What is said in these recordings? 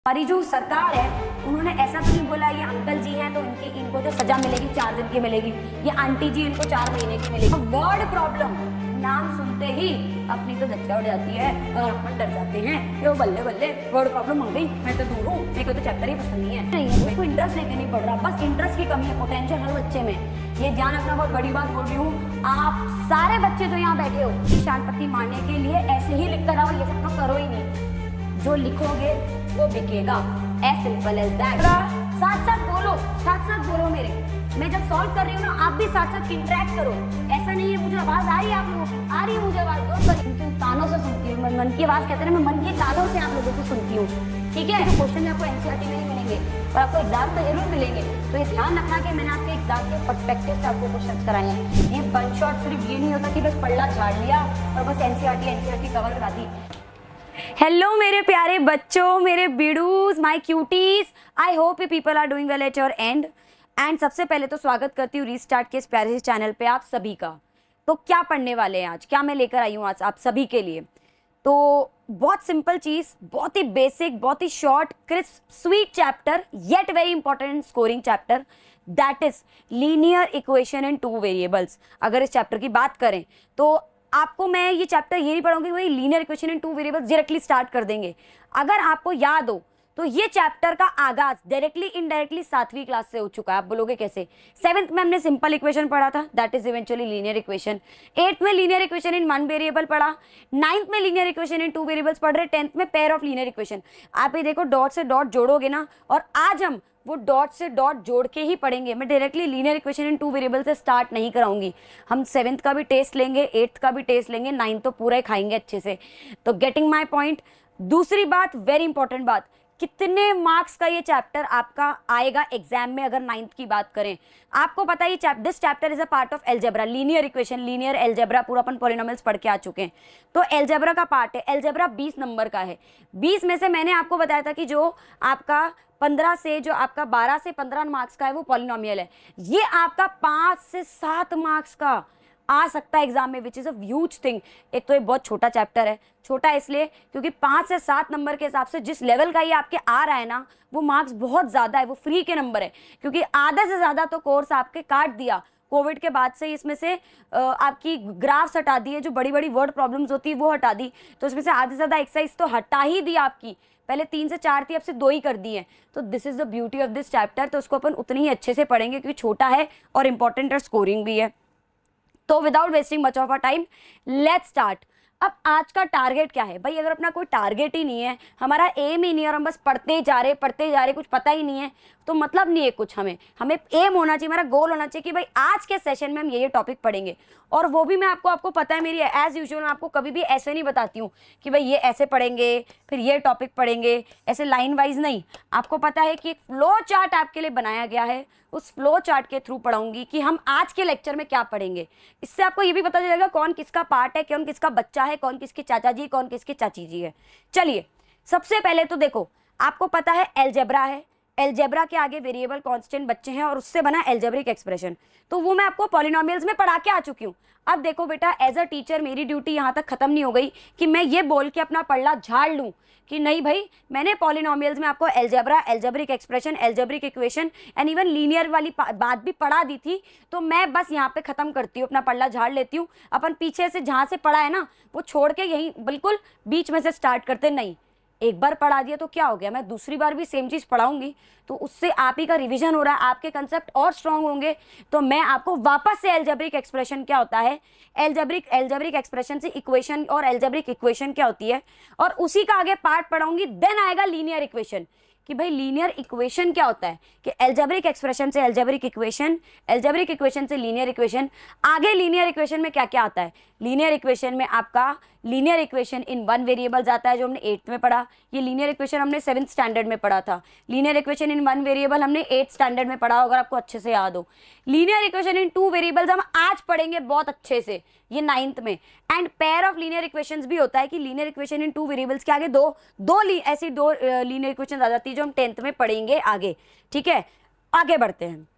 हमारी जो सरकार है उन्होंने ऐसा तो नहीं बोला ये अंकल जी हैं तो इनको जो सजा मिलेगी 4 दिन की मिलेगी, ये आंटी जी इनको 4 महीने की मिलेगी। वर्ड प्रॉब्लम नाम सुनते ही अपनी तो धज्जियां उड़ जाती है और अपन डर जाते हैं कि वो बल्ले बल्ले वर्ड प्रॉब्लम हो गई, मैं तो दूर हूँ, मेरे को तो चैप्टर ही पसंद नहीं है। नहीं, मेरे को इंटरेस्ट लेके नहीं पढ़ रहा, बस इंटरेस्ट की कमी है, पोटेंशियल हर बच्चे में। ये ध्यान रखना, बहुत बड़ी बात बोल रही हूँ। आप सारे बच्चे जो यहाँ बैठे हो शांति मारने के लिए ऐसे ही लिख कर आओ, ये सब तो करो ही नहीं। जो लिखोगे वो बिकेगा, एज सिंपल एज दैट। साथ साथ बोलो मेरे। मैं जब सॉल्व कर रही हूँ ना, आप भी साथ साथ इंटरेक्ट करो। ऐसा नहीं है मुझे आवाज आ रही है, आप लोगों की आ रही है मुझे आवाज, तो कानों से सुनती हूँ मैं, मन की आवाज कहते हैं, मैं मन के कानों से आप लोगों को सुनती हूँ। ठीक है, तो क्वेश्चन आपको एनसीईआरटी में नहीं मिलेंगे और आपको एग्जाम में जरूर मिलेंगे, तो ये ध्यान रखना कि मैंने आपके एग्जाम के पर्सपेक्टिव से आपको क्वेश्चन कराए हैं। ये वन शॉट सिर्फ ये नहीं होता कि बस पढ़ला झाड़ लिया और बस एनसीईआरटी कवर करा दी। हेलो मेरे प्यारे बच्चों, मेरे बिडूज, my cuties, I hope you people are doing well at your end. And सबसे पहले तो स्वागत करती हूँ रीस्टार्ट के इस प्यारे से चैनल पे आप सभी का। तो क्या पढ़ने वाले हैं आज, क्या मैं लेकर आई हूँ आज आप सभी के लिए? तो बहुत सिंपल चीज, बहुत ही बेसिक, बहुत ही short, crisp, sweet chapter, yet very important scoring chapter, that is linear equation in 2 variables. अगर इस चैप्टर की बात करें तो आपको मैं ये चैप्टर ये नहीं पढ़ाऊंगी वही linear equation in 2 variables directly start कर देंगे। अगर आपको याद हो तो ये चैप्टर का आगाज डायरेक्टली इनडायरेक्टली 7वीं क्लास से हो चुका है। आप बोलोगे कैसे? 7th में हमने सिंपल इक्वेशन पढ़ा था, that is eventually linear equation. 8th में लीनियर इक्वेशन इन 1 वेरिएबल पढ़ा, 9th में लीनियर इक्वेशन इन 2 वेरिएबल्स पढ़ रहे, 10th में पेयर ऑफ लीनियर इक्वेशन। आप ये देखो, डॉट से डॉट जोड़ोगे ना, और आज हम वो डॉट से डॉट जोड़ के ही पढ़ेंगे। मैं directly linear equation in 2 variable से स्टार्ट नहीं कराऊंगी। हम 7th का भी टेस्ट लेंगे, 8th का भी टेस्ट लेंगे, 9th तो पूरा ही खाएंगे अच्छे से। तो गेटिंग माय पॉइंट। दूसरी बात, वेरी इंपॉर्टेंट बात, कितने मार्क्स का ये चैप्टर आपका आएगा एग्जाम में अगर 9th की बात करें? आपको पता है this chapter is a part of algebra, linear equation, linear algebra, पूरा अपन पॉलिनोमियल्स पढ़ के आ चुके हैं। तो एल्जेब्रा का पार्ट है। एल्जेब्रा 20 नंबर का है। 20 में से मैंने आपको बताया था कि जो आपका 15 से जो आपका 12 से 15 मार्क्स का है वो पॉलिनोमियल है। ये आपका 5 से 7 मार्क्स का आ सकता है एग्जाम में, which is a huge thing. एक तो ये बहुत छोटा चैप्टर है, छोटा इसलिए क्योंकि 5 से 7 नंबर के हिसाब से जिस लेवल का ये आपके आ रहा है ना, वो मार्क्स बहुत ज्यादा है, वो फ्री के नंबर है। क्योंकि आधा से ज्यादा तो कोर्स आपके काट दिया कोविड के बाद से, इसमें से आपकी ग्राफ्स हटा दिए, जो बड़ी बड़ी वर्ड प्रॉब्लम्स होती है वो हटा दी, तो इसमें से आधे से ज्यादा एक्सरसाइज तो हटा ही दी आपकी। पहले 3 से 4 थी, अब से 2 ही कर दी है। तो this is the beauty of this chapter. तो उसको अपन उतनी ही अच्छे से पढ़ेंगे क्योंकि छोटा है और इंपॉर्टेंट और स्कोरिंग भी है। तो without wasting much of a time, let's start. अब आज का टारगेट क्या है भाई? अगर अपना कोई टारगेट ही नहीं है, हमारा एम ही नहीं है और हम बस पढ़ते जा रहे, कुछ पता ही नहीं है, तो मतलब नहीं है कुछ। हमें एम होना चाहिए, हमारा गोल होना चाहिए कि भाई आज के सेशन में हम ये टॉपिक पढ़ेंगे। और वो भी मैं आपको पता है, मेरी एज यूजुअल आपको कभी भी ऐसे नहीं बताती हूँ कि भाई ये ऐसे पढ़ेंगे फिर ये टॉपिक पढ़ेंगे, ऐसे लाइन वाइज नहीं। आपको पता है कि एक फ्लो चार्ट आपके लिए बनाया गया है, उस फ्लो चार्ट के थ्रू पढ़ाऊंगी कि हम आज के लेक्चर में क्या पढ़ेंगे। इससे आपको ये भी पता चलेगा कौन किसका पार्ट है, कौन किसका बच्चा है, कौन किसके चाचा जी, कौन किसकी चाची जी है। चलिए, सबसे पहले तो देखो, आपको पता है एल्जेब्रा है, एल्जेब्रा के आगे वेरिएबल कांस्टेंट बच्चे हैं और उससे बना एल्जेब्रिक एक्सप्रेशन। तो वो मैं आपको पॉलिनोमियल्स में पढ़ा के आ चुकी हूँ। अब देखो बेटा, एज अ टीचर मेरी ड्यूटी यहाँ तक खत्म नहीं हो गई कि मैं ये बोल के अपना पढ़ला झाड़ लूँ कि नहीं भाई, मैंने पॉलिनोमियल्स में आपको algebra, algebraic expression, algebraic equation and even linear वाली बात भी पढ़ा दी थी, तो मैं बस यहाँ पे खत्म करती हूँ, अपना पढ़ला झाड़ लेती हूँ। अपन पीछे से जहाँ से पढ़ा है ना वो छोड़ के यहीं बिल्कुल बीच में से स्टार्ट करते नहीं। एक बार पढ़ा दिया तो क्या हो गया, मैं दूसरी बार भी सेम चीज पढ़ाऊंगी, तो उससे आप ही का रिवीजन हो रहा है, आपके कंसेप्ट और स्ट्रांग होंगे। तो मैं आपको वापस से एल्जेब्रिक एक्सप्रेशन क्या होता है, एल्जेब्रिक एक्सप्रेशन से इक्वेशन और एल्जेब्रिक इक्वेशन क्या होती है, और उसी का आगे पार्ट पढ़ाऊंगी। देन आएगा लीनियर इक्वेशन कि भाई लीनियर इक्वेशन क्या होता है, कि एल्जेब्रिक एक्सप्रेशन से एल्जेब्रिक इक्वेशन, एल्जेब्रिक इक्वेशन से लीनियर इक्वेशन। आगे लीनियर इक्वेशन में क्या क्या आता है? लीनियर इक्वेशन में आपका लीनियर इक्वेशन इन 1 वेरिएबल्स आता है, जो हमने 8th में पढ़ा। ये लीनियर इक्वेशन हमने 7th स्टैंडर्ड में पढ़ा था। लीनियर इक्वेशन इन 1 वेरिएबल हमने 8th स्टैंडर्ड में पढ़ा, अगर आपको अच्छे से याद हो। लीनियर इक्वेशन इन 2 वेरिएबल्स हम आज पढ़ेंगे बहुत अच्छे से, ये 9th में। And pair of linear equations भी होता है कि लीनियर इक्वेशन इन 2 वेरिएबल्स के आगे दो लीनियर इक्वेशन आ जाती है, जो हम 10th में पढ़ेंगे आगे। ठीक है, आगे बढ़ते हैं।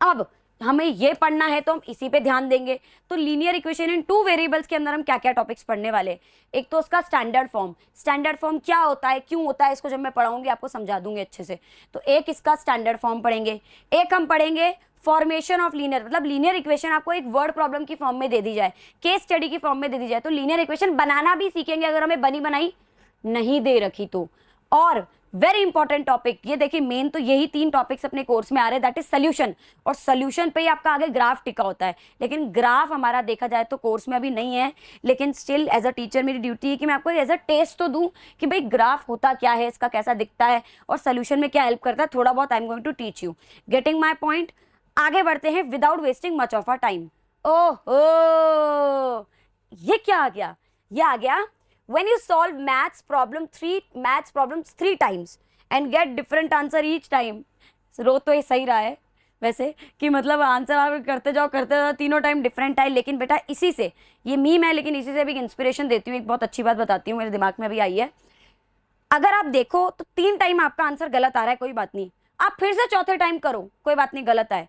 अब हमें ये पढ़ना है तो हम इसी पे ध्यान देंगे। तो लीनियर इक्वेशन इन टू वेरिएबल्स के अंदर हम क्या क्या टॉपिक्स पढ़ने वाले, एक तो उसका स्टैंडर्ड फॉर्म क्या होता है, क्यों होता है, इसको जब मैं पढ़ाऊंगी आपको समझा दूंगी अच्छे से। तो एक इसका स्टैंडर्ड फॉर्म पढ़ेंगे, एक हम पढ़ेंगे फॉर्मेशन ऑफ लीनियर, मतलब लीनियर इक्वेशन आपको एक वर्ड प्रॉब्लम की फॉर्म में दे दी जाए, केस स्टडी की फॉर्म में दे दी जाए, तो लीनियर इक्वेशन बनाना भी सीखेंगे अगर हमें बनी बनाई नहीं दे रखी तो। और वेरी इंपॉर्टेंट टॉपिक, ये देखिए मेन तो यही 3 टॉपिक्स अपने कोर्स में आ रहे हैं, दैट इज सोल्यूशन। और सोल्यूशन पे ही आपका आगे ग्राफ टिका होता है, लेकिन ग्राफ हमारा देखा जाए तो कोर्स में अभी नहीं है, लेकिन स्टिल एज अ टीचर मेरी ड्यूटी है कि मैं आपको एज अ टेस्ट तो दूं कि भाई ग्राफ होता क्या है, इसका कैसा दिखता है और सोल्यूशन में क्या हेल्प करता है, थोड़ा बहुत I am going to teach you. Getting my point. आगे बढ़ते हैं without wasting much of our time. ओहो, ये क्या आ गया, ये आ गया when you solve maths problems 3 times and get different answer each time। रो तो ये सही रहा है वैसे कि मतलब आंसर आप करते जाओ तीनों टाइम डिफरेंट आए, लेकिन बेटा इसी से, ये मीम है लेकिन इसी से भी इंस्पिरेशन देती हूँ, एक बहुत अच्छी बात बताती हूँ, मेरे दिमाग में अभी आई है। अगर आप देखो तो 3 टाइम आपका आंसर गलत आ रहा है, कोई बात नहीं, आप फिर से चौथे टाइम करो, कोई बात नहीं, गलत आए।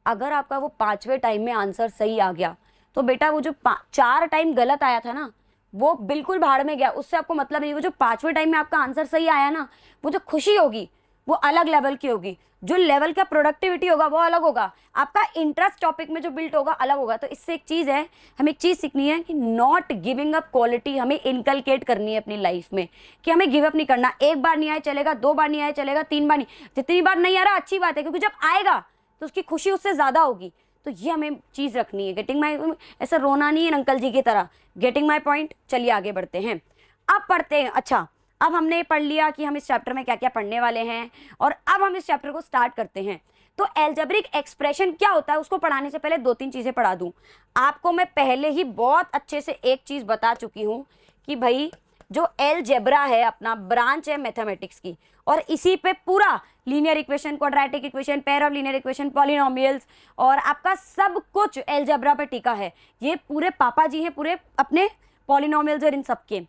अगर आपका वो 5वें टाइम में आंसर सही आ गया तो बेटा वो जो 4 टाइम गलत आया था ना, वो बिल्कुल भाड़ में गया, उससे आपको मतलब नहीं। वो जो 5वें टाइम में आपका आंसर सही आया ना, वो जो खुशी होगी वो अलग लेवल की होगी, जो लेवल का प्रोडक्टिविटी होगा वो अलग होगा, आपका इंटरेस्ट टॉपिक में जो बिल्ड होगा अलग होगा। तो इससे एक चीज़ है, हमें एक चीज़ सीखनी है कि नॉट गिविंग अप क्वालिटी हमें इनकलकेट करनी है अपनी लाइफ में, कि हमें गिव अप नहीं करना। 1 बार नहीं आए चलेगा, 2 बार नहीं आए चलेगा, 3 बार नहीं, जितनी बार नहीं आ रहा अच्छी बात है, क्योंकि जब आएगा तो उसकी खुशी उससे ज़्यादा होगी। तो ये हमें चीज़ रखनी है। गेटिंग माई, ऐसा रोना नहीं है अंकल जी की तरह। Getting my point. चलिए आगे बढ़ते हैं, अब पढ़ते हैं। अच्छा, अब हमने पढ़ लिया कि हम इस चैप्टर में क्या क्या पढ़ने वाले हैं, और अब हम इस चैप्टर को स्टार्ट करते हैं। तो एल्जेब्रिक एक्सप्रेशन क्या होता है, उसको पढ़ाने से पहले 2-3 चीज़ें पढ़ा दूँ आपको। मैं पहले ही बहुत अच्छे से एक चीज़ बता चुकी हूँ कि भाई जो एलजेब्रा है अपना ब्रांच है मैथमेटिक्स की, और इसी पे पूरा linear equation, quadratic equation, pair of linear equation, polynomials और आपका सब कुछ एलजेब्रा पे टिका है। ये पूरे पापा जी हैं पूरे अपने पॉलिनोमियल्स और इन सब के।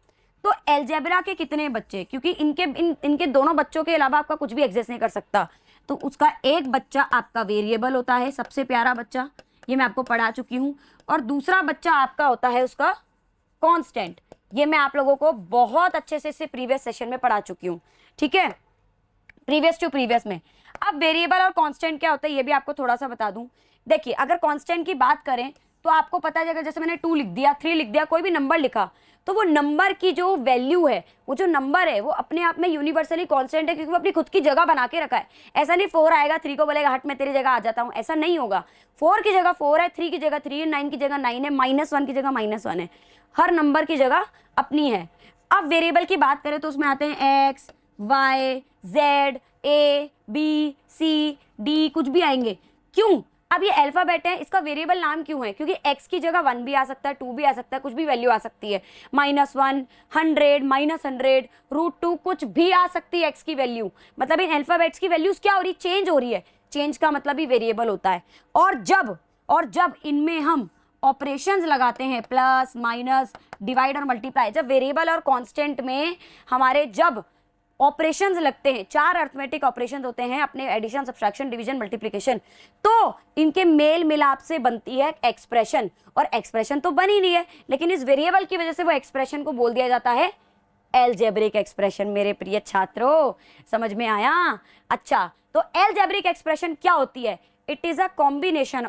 तो एलजेब्रा के कितने बच्चे, क्योंकि इनके दोनों बच्चों के अलावा आपका कुछ भी एग्जिस्ट नहीं कर सकता, तो उसका एक बच्चा आपका वेरिएबल होता है, सबसे प्यारा बच्चा, ये मैं आपको पढ़ा चुकी हूँ। और दूसरा बच्चा आपका होता है उसका कांस्टेंट, ये मैं आप लोगों को बहुत अच्छे से इससे प्रीवियस सेशन में पढ़ा चुकी हूँ, ठीक है, प्रीवियस टू प्रीवियस में। अब वेरिएबल और कांस्टेंट क्या होता है ये भी आपको थोड़ा सा बता दूं। देखिए, अगर कांस्टेंट की बात करें तो आपको पता है, जैसे मैंने 2 लिख दिया, 3 लिख दिया, कोई भी नंबर लिखा, तो वो नंबर की जो वैल्यू है, वो जो नंबर है वो अपने आप में यूनिवर्सली कांस्टेंट है, क्योंकि वो अपनी खुद की जगह बना के रखा है। ऐसा नहीं 4 आएगा 3 को बोलेगा हट मैं तेरी जगह आ जाता हूँ, ऐसा नहीं होगा। 4 की जगह 4 है, 3 की जगह 3 है, 9 की जगह 9 है, -1 की जगह -1 है, हर नंबर की जगह अपनी है। अब वेरिएबल की बात करें तो उसमें आते हैं x, y, z, a, b, c, d, कुछ भी आएंगे। क्यों? अब ये अल्फाबेट है, इसका वेरिएबल नाम क्यों है? क्योंकि x की जगह 1 भी आ सकता है, 2 भी आ सकता है, कुछ भी वैल्यू आ सकती है, -1, 100, -100, √2, कुछ भी आ सकती है x की वैल्यू। मतलब इन अल्फाबेट्स की वैल्यूज क्या हो रही है? चेंज हो रही है। चेंज का मतलब ही वेरिएबल होता है। और जब इनमें हम ऑपरेशंस लगाते हैं, प्लस, माइनस, डिवाइड और मल्टीप्लाई, जब वेरिएबल और कांस्टेंट में हमारे जब ऑपरेशंस लगते हैं, 4 अर्थमेटिक ऑपरेशंस होते हैं अपने, एडिशन, सब्ट्रैक्शन, डिवीजन, मल्टीप्लिकेशन, तो इनके मेल मिलाप से बनती है एक्सप्रेशन। और एक्सप्रेशन तो बन ही नहीं है, लेकिन इस वेरिएबल की वजह से वो एक्सप्रेशन को बोल दिया जाता है एलजेब्रिक एक्सप्रेशन। मेरे प्रिय छात्रों, समझ में आया? अच्छा, तो एलजेब्रिक एक्सप्रेशन क्या होती है? It is a combination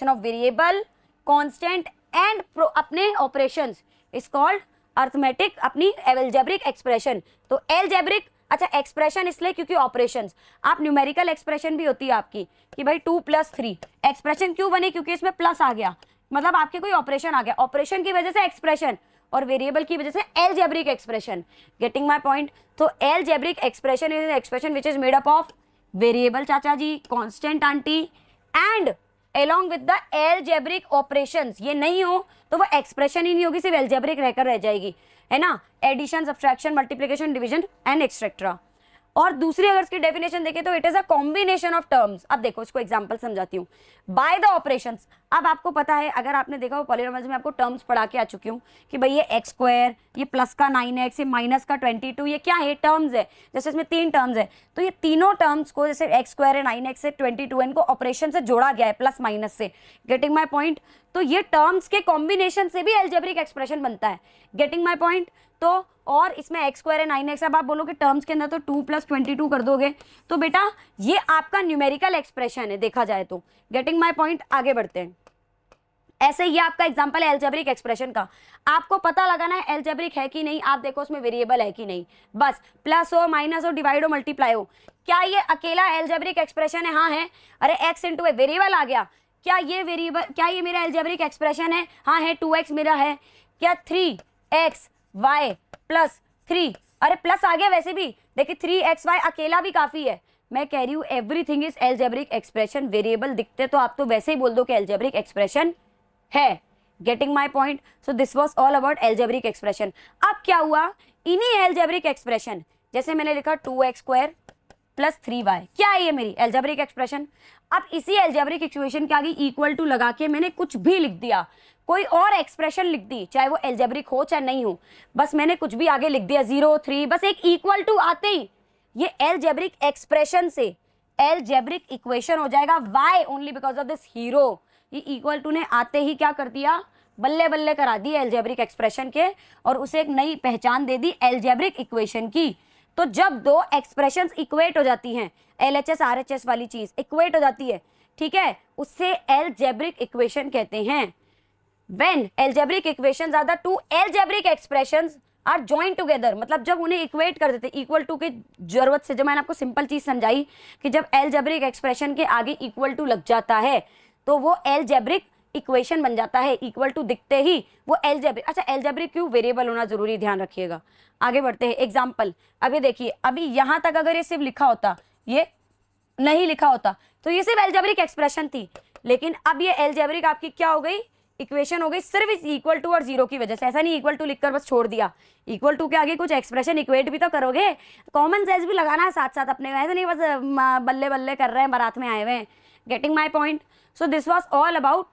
of variable, constant and अपने ऑपरेशंस, इज कॉल्ड अर्थमेटिक अपनी एल्जेब्रिक एक्सप्रेशन। तो एल्जेब्रिक, अच्छा एक्सप्रेशन इसलिए क्योंकि ऑपरेशंस, आप न्यूमेरिकल एक्सप्रेशन भी होती है आपकी कि भाई 2 + 3, एक्सप्रेशन क्यों बनी? क्योंकि इसमें प्लस आ गया, मतलब आपके कोई ऑपरेशन आ गया, ऑपरेशन की वजह से एक्सप्रेशन, और वेरिएबल की वजह से algebraic expression. Getting my point? तो algebraic expression is expression which is made up of variable चाचा जी, constant aunty, and along with the algebraic operations। ये नहीं हो तो वो एक्सप्रेशन ही नहीं होगी, सिर्फ एल्जेब्रिक रहकर रह जाएगी, है ना, addition, subtraction, multiplication, division and etcetera. और दूसरी अगर इसकी डेफिनेशन देखें तो it is a combination of terms. अब देखो इसको एग्जांपल समझाती हूँ। बाय द ऑपरेशंस, अब आपको पता है, अगर आपने देखा हो पॉलिनोमियल्स में आपको टर्म्स पढ़ा के आ चुकी हूँ कि भाई ये x², ये प्लस का 9x, ये माइनस का 22, ये क्या है, टर्म्स है। जैसे इसमें 3 टर्म्स है तो ये तीनों टर्म्स को जैसे x² है, 9x है, 22 है, इनको ऑपरेशन से जोड़ा गया है प्लस माइनस से। Getting my point? तो ये टर्म्स के कॉम्बिनेशन से भी एल्जेब्रिक एक्सप्रेशन बनता है। Getting my point? तो और इसमें x² है, 9x, अब आप बोलोगे टर्म्स के अंदर तो 2 + 22 कर दोगे, तो बेटा ये आपका न्यूमेरिकल एक्सप्रेशन है देखा जाए तो। Getting my point? आगे बढ़ते हैं। ऐसे ही आपका एग्जांपल है एल्जेब्रिक एक्सप्रेशन का। आपको पता लगाना है एल्जेब्रिक है कि नहीं। आप देखो उसमें वेरिएबल है कि नहीं, बस प्लस हो, माइनस हो, डिवाइड हो, मल्टीप्लाई हो। क्या ये अकेला एल्जेब्रिक एक्सप्रेशन है? हाँ है। अरे x इंटू वेरिएबल आ गया, क्या ये वेरिएबल, क्या ये मेरा एल्जेब्रिक एक्सप्रेशन है? हाँ है। 2x मेरा है। क्या 3xy + 3, अरे प्लस आ गया वैसे भी, देखिए 3xy अकेला भी काफी है। मैं कह रही हूँ everything is algebraic expression. Variable दिखते तो आप तो वैसे ही बोल दो कि एल्जेब्रिक एक्सप्रेशन है। Getting my point? So this was all about algebraic expression. अब क्या हुआ, इन्हीं एल्जेब्रिक एक्सप्रेशन, जैसे मैंने लिखा 2x² + 3y, क्या है ये मेरी एल्जेब्रिक एक्सप्रेशन। अब इसी एल्जेब्रिक इक्वेशन के आगे इक्वल टू लगा के मैंने कुछ भी लिख दिया, कोई और एक्सप्रेशन लिख दी, चाहे वो एल्जेब्रिक हो चाहे नहीं हो, बस मैंने कुछ भी आगे लिख दिया 0, 3, बस एक इक्वल टू आते ही ये एल्जेब्रिक एक्सप्रेशन से एल्जेब्रिक इक्वेशन हो जाएगा। Why? Only because of this hero. ये इक्वल टू ने आते ही क्या कर दिया, बल्ले बल्ले करा दी एल्जेब्रिक एक्सप्रेशन के, और उसे एक नई पहचान दे दी एल्जेब्रिक इक्वेशन की। तो जब दो एक्सप्रेशंस इक्वेट हो जाती हैं, LHS RHS वाली चीज इक्वेट हो जाती है, ठीक है, उससे एल्जेब्रिक इक्वेशन कहते हैं। When algebraic equations are the two algebraic expressions are joined together, मतलब जब उन्हें इक्वेट कर देते, इक्वल टू की जरूरत से, जब मैंने आपको सिंपल चीज समझाई कि जब एल्जेब्रिक एक्सप्रेशन के आगे इक्वल टू लग जाता है तो वो एल्जेब्रिक इक्वेशन बन जाता है। इक्वल टू दिखते ही वो एल्जेब्रिक। अच्छा एल्जेब्रिक क्यों? वेरिएबल होना जरूरी, ध्यान रखिएगा। आगे बढ़ते हैं। एग्जाम्पल, अभी देखिए, अभी यहां तक अगर ये सिर्फ लिखा होता, ये नहीं लिखा होता, तो ये सिर्फ एल्जेब्रिक एक्सप्रेशन थी, लेकिन अब ये एल्जेब्रिक आपकी क्या हो गई, इक्वेशन हो गई, सिर्फ इस इक्वल टू और 0 की वजह से। ऐसा नहीं इक्वल टू लिखकर बस छोड़ दिया, इक्वल टू के आगे कुछ एक्सप्रेशन इक्वेट भी तो करोगे, कॉमन सेंस भी लगाना है साथ साथ अपने, ऐसा नहीं बस बल्ले बल्ले कर रहे हैं, बारात में आए हुए हैं। Getting my point? So this was all about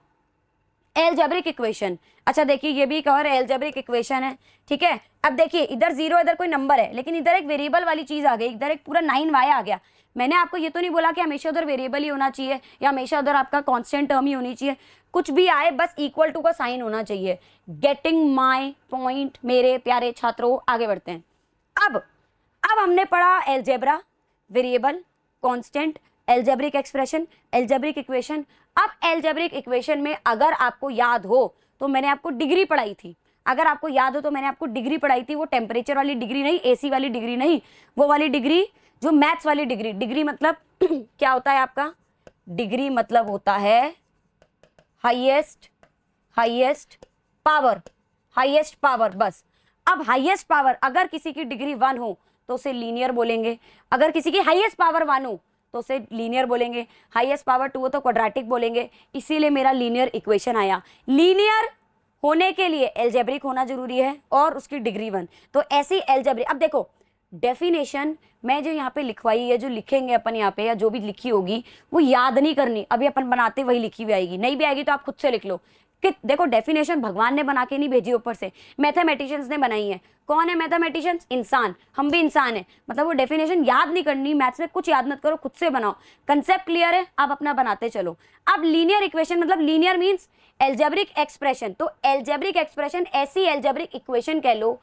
algebraic equation. अच्छा देखिए, ये भी एक और एल्जेब्रिक इक्वेशन है, ठीक है। अब देखिए इधर 0, इधर कोई नंबर है, लेकिन इधर एक वेरिएबल वाली चीज आ गई, इधर एक पूरा 9y आ गया। मैंने आपको ये तो नहीं बोला कि हमेशा उधर वेरिएबल ही होना चाहिए या हमेशा उधर आपका कांस्टेंट टर्म ही होनी चाहिए, कुछ भी आए बस इक्वल टू का साइन होना चाहिए। गेटिंग माई पॉइंट मेरे प्यारे छात्रों? आगे बढ़ते हैं। अब हमने पढ़ा algebra, variable, constant, algebraic expression, algebraic equation. अब एल्जेब्रिक इक्वेशन में अगर आपको याद हो तो मैंने आपको डिग्री पढ़ाई थी, अगर आपको याद हो तो मैंने आपको डिग्री पढ़ाई थी, वो टेम्परेचर वाली डिग्री नहीं, AC वाली डिग्री नहीं, वो वाली डिग्री जो मैथ्स वाली डिग्री। डिग्री मतलब क्या होता है आपका? डिग्री मतलब होता है हाईएस्ट पावर, बस। अब हाईएस्ट पावर, अगर किसी की डिग्री 1 हो तो उसे लीनियर बोलेंगे, अगर किसी की हाईएस्ट पावर 1 हो तो उसे लीनियर बोलेंगे, हाईएस्ट पावर 2 हो तो क्वाड्रेटिक बोलेंगे। इसीलिए मेरा लीनियर इक्वेशन आया। लीनियर होने के लिए एल्जेब्रिक होना जरूरी है और उसकी डिग्री 1, तो ऐसी एल्जेब्रिक। अब देखो डेफिनेशन मैं जो यहाँ पे लिखवाई है, जो लिखेंगे अपन यहाँ पे, या जो भी लिखी होगी वो याद नहीं करनी, अभी अपन बनाते वही लिखी हुई आएगी, नहीं भी आएगी तो आप खुद से लिख लो। कि देखो डेफिनेशन भगवान ने बना के नहीं भेजी ऊपर से, मैथमेटिशियंस ने बनाई है। कौन है मैथमेटिशियंस? इंसान, हम भी इंसान है। मतलब वो डेफिनेशन याद नहीं करनी, मैथ्स में कुछ याद मत करो, खुद से बनाओ। कंसेप्ट क्लियर है? आप अपना बनाते चलो। अब लीनियर इक्वेशन मतलब लीनियर मीन्स एल्जेब्रिक एक्सप्रेशन। तो एल्जेब्रिक एक्सप्रेशन ऐसी एल्जेब्रिक इक्वेशन कह लो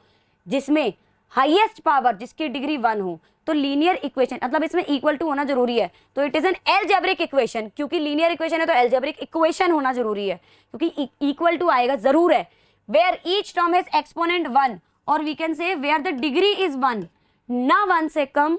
जिसमें हाईएस्ट पावर, जिसकी डिग्री 1 हो, तो लीनियर इक्वेशन मतलब इसमें इक्वल टू होना जरूरी है, तो it is an algebraic equation. क्योंकि लीनियर इक्वेशन है तो एल्जेब्रिक इक्वेशन होना जरूरी है, क्योंकि इक्वल टू आएगा जरूर है। Where each term has exponent 1, और we can say where the degree is 1, ना 1 से कम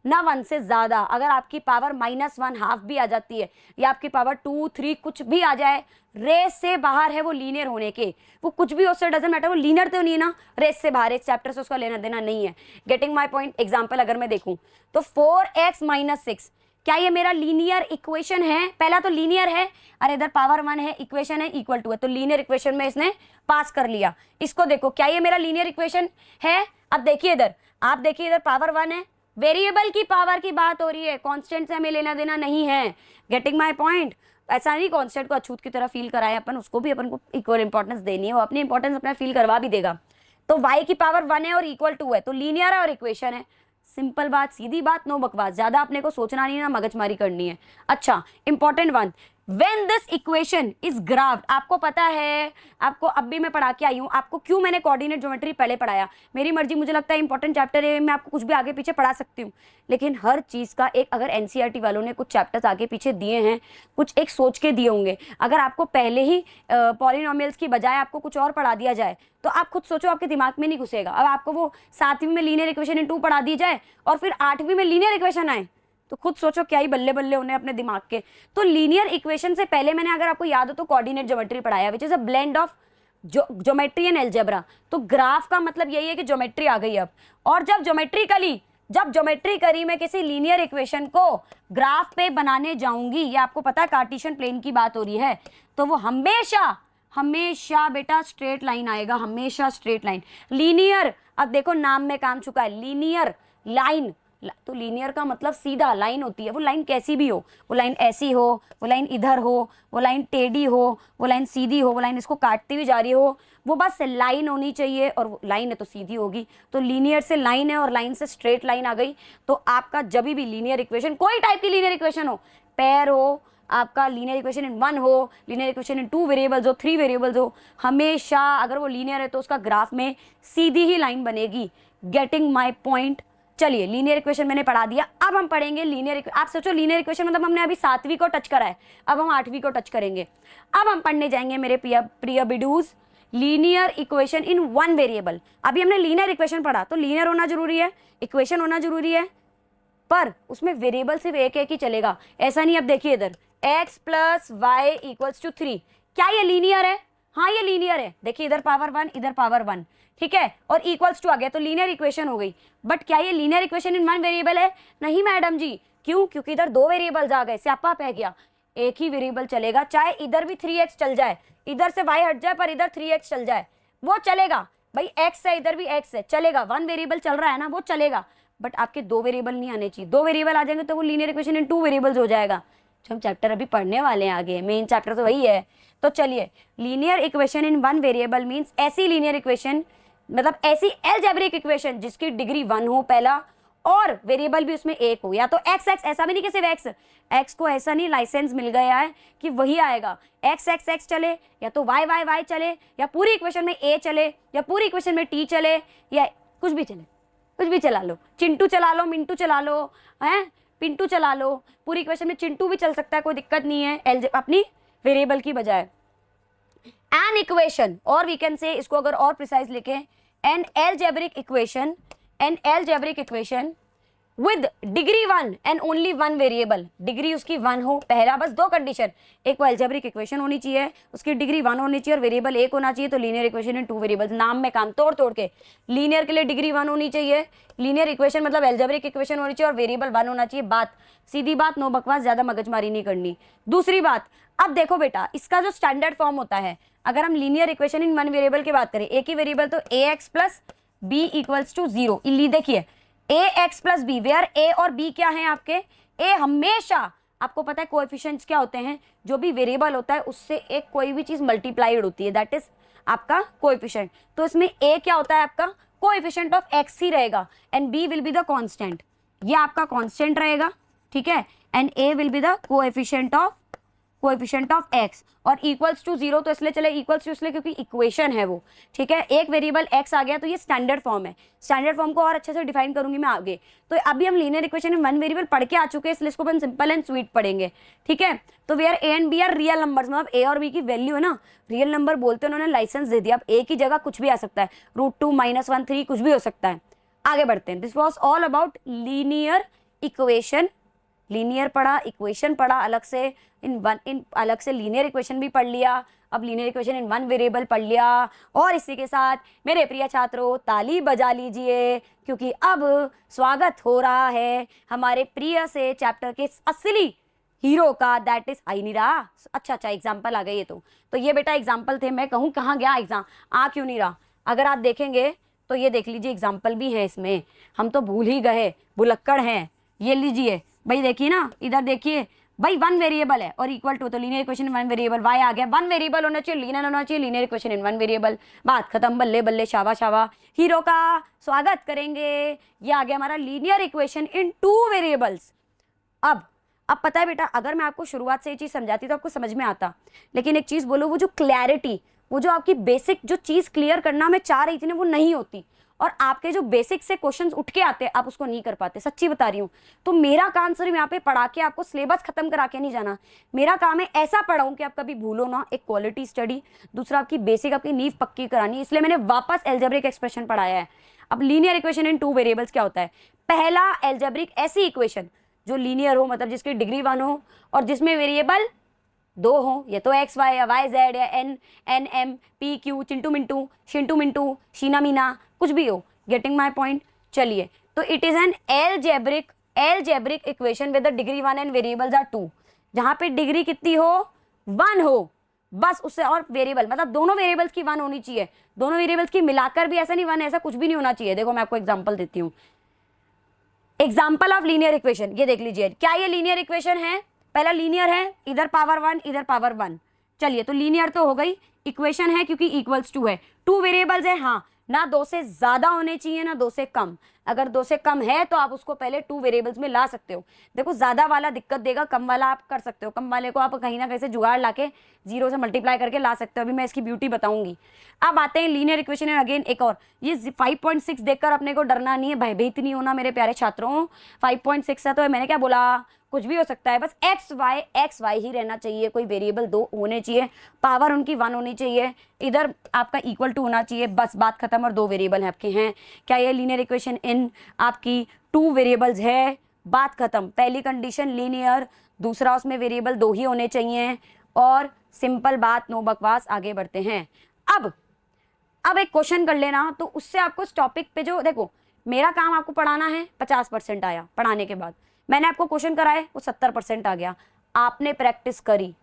ना 1 से ज्यादा। अगर आपकी पावर -1 हाफ भी आ जाती है, या आपकी पावर 2, 3 कुछ भी आ जाए, रेस से बाहर है वो लीनियर होने के, वो कुछ भी उससे डजंट मैटर, वो लीनियर तो नहीं है ना, रेस से बाहर, एक चैप्टर से उसका लेना देना नहीं है। Getting my point? एग्जाम्पल अगर मैं देखूं तो 4x - 6, क्या ये मेरा लीनियर इक्वेशन है? पहला तो लीनियर है, अरे इधर पावर 1 है, इक्वेशन है, इक्वल टू है, तो लीनियर इक्वेशन में इसने पास कर लिया। इसको देखो, क्या ये मेरा लीनियर इक्वेशन है? अब देखिए इधर, आप देखिए इधर पावर 1 है, वेरिएबल की पावर की बात हो रही है, कांस्टेंट से हमें लेना देना नहीं है। Getting my point? ऐसा नहीं कांस्टेंट को अछूत की तरह फील कराए अपन, उसको भी अपन को इक्वल इंपॉर्टेंस देनी है, वो अपनी इंपॉर्टेंस अपना फील करवा भी देगा। तो y की पावर 1 है और इक्वल 2 है, तो लीनियर है और इक्वेशन है। सिंपल बात, सीधी बात, नो बकवास, ज्यादा अपने को सोचना नहीं, ना मगजमारी करनी है। अच्छा, important one, When this equation is graphed, आपको पता है, आपको अब भी मैं पढ़ा के आई हूँ, आपको क्यों मैंने कोऑर्डिनेट ज्योमेट्री पहले पढ़ाया, मेरी मर्जी, मुझे लगता है इंपॉर्टेंट चैप्टर है, मैं आपको कुछ भी आगे पीछे पढ़ा सकती हूँ, लेकिन हर चीज़ का एक, अगर एनसीईआरटी वालों ने कुछ चैप्टर्स आगे पीछे दिए हैं, कुछ एक सोच के दिए होंगे, अगर आपको पहले ही पॉलिनोमियल्स की बजाय आपको कुछ और पढ़ा दिया जाए तो आप खुद सोचो, आपके दिमाग में नहीं घुसेगा। अब आपको वो 7वीं में लीनियर इक्वेशन इन 2 पढ़ा दी जाए और फिर 8वीं में लीनियर इक्वेशन आए, तो खुद सोचो क्या ही बल्ले बल्ले होने अपने दिमाग के। तो लीनियर इक्वेशन से पहले मैंने, अगर आपको याद हो तो, कोऑर्डिनेट ज्योमेट्री पढ़ाया, which is a blend of geometry and algebra. तो ग्राफ का मतलब यही है कि ज्योमेट्री आ गई अब, और जब ज्योमेट्री करी मैं किसी लीनियर इक्वेशन को ग्राफ पे बनाने जाऊंगी, ये आपको पता है कार्टेशियन प्लेन की बात हो रही है, तो वो हमेशा बेटा स्ट्रेट लाइन आएगा, हमेशा स्ट्रेट लाइन। लीनियर, अब देखो नाम में काम चुका है, लीनियर लाइन, तो लीनियर का मतलब सीधा लाइन होती है, वो लाइन कैसी भी हो, वो लाइन ऐसी हो, वो लाइन इधर हो, वो लाइन टेढ़ी हो, वो लाइन सीधी हो, वो लाइन इसको काटती हुई जा रही हो, वो बस लाइन होनी चाहिए, और वो लाइन है तो सीधी होगी। तो लीनियर से लाइन है और लाइन से स्ट्रेट लाइन आ गई। तो आपका जब भी लीनियर इक्वेशन, कोई टाइप की लीनियर इक्वेशन हो, पेयर हो, आपका लीनियर इक्वेशन इन 1 हो, लीनियर इक्वेशन इन 2 वेरिएबल्स हो, 3 वेरिएबल्स हो, हमेशा अगर वो लीनियर है तो उसका ग्राफ में सीधी ही लाइन बनेगी। Getting my point? चलिए, लीनियर इक्वेशन मैंने पढ़ा दिया, अब हम पढ़ेंगे लीनियर। आप सोचो लीनियर इक्वेशन मतलब हमने अभी 7वीं को टच करा है, अब हम 8वीं को टच करेंगे। अब हम पढ़ने जाएंगे मेरे प्रिय बिडूज, लीनियर इक्वेशन इन 1 वेरिएबल। अभी हमने लीनियर इक्वेशन पढ़ा, तो लीनियर होना जरूरी है, इक्वेशन होना जरूरी है, पर उसमें वेरिएबल सिर्फ एक ही चलेगा, ऐसा नहीं। अब देखिए इधर x + y = 3, क्या ये लीनियर है? हाँ ये लीनियर है, देखिए इधर पावर 1, इधर पावर 1, ठीक है, और =2 आ गया, तो लीनियर इक्वेशन हो गई। बट क्या ये लीनियर इक्वेशन इन 1 वेरिएबल है? नहीं मैडम जी, क्यों? क्योंकि इधर 2 वेरिएबल्स आ गए, स्यापा पै गया, एक ही वेरिएबल चलेगा, चाहे इधर भी 3x चल जाए, इधर से y हट जाए पर इधर 3x चल जाए, वो चलेगा भाई, x है इधर भी x है, चलेगा, 1 वेरिएबल चल रहा है ना, वो चलेगा। बट आपके 2 वेरिएबल नहीं आने चाहिए, 2 वेरिएबल आ जाएंगे तो वो लीनियर इक्वेशन इन 2 वेरिएबल्स हो जाएगा, जो हम चैप्टर अभी पढ़ने वाले हैं आगे, मेन चैप्टर तो वही है। तो चलिए, लीनियर इक्वेशन इन 1 वेरिएबल मींस ऐसी लीनियर इक्वेशन, मतलब ऐसी अलजेब्रिक इक्वेशन जिसकी डिग्री 1 हो पहला, और वेरिएबल भी उसमें एक हो, या तो x, ऐसा भी नहीं कि सिर्फ x को ऐसा नहीं लाइसेंस मिल गया है कि वही आएगा, x चले, या तो y चले, या पूरी इक्वेशन में a चले, या पूरी इक्वेशन में t चले, या कुछ भी चले, कुछ भी चला लो, चिंटू चला लो, मिंटू चला लो, हैं पिंटू चला लो, पूरी इक्वेशन में चिंटू भी चल सकता है, कोई दिक्कत नहीं है अपनी वेरिएबल की बजाय। एन इक्वेशन, और वी कैन से, इसको अगर और प्रिसाइज लिखे, N algebraic equation with degree 1 and only 1 variable, degree उसकी 1 हो पहला, बस 2 कंडीशन, एक वो अलजेब्रिक इक्वेशन होनी चाहिए, उसकी डिग्री 1 होनी चाहिए और वेरिएबल 1 होना चाहिए, तो लीनियर इक्वेशन इन 2 वेरिएबल्स। नाम में काम तोड़ के, लीनियर के लिए डिग्री 1 होनी चाहिए, लीनियर इक्वेशन मतलब अलजेब्रिक इक्वेशन होनी चाहिए और वेरिएबल 1 होना चाहिए। बात सीधी बात, नो बकवास, ज्यादा मगजमारी नहीं करनी। दूसरी बात, अब देखो बेटा, इसका जो स्टैंडर्ड फॉर्म होता है, अगर हम लीनियर इक्वेशन इन 1 वेरिएबल की बात करें, एक ही वेरिएबल, तो ax + b = 0। इली देखिए, ax + b, वेयर a और b क्या है आपके? a हमेशा, आपको पता है कोएफिशिएंट्स क्या होते हैं, जो भी वेरिएबल होता है उससे एक कोई भी चीज मल्टीप्लाइड होती है, दैट इज आपका कोएफिशिएंट। तो इसमें a क्या होता है आपका? कोएफिशिएंट ऑफ x ही रहेगा, and b will be the constant, ये आपका कांस्टेंट रहेगा, ठीक है, and a will be the coefficient of x, और =0, तो इसलिए चले = इसलिए क्योंकि इक्वेशन है वो, ठीक है, एक वेरिएबल x आ गया, तो ये स्टैंडर्ड फॉर्म है। स्टैंडर्ड फॉर्म को और अच्छे से डिफाइन करूंगी मैं आगे। तो अभी हम लीनियर इक्वेशन में 1 वेरिएबल पढ़ के आ चुके हैं, इसलिए इसको अपन सिंपल एंड स्वीट पढ़ेंगे, ठीक है। तो where a and b are real numbers, मतलब a और b की वैल्यू है ना, रियल नंबर बोलते हैं, उन्होंने लाइसेंस दे दिया, अब a की जगह कुछ भी आ सकता है, √2 -1 3 कुछ भी हो सकता है। आगे बढ़ते हैं। This was all about linear equation, linear पढ़ा, इक्वेशन पढ़ा अलग से, अलग से लीनियर इक्वेशन भी पढ़ लिया, अब लीनियर इक्वेशन इन 1 वेरिएबल पढ़ लिया, और इसी के साथ मेरे प्रिय छात्रों ताली बजा लीजिए, क्योंकि अब स्वागत हो रहा है हमारे प्रिय से चैप्टर के असली हीरो का, दैट इज आई नहीं रहा, अच्छा एग्जाम्पल आ गई है। तो ये बेटा एग्जाम्पल थे, मैं कहूँ कहाँ गया एग्जाम, आ क्यों नहीं रहा? अगर आप देखेंगे तो ये देख लीजिए एग्जाम्पल भी है इसमें, हम तो भूल ही गए, भुलक्कड़ हैं। ये लीजिए भाई, देखिए ना, इधर देखिए भाई, वन वेरिएबल है और इक्वल टू, तो linear equation one variable, y आ गया, वन वेरिएबल होना चाहिए, लीनियर होना चाहिए, linear equation in one variable, बात खत्म, बल्ले बल्ले, शाबा शाबा, हीरो का स्वागत करेंगे। ये आ गया हमारा लीनियर इक्वेशन इन टू वेरिएबल्स। अब पता है बेटा, अगर मैं आपको शुरुआत से ये चीज़ समझाती तो आपको समझ में आता, लेकिन एक चीज़ बोलो, वो जो क्लैरिटी, वो जो आपकी बेसिक जो चीज़ क्लियर करना मैं चाह रही थी ना, वो नहीं होती, और आपके जो बेसिक से क्वेश्चंस उठ के आते आप उसको नहीं कर पाते, सच्ची बता रही हूँ। तो मेरा काम सिर्फ यहाँ पे पढ़ा के आपको सिलेबस खत्म करा के नहीं जाना, मेरा काम है ऐसा पढ़ाऊँ कि आप कभी भूलो ना, एक क्वालिटी स्टडी, दूसरा आपकी बेसिक, आपकी नींव पक्की करानी, इसलिए मैंने वापस एल्जेब्रिक एक्सप्रेशन पढ़ाया है। अब लीनियर इक्वेशन इन टू वेरिएबल्स क्या होता है? पहला एल्जेब्रिक ऐसी इक्वेशन जो लीनियर हो, मतलब जिसकी डिग्री 1 हो और जिसमें वेरिएबल 2 हो, ये तो एक्स वाई या वाई जेड या n m p q, Chintu Mintu, Shintu Mintu, Sheena Meena, कुछ भी हो। Getting my point? चलिए, तो it is an algebraic equation with the degree 1 and variables are 2, जहां पे डिग्री कितनी हो? 1 हो बस, उससे और वेरिएबल, मतलब दोनों वेरिएबल्स की 1 होनी चाहिए, दोनों वेरिएबल्स की मिलाकर भी ऐसा नहीं 1, ऐसा कुछ भी नहीं होना चाहिए। देखो मैं आपको एग्जांपल देती हूँ, एग्जाम्पल ऑफ लीनियर इक्वेशन, ये देख लीजिए, क्या ये लीनियर इक्वेशन है? पहला लीनियर है, इधर पावर 1 इधर पावर 1, चलिए तो लीनियर तो हो गई, इक्वेशन है क्योंकि इक्वल्स टू है, टू वेरिएबल्स है, हाँ, ना 2 से ज्यादा होने चाहिए ना 2 से कम, अगर 2 से कम है तो आप उसको पहले 2 वेरिएबल्स में ला सकते हो। देखो ज्यादा वाला दिक्कत देगा, कम वाला आप कर सकते हो, कम वाले को आप कहीं ना कहीं से जुगाड़ लाके 0 से मल्टीप्लाई करके ला सकते हो, अभी मैं इसकी ब्यूटी बताऊंगी। अब आते हैं लीनियर इक्वेशन है, अगेन एक और, ये 5.6 देखकर अपने को डरना नहीं है, भयभीत नहीं होना मेरे प्यारे छात्रों, 5.6 है तो मैंने क्या बोला, कुछ भी हो सकता है, बस एक्स वाई ही रहना चाहिए, कोई वेरिएबल 2 होने चाहिए, पावर उनकी 1 होनी चाहिए, इधर आपका इक्वल टू होना चाहिए, बस बात खत्म, और 2 वेरिएबल है आपके हैं। क्या ये लीनियर इक्वेशन इन आपकी 2 वेरिएबल्स है? बात खत्म, पहली कंडीशन लीनियर, दूसरा उसमें वेरिएबल 2 ही होने चाहिए, और सिंपल बात, नो बकवास, आगे बढ़ते हैं। अब एक क्वेश्चन कर लेना, तो उससे आपको इस टॉपिक पे, जो देखो मेरा काम आपको पढ़ाना है, 50% आया, पढ़ाने के बाद मैंने आपको क्वेश्चन कराए वो 70% आ गया, आपने प्रैक्टिस करी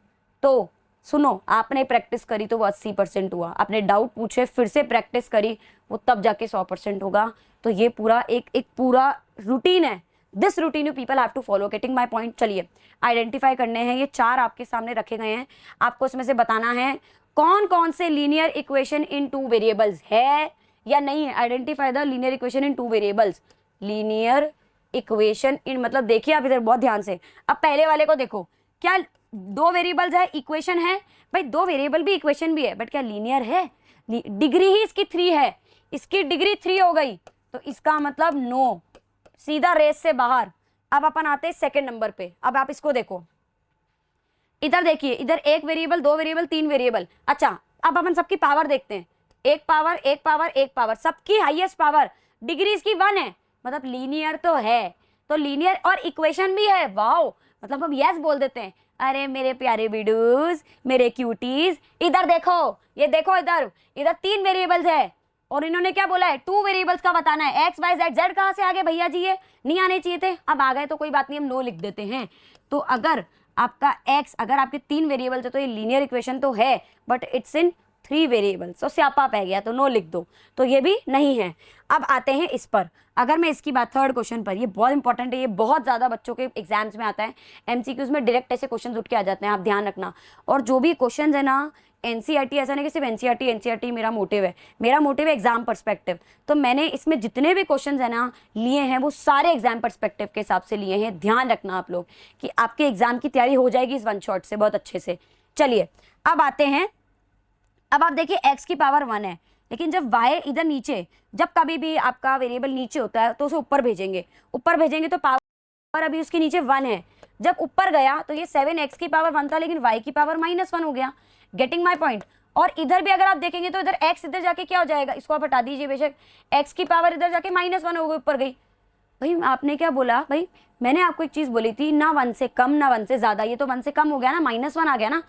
तो सुनो, आपने प्रैक्टिस करी तो वो 80% हुआ, आपने डाउट पूछे फिर से प्रैक्टिस करी वो तब जाके 100% होगा। तो ये पूरा एक पूरा रूटीन है, this routine you people have to follow. Getting my point? चलिए आइडेंटिफाई करने हैं, ये 4 आपके सामने रखे गए हैं, आपको इसमें से बताना है कौन कौन से लीनियर इक्वेशन इन 2 वेरिएबल्स है या नहीं है। Identify the linear equation in 2 variables, linear equation इन, मतलब देखिए आप इधर बहुत ध्यान से, अब पहले वाले को देखो, क्या 2 वेरिएबल्स है, इक्वेशन है, भाई 2 वेरिएबल भी इक्वेशन भी है, बट क्या लीनियर है? डिग्री ही इसकी 3 है, इसकी डिग्री 3 हो गई, तो इसका मतलब नो, सीधा रेस से बाहर। अब अपन आते हैं सेकंड नंबर पे, अब आप इसको देखो, इधर देखिए, इधर 1 वेरिएबल, 2 वेरिएबल, 3 वेरिएबल, अच्छा अब अपन सबकी पावर देखते हैं, 1 पावर 1 पावर 1 पावर, सबकी हाईएस्ट पावर, डिग्री इसकी 1 है, मतलब लीनियर तो है, तो लीनियर और इक्वेशन भी है, वाओ, मतलब हम यस बोल देते हैं। अरे मेरे प्यारे वीडूज, मेरे क्यूटीज, इधर देखो, ये देखो, इधर 3 वेरिएबल्स है और इन्होंने क्या बोला है, 2 वेरिएबल्स का बताना है, एक्स वाई जेड, जेड कहाँ से आ गए भैया जी, ये नहीं आने चाहिए थे, अब आ गए तो कोई बात नहीं, हम नो लिख देते हैं। तो अगर आपका एक्स, अगर आपके 3 वेरिएबल्स है तो ये लीनियर इक्वेशन तो है, बट इट्स इन 3 वेरिएबल्स, तो स्यापा पै गया तो नो लिख दो, तो ये भी नहीं है। अब आते हैं इस पर, अगर मैं इसकी बात थर्ड क्वेश्चन पर, ये बहुत इंपॉर्टेंट है, ये बहुत ज़्यादा बच्चों के एग्जाम्स में आता है, एमसीक्यूज में डायरेक्ट ऐसे क्वेश्चन उठ के आ जाते हैं, आप ध्यान रखना। और जो भी क्वेश्चन है ना, एनसीईआरटी, ऐसा नहीं कि सिर्फ एनसीईआरटी मेरा मोटिव है, मेरा मोटिव है एग्जाम पर्सपेक्टिव, तो मैंने इसमें जितने भी क्वेश्चन है ना लिए हैं वो सारे एग्जाम पर्सपेक्टिव के हिसाब से लिए हैं, ध्यान रखना आप लोग कि आपके एग्जाम की तैयारी हो जाएगी इस 1 शॉट से बहुत अच्छे से। चलिए अब आते हैं, अब आप देखिए x की पावर 1 है, लेकिन जब y इधर नीचे, जब कभी भी आपका वेरिएबल नीचे होता है तो उसे ऊपर भेजेंगे, ऊपर भेजेंगे तो पावर अभी उसके नीचे 1 है, जब ऊपर गया तो ये 7x की पावर 1 था, लेकिन y की पावर -1 हो गया। Getting my point? और इधर भी अगर आप देखेंगे तो इधर x इधर जाके क्या हो जाएगा, इसको आप हटा दीजिए बेशक, x की पावर इधर जाके -1 हो गई, ऊपर गई। भाई आपने क्या बोला, भाई मैंने आपको एक चीज बोली थी, ना 1 से कम ना 1 से ज्यादा, ये तो 1 से कम हो गया ना, -1 आ गया ना,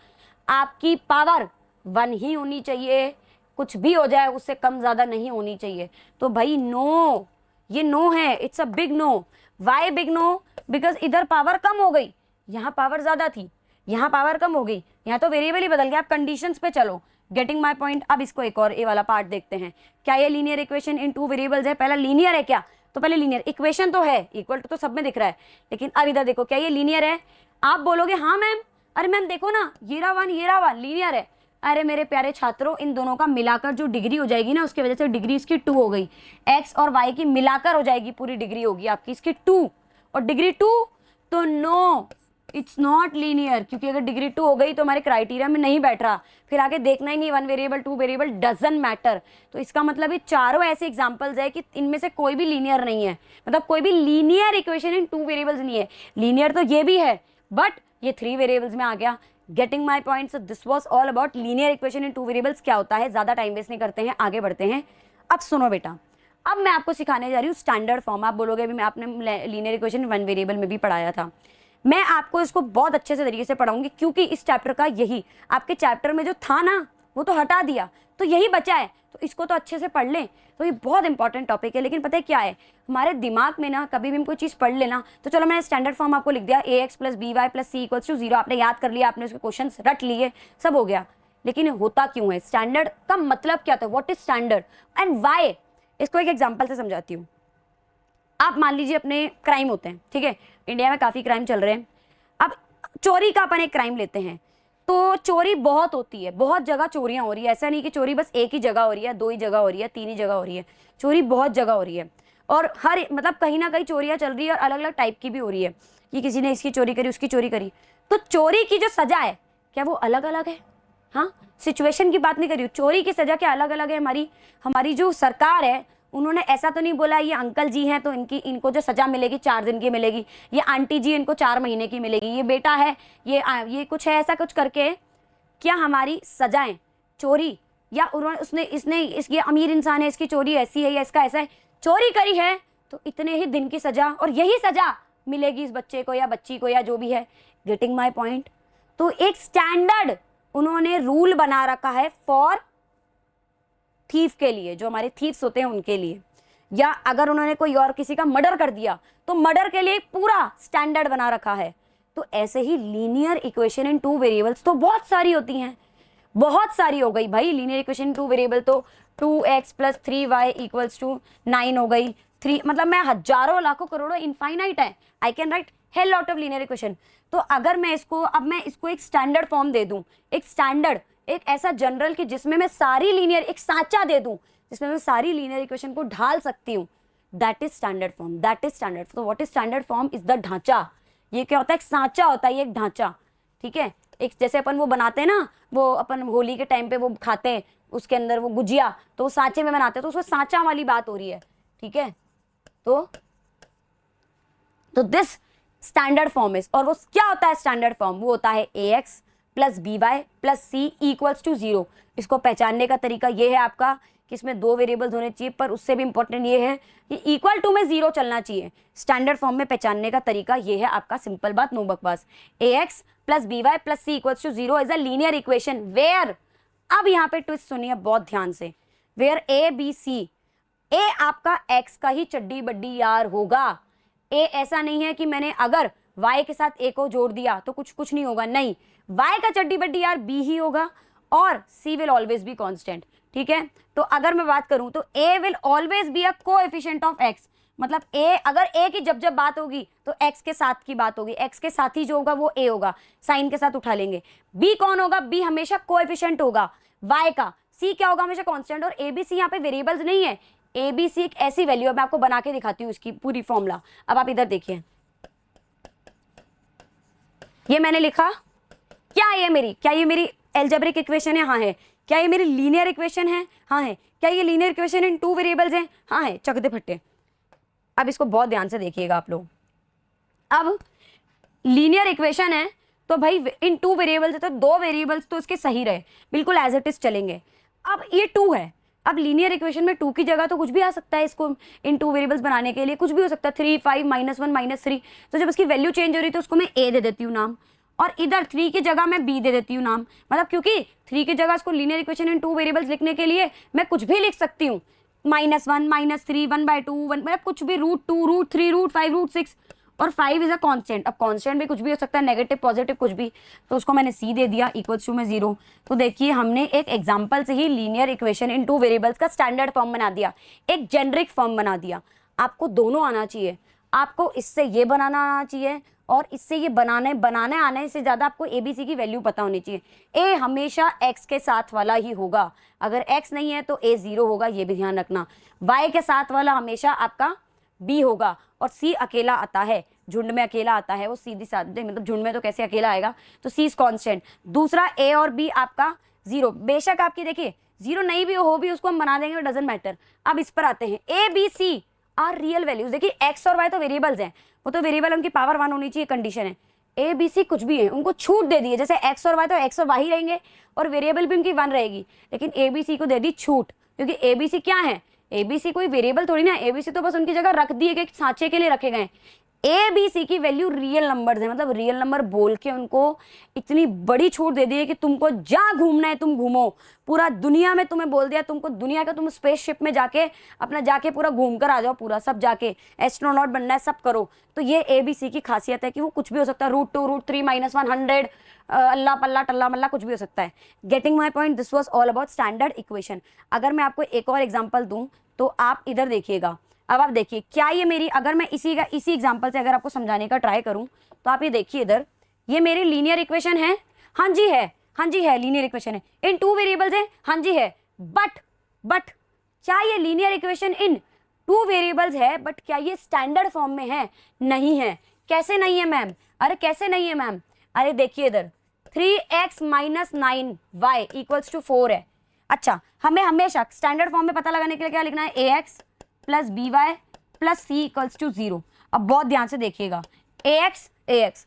आपकी पावर 1 ही होनी चाहिए, कुछ भी हो जाए उससे कम ज्यादा नहीं होनी चाहिए। तो भाई नो, ये नो है, it's a big no. Why big no? Because इधर पावर कम हो गई, यहाँ पावर ज्यादा थी, यहाँ पावर कम हो गई, यहाँ तो वेरिएबल ही बदल गया। आप कंडीशंस पे चलो, गेटिंग माई पॉइंट। अब इसको एक और ए वाला पार्ट देखते हैं। क्या ये लीनियर इक्वेशन इन टू वेरिएबल्स है? पहला लीनियर है क्या? तो पहले लीनियर इक्वेशन तो है, इक्वल टू तो सब में दिख रहा है, लेकिन अब इधर देखो, क्या ये लीनियर है? आप बोलोगे हाँ मैम, अरे मैम देखो ना, ये रहा वन लीनियर है। अरे मेरे प्यारे छात्रों, इन दोनों का मिलाकर जो डिग्री हो जाएगी ना, उसकी वजह से डिग्री इसकी 2 हो गई। एक्स और वाई की मिलाकर हो जाएगी, पूरी डिग्री होगी आपकी इसकी 2, और डिग्री 2 तो नो, इट्स नॉट लीनियर, क्योंकि अगर डिग्री 2 हो गई तो हमारे क्राइटेरिया में नहीं बैठ रहा, फिर आगे देखना ही नहीं, 1 वेरिएबल 2 वेरिएबल डजंट मैटर। तो इसका मतलब ये चारों ऐसे एग्जांपल्स है कि इनमें से कोई भी लीनियर नहीं है, मतलब कोई भी लीनियर इक्वेशन इन 2 वेरिएबल्स नहीं है। लीनियर तो ये भी है, बट ये 3 वेरिएबल्स में आ गया। Getting my point. So this was all about linear equation in 2 variables क्या होता है। ज्यादा टाइम वेस्ट नहीं करते हैं, आगे बढ़ते हैं। अब सुनो बेटा, अब मैं आपको सिखाने जा रही हूँ स्टैंडर्ड फॉर्म। आप बोलोगे अभी मैं आपने लीनियर इक्वेशन 1 वेरिएबल में भी पढ़ाया था, मैं आपको इसको बहुत अच्छे से तरीके से पढ़ाऊंगी, क्योंकि इस चैप्टर का यही आपके चैप्टर में जो था ना वो तो हटा दिया, तो यही बचा है, तो इसको तो अच्छे से पढ़ लें। तो ये बहुत इंपॉर्टेंट टॉपिक है, लेकिन पता है क्या है, हमारे दिमाग में ना कभी भी हम कोई चीज़ पढ़ लेना, तो चलो मैंने स्टैंडर्ड फॉर्म आपको लिख दिया, ax + by + c = 0, आपने याद कर लिया, आपने उसके क्वेश्चन रट लिए, सब हो गया। लेकिन होता क्यों है? स्टैंडर्ड का मतलब क्या था? What is standard and why? इसको एक एग्जाम्पल से समझाती हूँ। आप मान लीजिए अपने क्राइम होते हैं, ठीक है, इंडिया में काफ़ी क्राइम चल रहे हैं। अब चोरी का अपन एक क्राइम लेते हैं, तो चोरी बहुत होती है, बहुत जगह चोरियां हो रही है। ऐसा नहीं कि चोरी बस एक ही जगह हो रही है, 2 ही जगह हो रही है, 3 ही जगह हो रही है, चोरी बहुत जगह हो रही है। और हर मतलब कहीं ना कहीं चोरियां चल रही है, और अलग अलग टाइप की भी हो रही है, कि किसी ने इसकी चोरी करी, उसकी चोरी करी। तो चोरी की जो सजा है क्या वो अलग अलग है? हाँ, सिचुएशन की बात नहीं कर रही हूँ, चोरी की सजा क्या अलग अलग है? हमारी जो सरकार है, उन्होंने ऐसा तो नहीं बोला ये अंकल जी हैं तो इनको जो सजा मिलेगी 4 दिन की मिलेगी, ये आंटी जी इनको 4 महीने की मिलेगी, ये बेटा है ये कुछ है, ऐसा कुछ करके क्या हमारी सजाएं चोरी, या उन्होंने ये अमीर इंसान है, इसकी चोरी ऐसी है या इसका ऐसा है, चोरी करी है तो इतने ही दिन की सजा, और यही सजा मिलेगी इस बच्चे को या बच्ची को या जो भी है। Getting my point? तो एक स्टैंडर्ड उन्होंने रूल बना रखा है फॉर थीफ के लिए, जो हमारे थीफ्स होते हैं उनके लिए, या अगर उन्होंने कोई और किसी का मर्डर कर दिया तो मर्डर के लिए पूरा स्टैंडर्ड बना रखा है। तो ऐसे ही लीनियर इक्वेशन इन 2 वेरिएबल्स तो बहुत सारी होती हैं, बहुत सारी हो गई भाई। लीनियर इक्वेशन इन 2 वेरिएबल तो 2x + 3y = 9 हो गई। 3 मतलब मैं हजारों लाखों करोड़ों इनफाइनाइट है, I can write hell lot of linear equation. तो अगर मैं इसको एक स्टैंडर्ड फॉर्म दे दूं, एक स्टैंडर्ड, एक ऐसा जनरल कि जिसमें मैं सारी लीनियर, एक सांचा दे दूं जिसमें मैं सारी लीनियर इक्वेशन को ढाल सकती हूँ, that is standard form, that is standard. तो what is standard form? Is the ढांचा। ये क्या होता है? एक सांचा होता है, ये एक ढांचा, ठीक है। एक जैसे अपन वो बनाते हैं ना, वो अपन होली के टाइम पे वो खाते हैं, उसके अंदर वो गुजिया, तो वो सांचे में बनाते हैं, तो उसमें सांचा वाली बात हो रही है, ठीक है। तो दिस स्टैंडर्ड फॉर्म इज, और वो क्या होता है स्टैंडर्ड फॉर्म? वो होता है ax + by + c = 0। इसको पहचानने का तरीका ये है आपका कि इसमें 2 वेरिएबल्स होने चाहिए, पर उससे भी इंपॉर्टेंट ये है कि इक्वल टू में 0 चलना चाहिए। स्टैंडर्ड फॉर्म में पहचानने का तरीका ये है आपका, सिंपल बात, नो बकवास। ax + by + c = 0 is a linear equation where, अब यहाँ पे ट्विस्ट सुनिए बहुत ध्यान से, where a b c, a आपका x का ही चड्डी बड्डी यार होगा। a ऐसा नहीं है कि मैंने अगर y के साथ a को जोड़ दिया तो कुछ नहीं होगा, नहीं, y का चड्डी बड्डी यार b ही होगा, और c will always be constant, ठीक है। तो अगर मैं बात करूं तो a will always be a coefficient of x, मतलब a, अगर a की जब बात होगी तो x के साथ की बात होगी, x के साथ ही जो होगा वो a होगा, साइन के साथ उठा लेंगे। b कौन होगा? b हमेशा कोएफिशिएंट होगा y का, c क्या होगा? हमेशा कांस्टेंट। और a b c यहाँ पे वेरिएबल्स नहीं है, a b c एक ऐसी वैल्यू है, मैं आपको बना के दिखाती हूँ इसकी पूरी फॉर्मूला। अब आप इधर देखिए, ये मैंने लिखा, क्या ये मेरी एल्जेब्रिक इक्वेशन है? हाँ है। क्या ये मेरी लीनियर इक्वेशन है? हाँ है। क्या ये लीनियर इक्वेशन इन 2 वेरिएबल्स है? हाँ है। चक दे फट्टे। अब इसको बहुत ध्यान से देखिएगा आप लोग। अब लीनियर इक्वेशन है तो भाई इन 2 वेरिएबल्स है, तो 2 वेरिएबल्स तो इसके सही रहे, बिल्कुल एज इट इज चलेंगे। अब ये 2 है, अब लीनियर इक्वेशन में 2 की जगह तो कुछ भी आ सकता है, इसको इन 2 वेरिएबल्स बनाने के लिए कुछ भी हो सकता है, 3 5 -1 -3। तो जब उसकी वैल्यू चेंज हो रही है तो उसको मैं a दे देती हूँ नाम, और इधर 3 की जगह मैं b दे देती हूँ नाम। मतलब क्योंकि 3 की जगह इसको लीनियर इक्वेशन इन 2 वेरिएबल्स लिखने के लिए मैं कुछ भी लिख सकती हूँ, -1 -3 1/2 1, मतलब कुछ भी √2 √3 √5 √6, और 5 इज अ कांस्टेंट। अब कांस्टेंट भी कुछ भी हो सकता है, नेगेटिव पॉजिटिव कुछ भी, तो उसको मैंने c दे दिया इक्वल्स टू में 0। तो देखिए हमने एक एग्जांपल से ही लीनियर इक्वेशन इन 2 वेरिएबल्स का स्टैंडर्ड फॉर्म बना दिया, एक जेनरिक फॉर्म बना दिया। आपको दोनों आना चाहिए, आपको इससे ये बनाना आना चाहिए और इससे ये बनाने आने से ज़्यादा आपको ABC की वैल्यू पता होनी चाहिए। A हमेशा X के साथ वाला ही होगा, अगर X नहीं है तो A 0 होगा, ये भी ध्यान रखना। Y के साथ वाला हमेशा आपका B होगा और C अकेला आता है, झुंड में अकेला आता है, वो सीधी साधी, मतलब झुंड में तो कैसे अकेला आएगा, तो C इज कांस्टेंट। दूसरा A और B आपका 0, बेशक आपकी देखिए 0 नहीं भी हो भी उसको हम बना देंगे, डजंट मैटर। अब इस पर आते हैं, A B C are real values. देखिए X और Y तो वेरिएबल्स हैं, वो तो वेरिएबल उनकी पावर 1 होनी चाहिए, कंडीशन है। A B C कुछ भी है, उनको छूट दे दी है, जैसे X और Y तो X और Y ही रहेंगे और वेरिएबल भी उनकी 1 रहेगी, लेकिन A B C को दे दी छूट, क्योंकि A B C क्या है, A B C कोई वेरिएबल थोड़ी ना, A B C तो बस उनकी जगह रख दिए गए, सांचे के लिए रखे गए। A B C की वैल्यू रियल नंबर्स है, मतलब रियल नंबर बोल के उनको इतनी बड़ी छूट दे दी है कि तुमको जहाँ घूमना है तुम घूमो, पूरा दुनिया में तुम्हें बोल दिया, तुमको दुनिया का तुम स्पेसशिप में जाके अपना जाके पूरा घूम कर आ जाओ, पूरा सब जाके एस्ट्रोनॉट बनना है, सब करो। तो ये A B C की खासियत है कि वो कुछ भी हो सकता है, √2 √3 -100 अल्लाह पल्ला टल्ला मल्ला कुछ भी हो सकता है। Getting my point, this was all about standard equation. अगर मैं आपको एक और एग्जाम्पल दूँ तो आप इधर देखिएगा। अब आप देखिए क्या ये मेरी, अगर मैं इसी एग्जांपल से अगर आपको समझाने का ट्राई करूं तो आप ये देखिए इधर, ये मेरी लीनियर इक्वेशन है, हाँ जी है, हाँ जी है, लीनियर इक्वेशन है, इन 2 वेरिएबल्स है, हाँ जी है। बट क्या ये लीनियर इक्वेशन इन 2 वेरिएबल्स है, बट क्या ये स्टैंडर्ड फॉर्म में है? नहीं है। कैसे नहीं है मैम? अरे कैसे नहीं है मैम? अरे देखिए इधर 3x - 9y = 4 है। अच्छा, हमें हमेशा स्टैंडर्ड फॉर्म में पता लगाने के लिए क्या लिखना है, ax + by + c = 0। अब बहुत ध्यान से देखिएगा, ax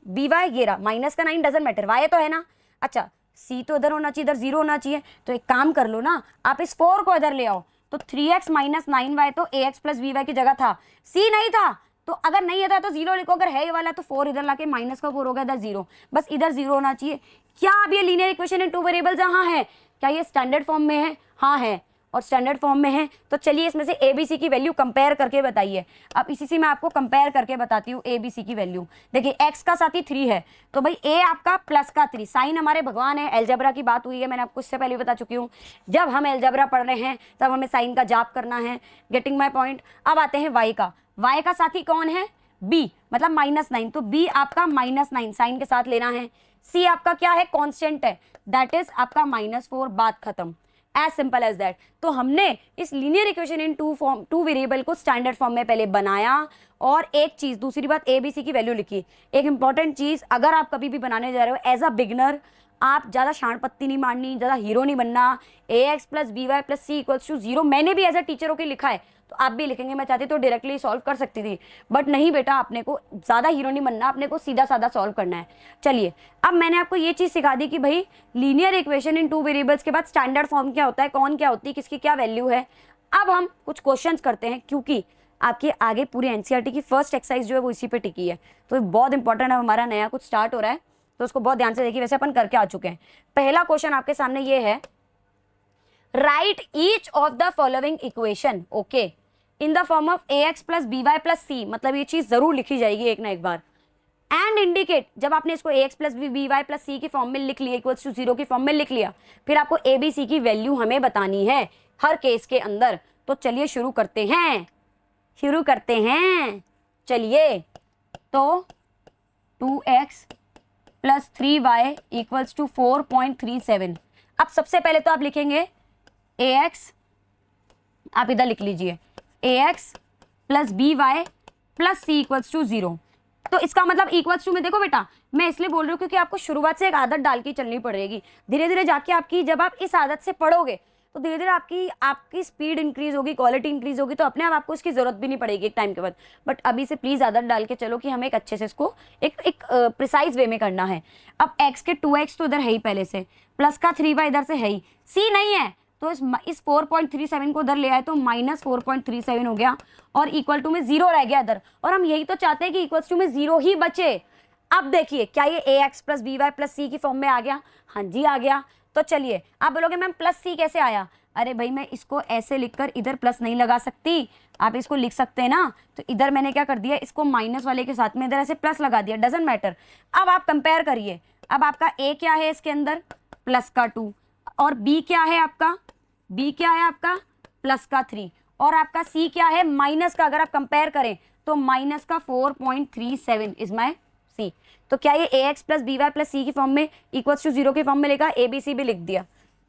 by ये रहा, माइनस का 9 डजंट मैटर, y तो है ना। अच्छा, c तो इधर होना चाहिए, इधर 0 होना चाहिए, तो एक काम कर लो ना, आप इस 4 को इधर ले आओ, तो 3x - 9y तो ax + by की जगह था, c नहीं था, तो अगर नहीं था तो 0 लिखो, अगर है ये वाला तो 4 इधर लाके माइनस का 4 हो गया, इधर 0, बस इधर 0 होना चाहिए। क्या अब ये लीनियर इक्वेशन इन 2 वेरिएबल्स हाँ है? क्या ये स्टैंडर्ड फॉर्म में है? हाँ है, और स्टैंडर्ड फॉर्म में है, तो चलिए इसमें से ABC की वैल्यू कंपेयर करके बताइए। अब इसी से मैं आपको कंपेयर करके बताती हूँ ABC की वैल्यू। देखिए x का साथी 3 है, तो भाई a आपका प्लस का 3, साइन हमारे भगवान है, एलजेब्रा की बात हुई है, मैंने आपको इससे पहले बता चुकी हूँ, जब हम एलजेब्रा पढ़ रहे हैं तब हमें साइन का जाप करना है। Getting my point. अब आते हैं y का साथी कौन है? b, मतलब -9, तो b आपका -9 साइन के साथ लेना है। c आपका क्या है? कांस्टेंट है, दैट इज आपका -4, बात खत्म, एज सिंपल एज दैट। तो हमने इस लीनियर इक्वेशन इन 2 वेरिएबल को स्टैंडर्ड फॉर्म में पहले बनाया, और एक चीज, दूसरी बात, ABC की वैल्यू लिखी। एक इंपॉर्टेंट चीज, अगर आप कभी भी बनाने जा रहे हो एज अ बिगनर, आप ज़्यादा शान पत्ती नहीं मारनी, ज़्यादा हीरो नहीं बनना। ax + by + c = 0 मैंने भी एज अ टीचर होकर लिखा है, तो आप भी लिखेंगे। मैं चाहती तो डायरेक्टली सॉल्व कर सकती थी, बट नहीं बेटा, अपने को ज़्यादा हीरो नहीं बनना, अपने को सीधा साधा सॉल्व करना है। चलिए, अब मैंने आपको ये चीज़ सिखा दी कि भाई लीनियर इक्वेशन इन 2 वेरिएबल्स के बाद स्टैंडर्ड फॉर्म क्या होता है, कौन क्या होती है, किसकी क्या वैल्यू है। अब हम कुछ क्वेश्चंस करते हैं, क्योंकि आपके आगे पूरी NCERT की फर्स्ट एक्सरसाइज जो है वो इसी पे टिकी है, तो बहुत इंपॉर्टेंट है, हमारा नया कुछ स्टार्ट हो रहा है, तो उसको बहुत ध्यान से देखिए। वैसे अपन करके आ चुके हैं। पहला क्वेश्चन आपके सामने ये है, right each of the following equation okay in the form of ax + by + c, मतलब ये चीज जरूर लिखी जाएगी एक ना एक बार। एंड इंडिकेट, जब आपने इसको ax + by + c की फॉर्म में लिख लिया, = 0 की फॉर्म में लिख लिया, फिर आपको ABC की वैल्यू हमें बतानी है हर केस के अंदर। तो चलिए शुरू करते हैं, चलिए। तो 2x + 3y = 4.37। अब सबसे पहले तो आप लिखेंगे ax, आप इधर लिख लीजिए ax + by + c = 0। तो इसका मतलब = में, देखो बेटा मैं इसलिए बोल रही हूँ क्योंकि आपको शुरुआत से एक आदत डाल के चलनी पड़ेगी, धीरे धीरे जाके आपकी, जब आप इस आदत से पढ़ोगे तो धीरे धीरे आपकी स्पीड इंक्रीज होगी, क्वालिटी इंक्रीज होगी, तो अपने आप आपको इसकी जरूरत भी नहीं पड़ेगी एक टाइम के बाद। बट अभी से प्लीज आदत डाल के चलो कि हमें एक अच्छे से इसको एक प्रिसाइज वे में करना है। अब x के 2x तो इधर है ही पहले से, प्लस का 3y इधर से है ही, c नहीं है तो इस 4.37 को उधर ले आए तो -4.37 हो गया, और इक्वल टू में 0 रह गया इधर, और हम यही तो चाहते हैं कि इक्वल टू में 0 ही बचे। अब देखिए क्या ये ax + by + c की फॉर्म में आ गया? हाँ जी आ गया। तो चलिए आप बोलोगे मैम +c कैसे आया? अरे भाई मैं इसको ऐसे लिखकर इधर प्लस नहीं लगा सकती, आप इसको लिख सकते हैं ना। तो इधर मैंने क्या कर दिया, इसको माइनस वाले के साथ में इधर ऐसे प्लस लगा दिया, डजंट मैटर। अब आप कंपेयर करिए, अब आपका ए क्या है इसके अंदर, प्लस का 2, और बी क्या है आपका, बी क्या है आपका प्लस का 3, और आपका सी क्या है माइनस का। अगर आप कंपेयर करें तो माइनस का 4.37 इज माई सी। तो क्या ये a x plus B Y plus c की फॉर्म में इक्वल्स टू 0 की फॉर्म में लिखा, ए बी सी भी लिख दिया।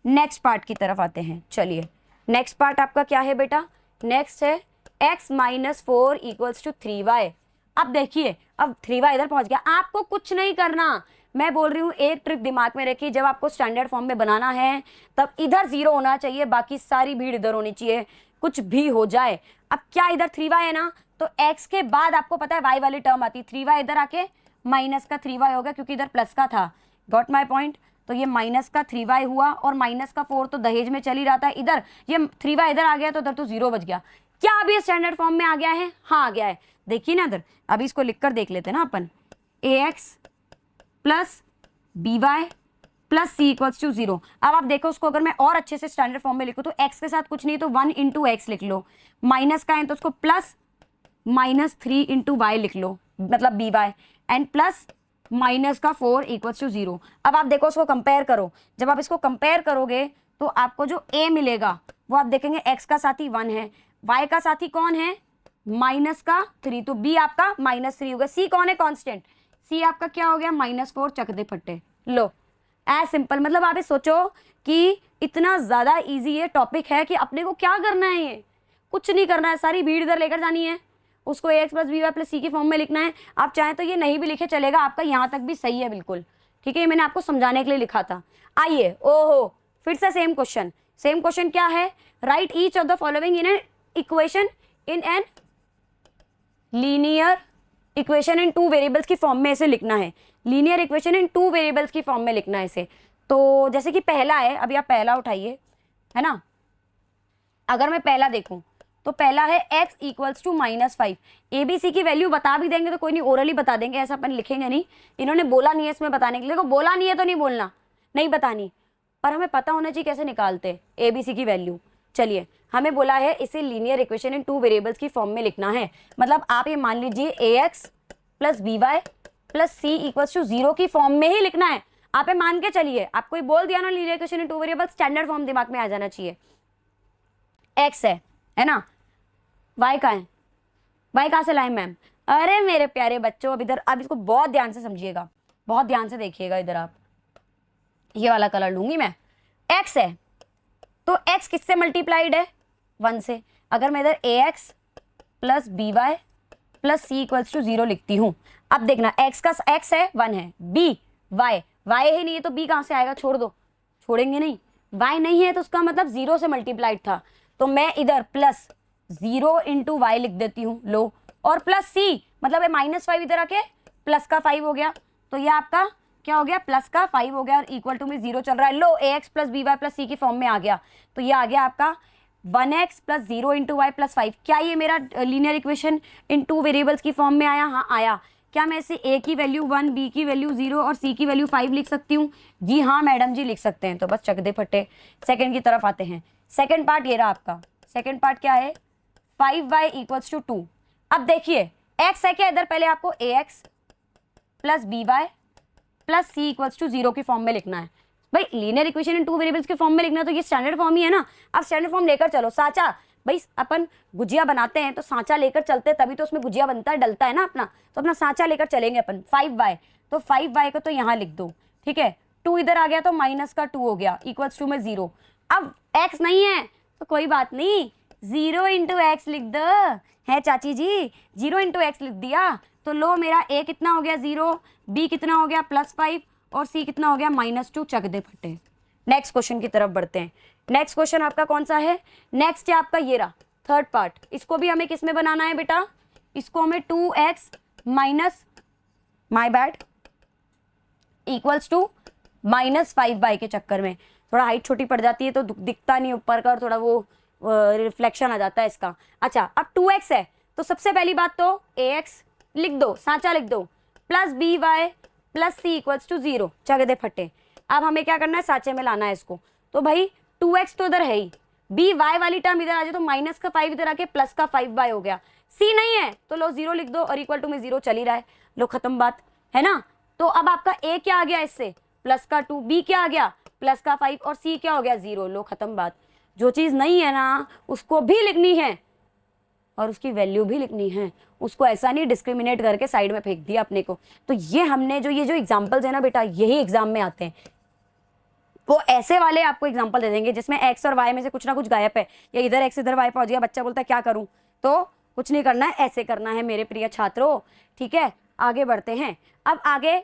नेक्स्ट पार्ट की तरफ आते हैं, चलिए नेक्स्ट पार्ट आपका क्या है बेटा, नेक्स्ट है x minus 4 equals to 3y। अब देखिए, अब 3y इधर पहुंच गया, आपको कुछ नहीं करना, मैं बोल रही हूँ एक ट्रिक दिमाग में रखिए, जब आपको स्टैंडर्ड फॉर्म में बनाना है तब इधर 0 होना चाहिए, बाकी सारी भीड़ इधर होनी चाहिए, कुछ भी हो जाए। अब क्या इधर 3y है ना, तो x के बाद आपको पता है y वाली टर्म आती है, 3y इधर आके माइनस का 3y हो गया क्योंकि इधर प्लस का था, गॉट माई पॉइंट। तो ये माइनस का 3y हुआ और माइनस का 4 तो दहेज में चल ही रहा था, इधर ये 3y इधर आ गया तो इधर तो 0 बच गया। क्या अभी ये स्टैंडर्ड फॉर्म में आ गया है, हाँ आ गया है, देखिए ना इधर। अभी इसको लिखकर देख लेते हैं ना अपन, ax plus B Y plus C equals to 0। अब आप देखो उसको अगर मैं और अच्छे से स्टैंडर्ड फॉर्म में लिखूँ तो x के साथ कुछ नहीं तो 1 इंटू एक्स लिख लो, माइनस का है तो उसको प्लस माइनस 3 इंटू वाई लिख लो, मतलब B Y, and plus minus का 4 इक्वल्स टू 0। अब आप देखो उसको कंपेयर करो, जब आप इसको कंपेयर करोगे तो आपको जो a मिलेगा वो आप देखेंगे x का साथी 1 है, y का साथी कौन है माइनस का 3, तो b आपका माइनस 3 होगा, c कौन है कांस्टेंट, c आपका क्या हो गया -4, चक दे फट्टे लो, एज सिंपल। मतलब आप ये सोचो कि इतना ज्यादा इजी ये टॉपिक है कि अपने को क्या करना है, ये कुछ नहीं करना है, सारी भीड़ इधर लेकर जानी है, उसको ax plus B Y plus c की फॉर्म में लिखना है। आप चाहें तो ये नहीं भी लिखे चलेगा, आपका यहाँ तक भी सही है बिल्कुल, ठीक है, ये मैंने आपको समझाने के लिए लिखा था। आइए, ओहो फिर से सेम क्वेश्चन, सेम क्वेश्चन क्या है, right each of the following in an equation in an linear equation in 2 variables की फॉर्म में इसे लिखना है, लीनियर इक्वेशन इन 2 वेरिएबल्स की फॉर्म में लिखना है इसे। तो जैसे कि पहला है, अभी आप पहला उठाइए, है ना, अगर मैं पहला देखूं तो पहला है x equals to -5। A B C की वैल्यू बता भी देंगे तो कोई नहीं, ओरली बता देंगे, ऐसा अपन लिखेंगे नहीं, इन्होंने बोला नहीं है इसमें बताने के लिए, देखो बोला नहीं है तो नहीं बोलना, नहीं बतानी, पर हमें पता होना चाहिए कैसे निकालते ए बी सी की वैल्यू। चलिए, हमें बोला है इसे लीनियर इक्वेशन इन 2 वेरिएबल्स की फॉर्म में लिखना है, मतलब आप ये मान लीजिए ax plus B Y plus C equals to 0 की फॉर्म में ही लिखना है। आप ये मान के चलिए, आपको ये बोल दिया ना linear equation in 2 variables, standard form दिमाग में आ जाना चाहिए। x है ना, y का है, y कहाँ से लाए मैम, अरे मेरे प्यारे बच्चों अब इधर, अब इसको बहुत ध्यान से समझिएगा, बहुत ध्यान से देखिएगा इधर, आप ये वाला कलर लूंगी मैं, x है तो x किससे मल्टीप्लाइड है 1 से, अगर मैं इधर ax plus B Y plus C equals to 0 लिखती हूँ, अब देखना x का x है 1 है, b y ही नहीं है तो b कहाँ से आएगा, छोड़ दो, छोड़ेंगे नहीं, y नहीं है तो उसका मतलब 0 से मल्टीप्लाइड था, तो मैं इधर प्लस 0 इंटू वाई लिख देती हूँ, लो, और प्लस c मतलब -5 इधर आके प्लस का 5 हो गया, तो ये आपका क्या हो गया प्लस का 5 हो गया और इक्वल टू में 0 चल रहा है, लो ax plus B Y plus c की फॉर्म में आ गया, तो ये आ गया आपका 1x plus 0 into Y plus 5। क्या ये मेरा लीनियर इक्वेशन इन 2 वेरिएबल्स की फॉर्म में आया, हाँ आया। क्या मैं इसे a की वैल्यू 1, b की वैल्यू 0 और c की वैल्यू 5 लिख सकती हूँ, जी हाँ मैडम जी लिख सकते हैं। तो बस चक दे फटे, सेकंड की तरफ आते हैं। सेकंड पार्ट ये रहा आपका, सेकंड पार्ट क्या है 5y इक्वल्स टू 2। अब देखिए x है क्या इधर, पहले आपको ax plus B Y plus C equals to 0 की फॉर्म में लिखना है। भाई लीनियर इक्वेशन इन 2 वेरिएबल्स के फॉर्म में लिखना है तो ये स्टैंडर्ड फॉर्म ही है ना। अब स्टैंडर्ड फॉर्म लेकर चलो, साचा भाई अपन गुजिया बनाते हैं तो सांचा लेकर चलते हैं तभी तो उसमें गुजिया बनता है, डलता है ना अपना, तो अपना सांचा लेकर चलेंगे अपन। 5y तो 5y को तो यहाँ लिख दो, ठीक है, 2 इधर आ गया तो माइनस का 2 हो गया इक्वल्स टू में 0। अब x नहीं है तो कोई बात नहीं, 0 इंटू एक्स लिख दो, है चाची जी, 0 इंटू एक्स लिख दिया तो लो मेरा a कितना हो गया 0, b कितना हो गया +5 और c कितना हो गया -2, चक दे फटे। नेक्स्ट क्वेश्चन की तरफ बढ़ते हैं। नेक्स्ट क्वेश्चन आपका कौन सा है, नेक्स्ट है आपका ये रहा थर्ड पार्ट। इसको भी हमें किस में बनाना है बेटा, इसको हमें 2x minus my bad equals to -5y के चक्कर में थोड़ा हाइट छोटी पड़ जाती है तो दिखता नहीं ऊपर का और थोड़ा वो रिफ्लेक्शन आ जाता है इसका। अच्छा अब 2x है तो सबसे पहली बात तो ax लिख दो, सांचा लिख दो, plus B Y plus C equals to 0, चक दे फटे। अब हमें क्या करना है, सांचे में लाना है इसको। तो भाई 2x तो इधर है ही, बी वाई वाली टर्म इधर आ जाए तो माइनस का 5 इधर आके प्लस का 5y हो गया। सी नहीं है तो लो 0 लिख दो और इक्वल टू में 0 चल ही रहा है, लो खत्म बात, है ना। तो अब आपका ए क्या आ गया इससे, प्लस का 2, बी क्या आ गया प्लस का 5 और सी क्या हो गया 0, लो खत्म बात। जो चीज नहीं है ना उसको भी लिखनी है और उसकी वैल्यू भी लिखनी है, उसको ऐसा नहीं डिस्क्रिमिनेट करके साइड में फेंक दिया अपने को। तो ये हमने जो एग्जाम्पल्स है ना बेटा, यही एग्जाम में आते हैं। वो ऐसे वाले आपको एग्जाम्पल दे देंगे जिसमें एक्स और वाई में से कुछ ना कुछ गायब है, या इधर एक्स इधर वाई पहुंच गया, बच्चा बोलता है क्या करूं, तो कुछ नहीं करना है, ऐसे करना है मेरे प्रिय छात्रों, ठीक है। आगे बढ़ते हैं, अब आगे,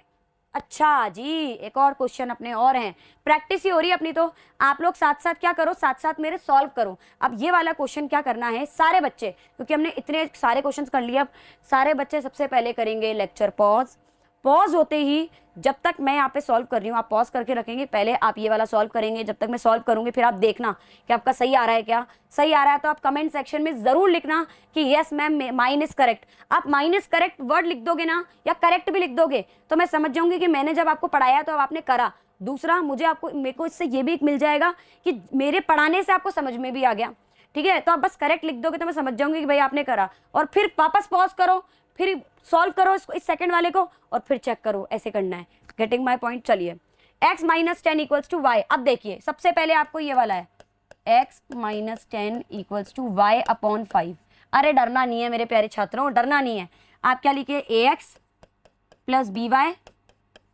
अच्छा जी एक और क्वेश्चन अपने और हैं, प्रैक्टिस ही हो रही है अपनी, तो आप लोग साथ साथ क्या करो, साथ साथ मेरे सॉल्व करो। अब ये वाला क्वेश्चन क्या करना है सारे बच्चे, क्योंकि हमने इतने सारे क्वेश्चंस कर लिए, अब सारे बच्चे सबसे पहले करेंगे लेक्चर पॉज। पॉज होते ही जब तक मैं यहाँ पे सॉल्व कर रही हूँ आप पॉज करके रखेंगे, पहले आप ये वाला सॉल्व करेंगे, जब तक मैं सॉल्व करूंगी फिर आप देखना कि आपका सही आ रहा है क्या। सही आ रहा है तो आप कमेंट सेक्शन में जरूर लिखना कि yes ma'am mine is correct. आप माइन इज करेक्ट वर्ड लिख दोगे ना, या करेक्ट भी लिख दोगे, तो मैं समझ जाऊंगी कि मैंने जब आपको पढ़ाया तो अब आपने करा। दूसरा मेरे को इससे ये भी एक मिल जाएगा कि मेरे पढ़ाने से आपको समझ में भी आ गया, ठीक है। तो आप बस करेक्ट लिख दोगे तो मैं समझ जाऊंगी कि भाई आपने करा, और फिर वापस पॉज करो, फिर सॉल्व करो इसको, इस सेकंड वाले को, और फिर चेक करो, ऐसे करना है। Getting my point. चलिए x minus 10 equals to Y. अब देखिए सबसे पहले आपको ये वाला है x minus 10 equals to Y upon 5। अरे डरना नहीं है मेरे प्यारे छात्रों, डरना नहीं है। आप क्या लिखिए ax plus B Y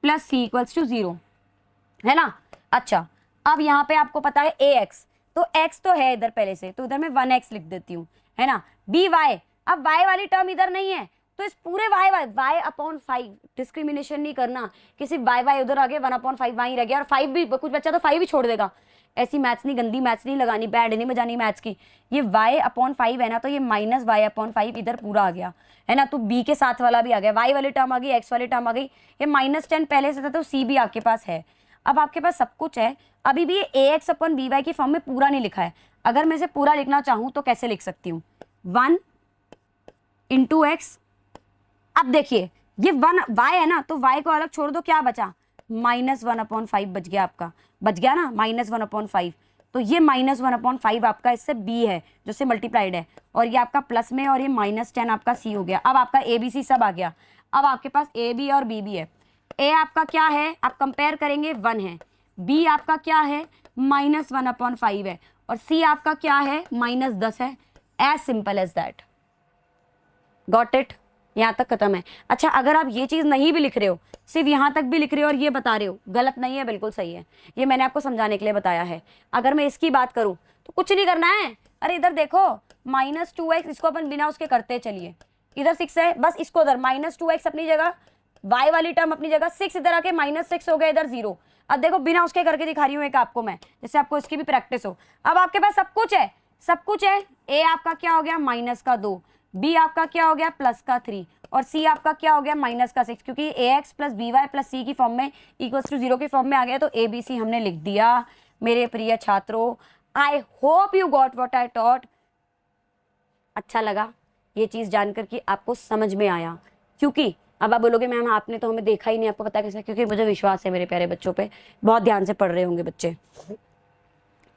plus C equals to 0, है ना। अच्छा अब यहाँ पे आपको पता है ax, तो x तो है इधर पहले से, तो इधर मैं 1x लिख देती हूँ, है ना। बी वाई, अब y वाली टर्म इधर नहीं है तो इस पूरे y अपॉन 5 डिस्क्रिमिनेशन नहीं करना, किसी y उधर आ गए 1/5 वहीं रह गया, और 5 भी, कुछ बच्चा तो 5 भी छोड़ देगा। ऐसी मैथ्स नहीं, गंदी मैथ्स नहीं लगानी, बैड नहीं बजानी मैथ्स की। ये y/5 है ना, तो ये माइनस y/5 इधर पूरा आ गया, है ना। तो b के साथ वाला भी आ गया, y वाली टर्म आ गई, x वाली टर्म आ गई, ये -10 पहले से था तो c भी आपके पास है। अब आपके पास सब कुछ है, अभी भी ये ax अपॉन by की फॉर्म में पूरा नहीं लिखा है। अगर मैं इसे पूरा लिखना चाहूँ तो कैसे लिख सकती हूँ, 1 इंटू एक्स। अब देखिए ये 1 y है ना, तो y को अलग छोड़ दो, क्या बचा -1/5 बच गया आपका, बच गया ना -1/5। तो ये -1/5 आपका इससे b है जो से मल्टीप्लाइड है, और ये आपका प्लस में, और ये -10 आपका c हो गया। अब आपका a b c सब आ गया। अब आपके पास a b और b भी है। a आपका क्या है, आप कंपेयर करेंगे 1 है, b आपका क्या है -1/5 है, और c आपका क्या है -10 है। As simple as that, got it, यहाँ तक खत्म है। अच्छा अगर आप ये चीज नहीं भी लिख रहे हो, सिर्फ यहाँ तक भी लिख रहे हो और ये बता रहे हो, गलत नहीं है, बिल्कुल सही है, ये मैंने आपको समझाने के लिए बताया है। अगर मैं इसकी बात करूँ तो कुछ नहीं करना है, अरे इधर देखो -2x, इसको अपन बिना उसके करते चलिए, इधर 6 है, बस इसको उधर -2x अपनी जगह, y वाली टर्म अपनी जगह, 6 इधर आके -6 हो गया, इधर 0। अब देखो बिना उसके करके दिखा रही हूँ एक आपको मैं, जिससे आपको इसकी भी प्रैक्टिस हो। अब आपके पास सब कुछ है, सब कुछ है। a आपका क्या हो गया -2, b आपका क्या हो गया +3, और c आपका क्या हो गया -6, क्योंकि ax plus B Y plus c की फॉर्म में इक्वल्स टू 0 की फॉर्म में आ गया, तो a b c हमने लिख दिया मेरे प्रिय छात्रों। आई hope you got what I taught. अच्छा लगा ये चीज़ जानकर कि आपको समझ में आया, क्योंकि अब आप बोलोगे मैम आपने तो हमें देखा ही नहीं, आपको पता कैसे, क्योंकि मुझे विश्वास है मेरे प्यारे बच्चों पे, बहुत ध्यान से पढ़ रहे होंगे बच्चे।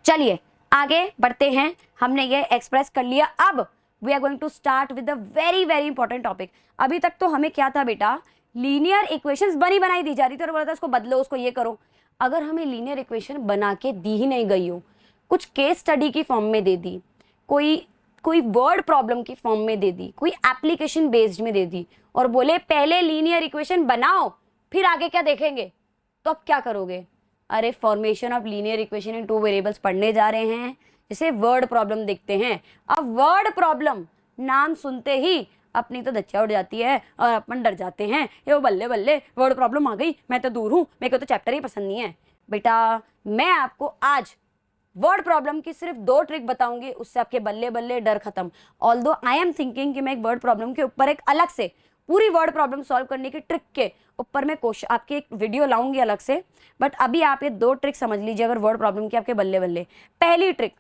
चलिए आगे बढ़ते हैं, हमने ये एक्सप्रेस कर लिया। अब we are going to start with a very very important topic. अभी तक तो हमें क्या था बेटा, लीनियर इक्वेशंस बनी बनाई दी जा रही थी और बोला था उसको बदलो, उसको ये करो। अगर हमें लीनियर इक्वेशन बना के दी ही नहीं गई हो, कुछ केस स्टडी की फॉर्म में दे दी, कोई वर्ड प्रॉब्लम की फॉर्म में दे दी, कोई एप्लीकेशन बेस्ड में दे दी, और बोले पहले लीनियर इक्वेशन बनाओ फिर आगे क्या देखेंगे, तो अब क्या करोगे। अरे formation of linear equation in 2 variables पढ़ने जा रहे हैं, जिसे वर्ड प्रॉब्लम देखते हैं। अब वर्ड प्रॉब्लम नाम सुनते ही अपनी तो धज्जियां उड़ जाती है और अपन डर जाते हैं, ये वो बल्ले बल्ले वर्ड प्रॉब्लम आ गई, मैं तो दूर हूँ, मेरे को तो चैप्टर ही पसंद नहीं है। बेटा मैं आपको आज वर्ड प्रॉब्लम की सिर्फ 2 ट्रिक बताऊंगी, उससे आपके बल्ले बल्ले डर खत्म। ऑल्दो आई एम थिंकिंग कि मैं एक वर्ड प्रॉब्लम के ऊपर एक अलग से पूरी वर्ड प्रॉब्लम सॉल्व करने की ट्रिक के ऊपर मैं क्वेश्चन आपकी एक वीडियो लाऊंगी अलग से, बट अभी आप ये 2 ट्रिक समझ लीजिए अगर वर्ड प्रॉब्लम की आपके बल्ले बल्ले। पहली ट्रिक,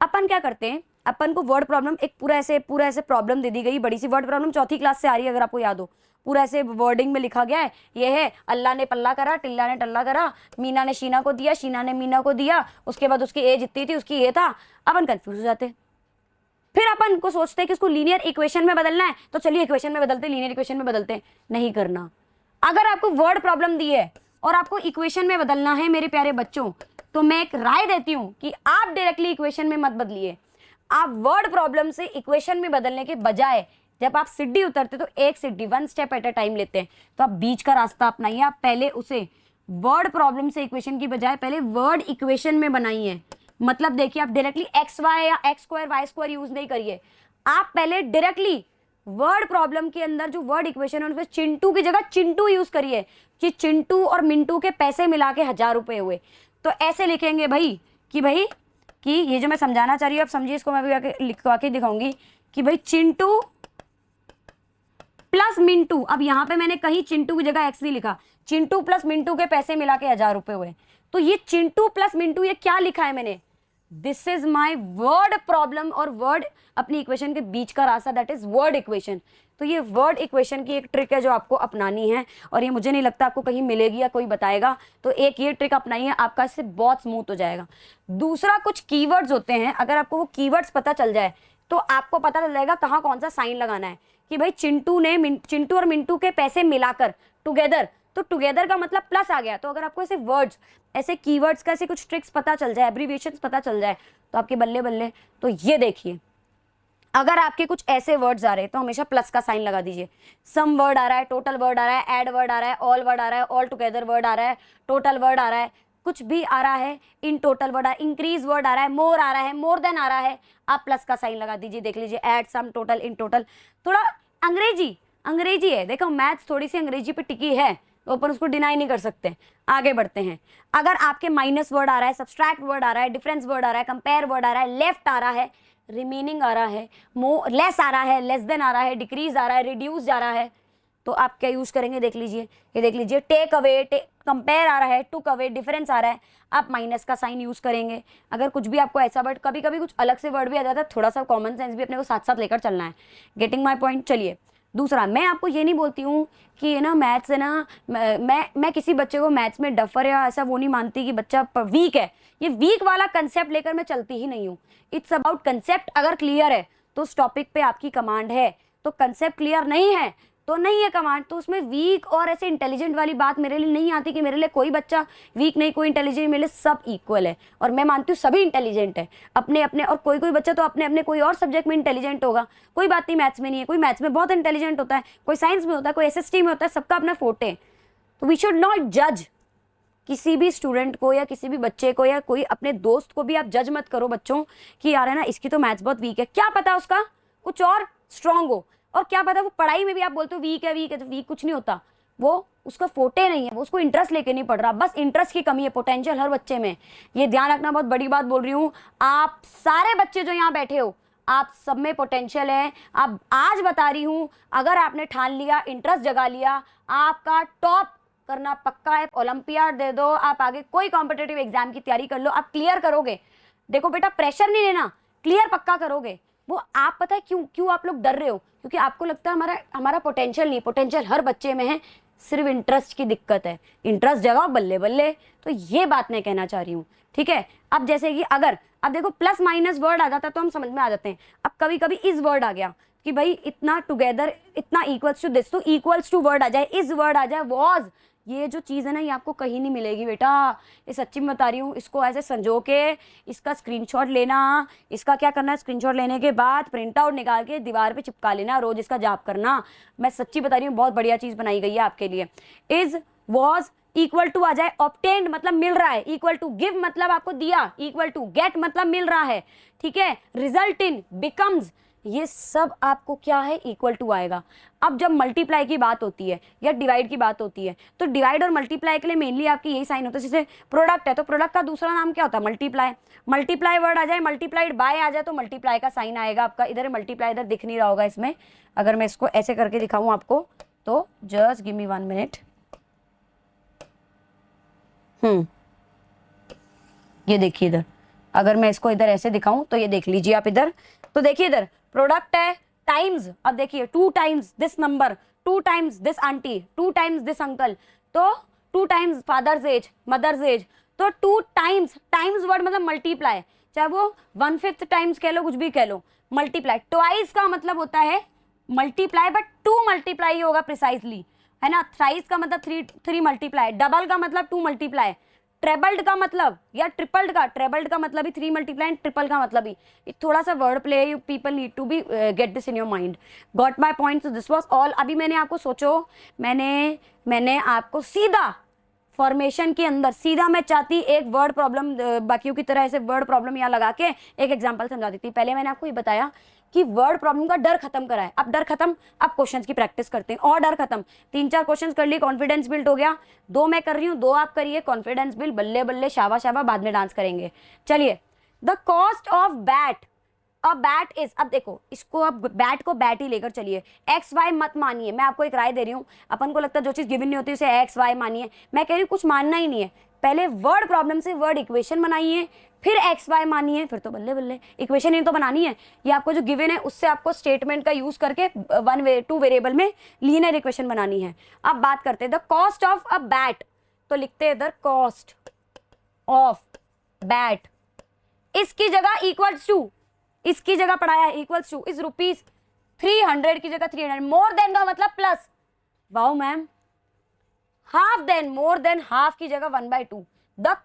अपन क्या करते हैं, अपन को वर्ड प्रॉब्लम एक पूरा ऐसे प्रॉब्लम दे दी गई, बड़ी सी वर्ड प्रॉब्लम 4थी क्लास से आ रही है अगर आपको याद हो, पूरा ऐसे वर्डिंग में लिखा गया है, ये है अल्लाह ने पल्ला करा, टिल्ला ने टल्ला करा, मीना ने शीना को दिया, शीना ने मीना को दिया, उसके बाद उसकी एज इतनी थी, उसकी ये था। अपन कंफ्यूज हो जाते, फिर अपन को सोचते हैं कि उसको लीनियर इक्वेशन में बदलना है, तो चलिए इक्वेशन में बदलते, लीनियर इक्वेशन में बदलते हैं। नहीं करना। अगर आपको वर्ड प्रॉब्लम दी है और आपको इक्वेशन में बदलना है मेरे प्यारे बच्चों, तो मैं एक राय देती हूं कि आप डायरेक्टली इक्वेशन में मत बदलिए। आप वर्ड प्रॉब्लम से इक्वेशन में बदलने के बजाय जब आप सीढ़ी उतरते तो एक सीढ़ी, 1 स्टेप एट अ टाइम लेते हैं, तो आप बीच का रास्ता अपनाइए। आप पहले उसे वर्ड प्रॉब्लम से इक्वेशन की बजाय पहले वर्ड इक्वेशन में बनाइए। मतलब देखिए, आप डायरेक्टली एक्स वाई या X square Y square use नहीं करिए। आप पहले डायरेक्टली वर्ड प्रॉब्लम के अंदर जो वर्ड इक्वेशन है उसमें चिंटू की जगह चिंटू यूज करिए कि चिंटू और मिंटू के पैसे मिला के 1000 रुपए हुए। तो ऐसे लिखेंगे भाई कि ये जो मैं समझाना चाह रही हूँ आप समझिए, इसको मैं भी आके लिखवा के दिखाऊंगी कि भाई चिंटू प्लस मिंटू। अब यहाँ पे मैंने कहीं चिंटू की जगह एक्स नहीं लिखा, चिंटू प्लस मिंटू के पैसे मिला के 1000 रुपए हुए। तो ये चिंटू प्लस मिंटू ये क्या लिखा है मैंने, this is my word problem और वर्ड अपनी इक्वेशन के बीच का रास्ता, दैट इज वर्ड इक्वेशन। तो ये वर्ड इक्वेशन की एक ट्रिक है जो आपको अपनानी है, और ये मुझे नहीं लगता आपको कहीं मिलेगी या कोई बताएगा। तो एक ये ट्रिक अपनाइए, आपका इससे बहुत स्मूथ हो जाएगा। दूसरा, कुछ कीवर्ड्स होते हैं, अगर आपको वो कीवर्ड्स पता चल जाए तो आपको पता चल जाएगा कहाँ कौन सा साइन लगाना है। कि भाई चिंटू और मिंटू के पैसे मिलाकर टुगेदर, तो टुगेदर का मतलब प्लस आ गया। तो अगर आपको ऐसे वर्ड्स, ऐसे कीवर्ड्स का ऐसे कुछ ट्रिक्स पता चल जाए, एब्रीविएशंस पता चल जाए, तो आपके बल्ले बल्ले। तो ये देखिए, अगर आपके कुछ ऐसे वर्ड्स आ रहे हैं तो हमेशा प्लस का साइन लगा दीजिए। सम वर्ड आ रहा है, टोटल वर्ड आ रहा है, ऐड वर्ड आ रहा है, ऑल वर्ड आ रहा है, ऑल टुगेदर वर्ड आ रहा है, टोटल वर्ड आ रहा है, कुछ भी आ रहा है, इन टोटल वर्ड आ रहा है, इंक्रीज वर्ड आ रहा है, मोर आ रहा है, मोर देन आ रहा है, आप प्लस का साइन लगा दीजिए। देख लीजिए, add, sum, total, in total. थोड़ा अंग्रेजी है, देखो मैथ्स थोड़ी सी अंग्रेजी पे टिकी है, तो अपन उसको डिनाई नहीं कर सकते। आगे बढ़ते हैं। अगर आपके माइनस वर्ड आ रहा है, सब्सट्रैक्ट वर्ड आ रहा है, डिफरेंस वर्ड आ रहा है, कंपेयर वर्ड आ रहा है, लेफ्ट आ रहा है, रिमेनिंग आ रहा है, लेस आ रहा है, लेस देन आ रहा है, डिक्रीज आ रहा है, रिड्यूस जा रहा है, तो आप क्या यूज करेंगे, देख लीजिए। ये देख लीजिए, टेक अवे, कंपेयर आ रहा है, टुक अवे, डिफरेंस आ रहा है, आप माइनस का साइन यूज करेंगे। अगर कुछ भी आपको ऐसा वर्ड, कभी कभी कुछ अलग से वर्ड भी आ जाता है, थोड़ा सा कॉमन सेंस भी अपने को साथ साथ लेकर चलना है। Getting my point. चलिए दूसरा, मैं आपको ये नहीं बोलती हूँ कि ये ना मैथ्स है ना, मैं किसी बच्चे को मैथ्स में डफर या ऐसा वो नहीं मानती कि बच्चा वीक है। ये वीक वाला कंसेप्ट लेकर मैं चलती ही नहीं हूँ। It's about concept. अगर क्लियर है तो उस टॉपिक पे आपकी कमांड है, तो कंसेप्ट क्लियर नहीं है तो नहीं है कमांड। तो उसमें वीक और ऐसे इंटेलिजेंट वाली बात मेरे लिए नहीं आती कि मेरे लिए कोई बच्चा वीक नहीं, कोई इंटेलिजेंट, मेरे लिए सब इक्वल है। और मैं मानती हूँ सभी इंटेलिजेंट है अपने अपने, और कोई कोई बच्चा तो अपने अपने कोई और सब्जेक्ट में इंटेलिजेंट होगा। कोई बात नहीं, मैथ्स में नहीं है, कोई मैथ्स में बहुत इंटेलिजेंट होता है, कोई साइंस में होता है, कोई SST में होता है, सबका अपना फोटे। तो वी शुड नॉट जज किसी भी स्टूडेंट को या किसी भी बच्चे को या कोई अपने दोस्त को भी आप जज मत करो बच्चों कि यार है ना इसकी तो मैथ्स बहुत वीक है। क्या पता उसका कुछ और स्ट्रांग हो, और क्या पता वो पढ़ाई में भी आप बोलते हो वीक है, तो वीक कुछ नहीं होता, वो उसका फोटे नहीं है, वो उसको इंटरेस्ट लेके नहीं पढ़ रहा, बस इंटरेस्ट की कमी है। पोटेंशियल हर बच्चे में, ये ध्यान रखना, बहुत बड़ी बात बोल रही हूँ। आप सारे बच्चे जो यहाँ बैठे हो, आप सब में पोटेंशियल है। आप आज बता रही हूँ, अगर आपने ठान लिया, इंटरेस्ट जगा लिया, आपका टॉप करना पक्का है। ओलंपियाड दे दो, आप आगे कोई कॉम्पिटेटिव एग्जाम की तैयारी कर लो, आप क्लियर करोगे। देखो बेटा, प्रेशर नहीं लेना, क्लियर पक्का करोगे। वो आप पता है क्यों आप लोग डर रहे हो, क्योंकि आपको लगता है हमारा पोटेंशियल नहीं। पोटेंशियल हर बच्चे में है, सिर्फ इंटरेस्ट की दिक्कत है। इंटरेस्ट जगाओ, बल्ले बल्ले। तो ये बात मैं कहना चाह रही हूँ, ठीक है। अब जैसे कि अगर अब देखो प्लस माइनस वर्ड आ जाता है तो हम समझ में आ जाते हैं। अब कभी कभी इस वर्ड आ गया कि भाई इतना टुगेदर, इतना इक्वल्स टू दिस, तो इक्वल्स टू वर्ड आ जाए, इस वर्ड आ जाए, वॉज, ये जो चीज़ है ना, ये आपको कहीं नहीं मिलेगी बेटा। ये सच्ची में बता रही हूँ। इसको ऐसे संजो के इसका स्क्रीनशॉट लेना, इसका क्या करना है, स्क्रीनशॉट लेने के बाद प्रिंट आउट निकाल के दीवार पे चिपका लेना, रोज इसका जाप करना। मैं सच्ची बता रही हूँ, बहुत बढ़िया चीज़ बनाई गई है आपके लिए। इज, वॉज, इक्वल टू आ जाए, ऑब्टेन्ड मतलब मिल रहा है, इक्वल टू, गिव मतलब आपको दिया, इक्वल टू, गेट मतलब मिल रहा है, ठीक है। रिजल्ट इन, बिकम्स, ये सब आपको क्या है, इक्वल टू आएगा। अब जब मल्टीप्लाई की बात होती है या डिवाइड की बात होती है, तो डिवाइड और मल्टीप्लाई के लिए मेनली आपकी यही साइन होता है। जैसे प्रोडक्ट है तो प्रोडक्ट का दूसरा नाम क्या होता है, मल्टीप्लाई। मल्टीप्लाई वर्ड आ जाए, मल्टीप्लाइड बाय आ जाए, तो मल्टीप्लाई का साइन आएगा आपका। इधर मल्टीप्लाई, इधर दिख नहीं रहा होगा इसमें, अगर मैं इसको ऐसे करके दिखाऊं आपको, तो जस्ट गिव मी 1 मिनट। ये देखिए इधर, अगर मैं इसको इधर ऐसे दिखाऊं तो ये देख लीजिए आप इधर, तो देखिए इधर प्रोडक्ट है टाइम्स, अब देखिए 2 times this number, 2 times this aunty, 2 times this uncle, तो 2 times father's age, mother's age, तो 2 times, times वर्ड मतलब मल्टीप्लाई, चाहे वो 1/5 टाइम्स कह लो, कुछ भी कह लो, मल्टीप्लाई। ट्वाइस का मतलब होता है मल्टीप्लाई, बट 2 मल्टीप्लाई होगा प्रिसाइजली, है ना। थ्राइस का मतलब 3 मल्टीप्लाई, डबल का मतलब 2 मल्टीप्लाई, ट्रेबल्ड का मतलब या ट्रिपल्ड का, ट्रेबल्ड का मतलब ही 3 मल्टीप्लाई, ट्रिपल का मतलब ही, थोड़ा सा word play, you people need to be get this in your mind. Got my point? So this was all. अभी मैंने आपको सोचो, मैंने आपको सीधा फॉर्मेशन के अंदर सीधा मैं चाहती एक वर्ड प्रॉब्लम बाकियों की तरह ऐसे वर्ड प्रॉब्लम यहाँ लगा के एक एग्जांपल समझा देती। पहले मैंने आपको ये बताया कि वर्ड प्रॉब्लम का डर खत्म करा है, अब डर खत्म, अब क्वेश्चंस की प्रैक्टिस करते हैं और डर खत्म। 3-4 क्वेश्चंस कर लिए, कॉन्फिडेंस बिल्ड हो गया। 2 मैं कर रही हूँ, 2 आप करिए, कॉन्फिडेंस बिल्ड, बल्ले बल्ले, शाबा शाबा, बाद में डांस करेंगे। चलिए, द कॉस्ट ऑफ बैट, अब बैट इज, अब देखो इसको, अब बैट को बैट ही लेकर चलिए, एक्स वाई मत मानिए। मैं आपको एक राय दे रही हूँ, अपन को लगता है जो चीज गिवन नहीं होती उसे एक्स वाई मानिए, मैं कह रही हूँ कुछ मानना ही नहीं है। पहले वर्ड प्रॉब्लम से वर्ड इक्वेशन बनाइए, फिर एक्स वाई मानिए, फिर तो बल्ले बल्ले। इक्वेशन ही तो बनानी है, ये आपको जो गिवन है उससे आपको स्टेटमेंट का यूज करके 2 वेरिएबल में लीनियर इक्वेशन बनानी है। अब बात करते हैं the cost of a bat, तो लिखते हैं द कॉस्ट ऑफ बैट, इसकी जगह इक्वल्स टू, इसकी जगह पढ़ाया इक्वल्स टू, इज रुपीज 300 की जगह 300, मोर देन का मतलब plus, wow ma'am, half than, more than half की जगह 1/2, the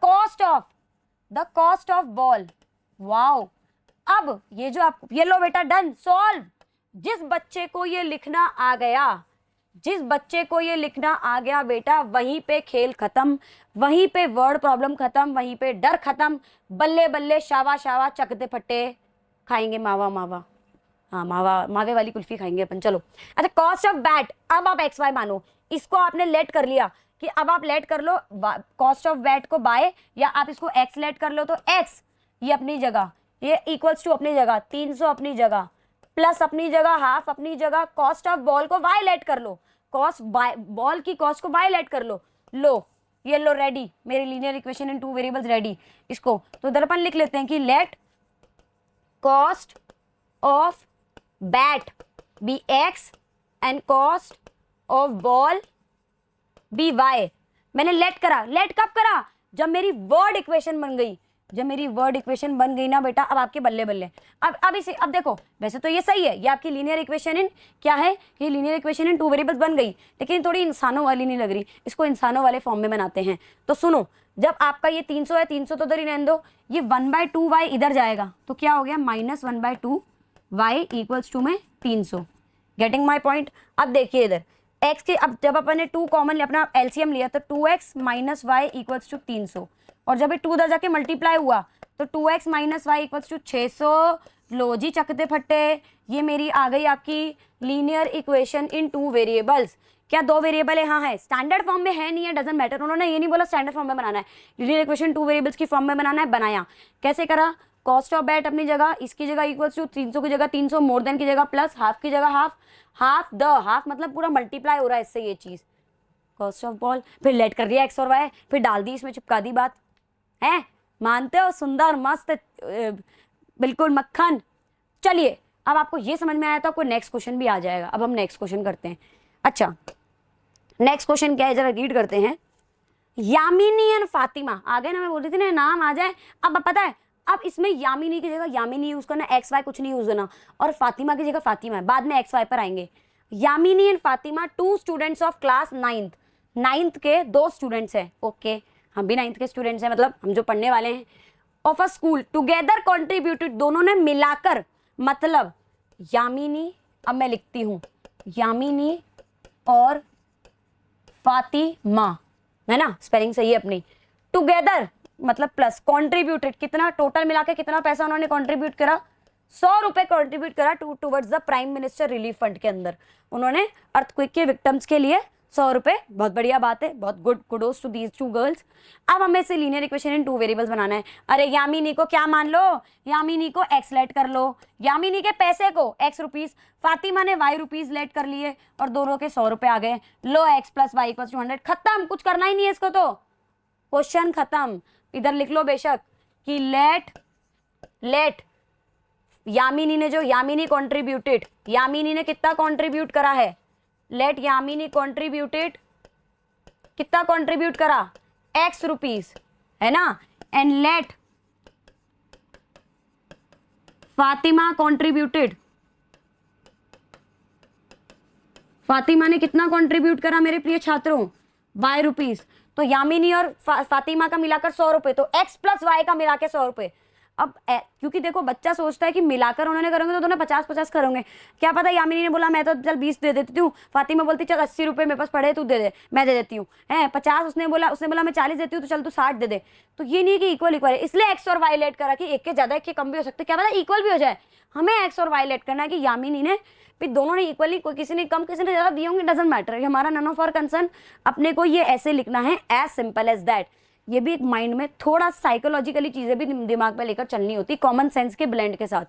cost of ball, wow. अब ये जो आप, ये लो बेटा, डन, सॉल्व। जिस बच्चे को ये लिखना आ गया, जिस बच्चे को ये लिखना आ गया बेटा, वहीं पे खेल खत्म, वहीं पे वर्ड प्रॉब्लम खत्म, वहीं पे डर खत्म, बल्ले बल्ले, शावा शावा, चकते फट्टे, खाएंगे मावा मावा, हाँ मावा, मावे वाली कुल्फी खाएंगे अपन। चलो, अच्छा, कॉस्ट ऑफ बैट, अब आप एक्स वाई मानो, इसको आपने लेट कर लिया कि अब आप लेट कर लो कॉस्ट ऑफ बैट को बाय, या आप इसको एक्स लेट कर लो, तो एक्स ये अपनी जगह, ये इक्वल्स टू अपनी जगह, 300 अपनी जगह, प्लस अपनी जगह, हाफ अपनी जगह, कॉस्ट ऑफ बॉल को वाई लेट कर लो, कॉस्ट बॉल की कॉस्ट को वाई लेट कर लो, ये लो, रेडी, मेरी linear equation in 2 variables ready. इसको तो इधर अपन लिख लेते हैं कि let cost of bat be X and cost of ball be Y. मैंने लेट करा, लेट कब करा? जब मेरी वर्ड इक्वेशन बन गई, जब मेरी वर्ड इक्वेशन बन गई ना बेटा, अब आपके बल्ले बल्ले। अब इसे, अब देखो, वैसे तो ये सही है, ये आपकी लीनियर इक्वेशन इन क्या है, ये लीनियर इक्वेशन इन 2 वेरिएबल्स बन गई, लेकिन थोड़ी इंसानों वाली नहीं लग रही, इसको इंसानों वाले फॉर्म में बनाते हैं। तो सुनो, जब आपका ये 300 है, 300 तो इधर ही रहने दो, ये 1/2 वाई इधर जाएगा, तो क्या हो गया, -1/2 वाई इक्वल्स टू में 300। Getting my point? अब देखिए इधर x के, अब जब अपन ने 2 कॉमन अपना एलसीएम लिया, तो 2x - y इक्वल्स टू 300, और जब ये 2 उधर जाके मल्टीप्लाई हुआ, तो 2x - y इक्वल्स टू 600। लो जी चकते फट्टे, ये मेरी आ गई आपकी लीनियर इक्वेशन इन 2 वेरिएबल्स। क्या 2 वेरिएबल है? हाँ है, स्टैंडर्ड फॉर्म में है नहीं है, डजंट मैटर। उन्होंने ये नहीं बोला स्टैंडर्ड फॉर्म में बनाना है, लीनियर इक्वेशन 2 वेरिएबल्स की फॉर्म में बनाना है, बनाया। कैसे करा? कॉस्ट ऑफ बैट अपनी जगह, इसकी जगह इक्वल्स टू 300 की जगह 300, मोर देन की जगह प्लस, हाफ की जगह हाफ, हाफ मतलब पूरा मल्टीप्लाई हो रहा है इससे ये चीज, कॉस्ट ऑफ बॉल, फिर लेट कर दिया एक्स और वाई, फिर डाल दी इसमें, चिपका दी बात है। मानते हो? सुंदर मस्त बिल्कुल मक्खन। चलिए, अब आपको ये समझ में आया तो आपको नेक्स्ट क्वेश्चन भी आ जाएगा। अब हम नेक्स्ट क्वेश्चन करते हैं। अच्छा, नेक्स्ट क्वेश्चन क्या है, जरा रीड करते हैं। यामिनी एंड फातिमा, आ गए ना, मैं बोल रही थी ना नाम आ जाए। अब पता है, अब इसमें यामिनी की जगह यामिनी यूज करना, एक्स वाई कुछ नहीं यूज करना, और फातिमा की जगह फातिमा है, बाद में एक्स वाई पर आएंगे। Yamini and Fatima 2 students of class 9th के 2 स्टूडेंट्स हैं। ओके, हम भी 9th के स्टूडेंट्स हैं, मतलब हम जो पढ़ने वाले हैं। Of a school together contributed, दोनों ने मिलाकर, मतलब यामिनी, अब मैं लिखती हूँ यामिनी और फातिमा, है ना, स्पेलिंग सही है अपनी। टुगेदर मतलब प्लस, कॉन्ट्रीब्यूटेड कितना, टोटल मिला के कितना पैसा उन्होंने कॉन्ट्रीब्यूट करा, 100 रुपए कॉन्ट्रीब्यूट करा towards the prime minister relief fund के अंदर। उन्होंने अर्थक्वेक के विक्टिम्स के लिए 100 रुपए, बहुत बढ़िया बात है, बहुत good, kudos to these 2 girls. अब हमें से लीनियर इक्वेशन इन 2 वेरिएबल्स बनाना है। अरे यामिनी को क्या मान लो, यामिनी को एक्स लेट कर लो, यामिनी के पैसे को x रुपीज, फातिमा ने y रुपीज लेट कर लिए, और दोनों के 100 रुपए आ गए। लो x + y = 100, खत्म, कुछ करना ही नहीं है इसको, तो क्वेश्चन खत्म। इधर लिख लो बेशक कि लेट यामिनी ने, जो यामिनी कॉन्ट्रीब्यूटेड, यामिनी ने कितना कॉन्ट्रीब्यूट करा है, लेट यामिनी कॉन्ट्रीब्यूटेड, कितना कॉन्ट्रीब्यूट करा, x रुपीज, है ना, and let Fatima contributed, Fatima ने कितना कंट्रीब्यूट करा मेरे प्रिय छात्रों, y रुपीज। तो यामिनी और फातिमा का मिलाकर 100 रुपए, तो x प्लस y का मिलाकर 100 रुपए। अब क्योंकि देखो बच्चा सोचता है कि मिलाकर उन्होंने करेंगे तो दोनों 50-50 करेंगे, क्या पता यामिनी ने बोला मैं तो चल 20 दे देती हूँ, फातिमा बोलती चल 80 रुपए मेरे पास पड़े तू दे दे, मैं दे देती हूँ, है 50, उसने बोला मैं 40 देती हूँ तो चल तू 60 दे दे। तो ये नहीं कि इक्वल है, इसलिए एक्स और वाई लेट करा कि एक के ज्यादा एक के कम भी हो सकते, क्या पता इक्वल भी हो जाए। हमें एक्स और वाई लेट करना है कि यामिनी ने फिर दोनों ने इक्वली, कोई किसी ने कम किसी ने ज्यादा दिए होंगे, डजंट मैटर, ये हमारा नन ऑफ आवर कंसर्न। अपने को ये ऐसे लिखना है, एज सिंपल एज दैट। ये भी एक माइंड में थोड़ा साइकोलॉजिकली चीजें भी दिमाग पे लेकर चलनी होती, कॉमन सेंस के ब्लेंड के साथ।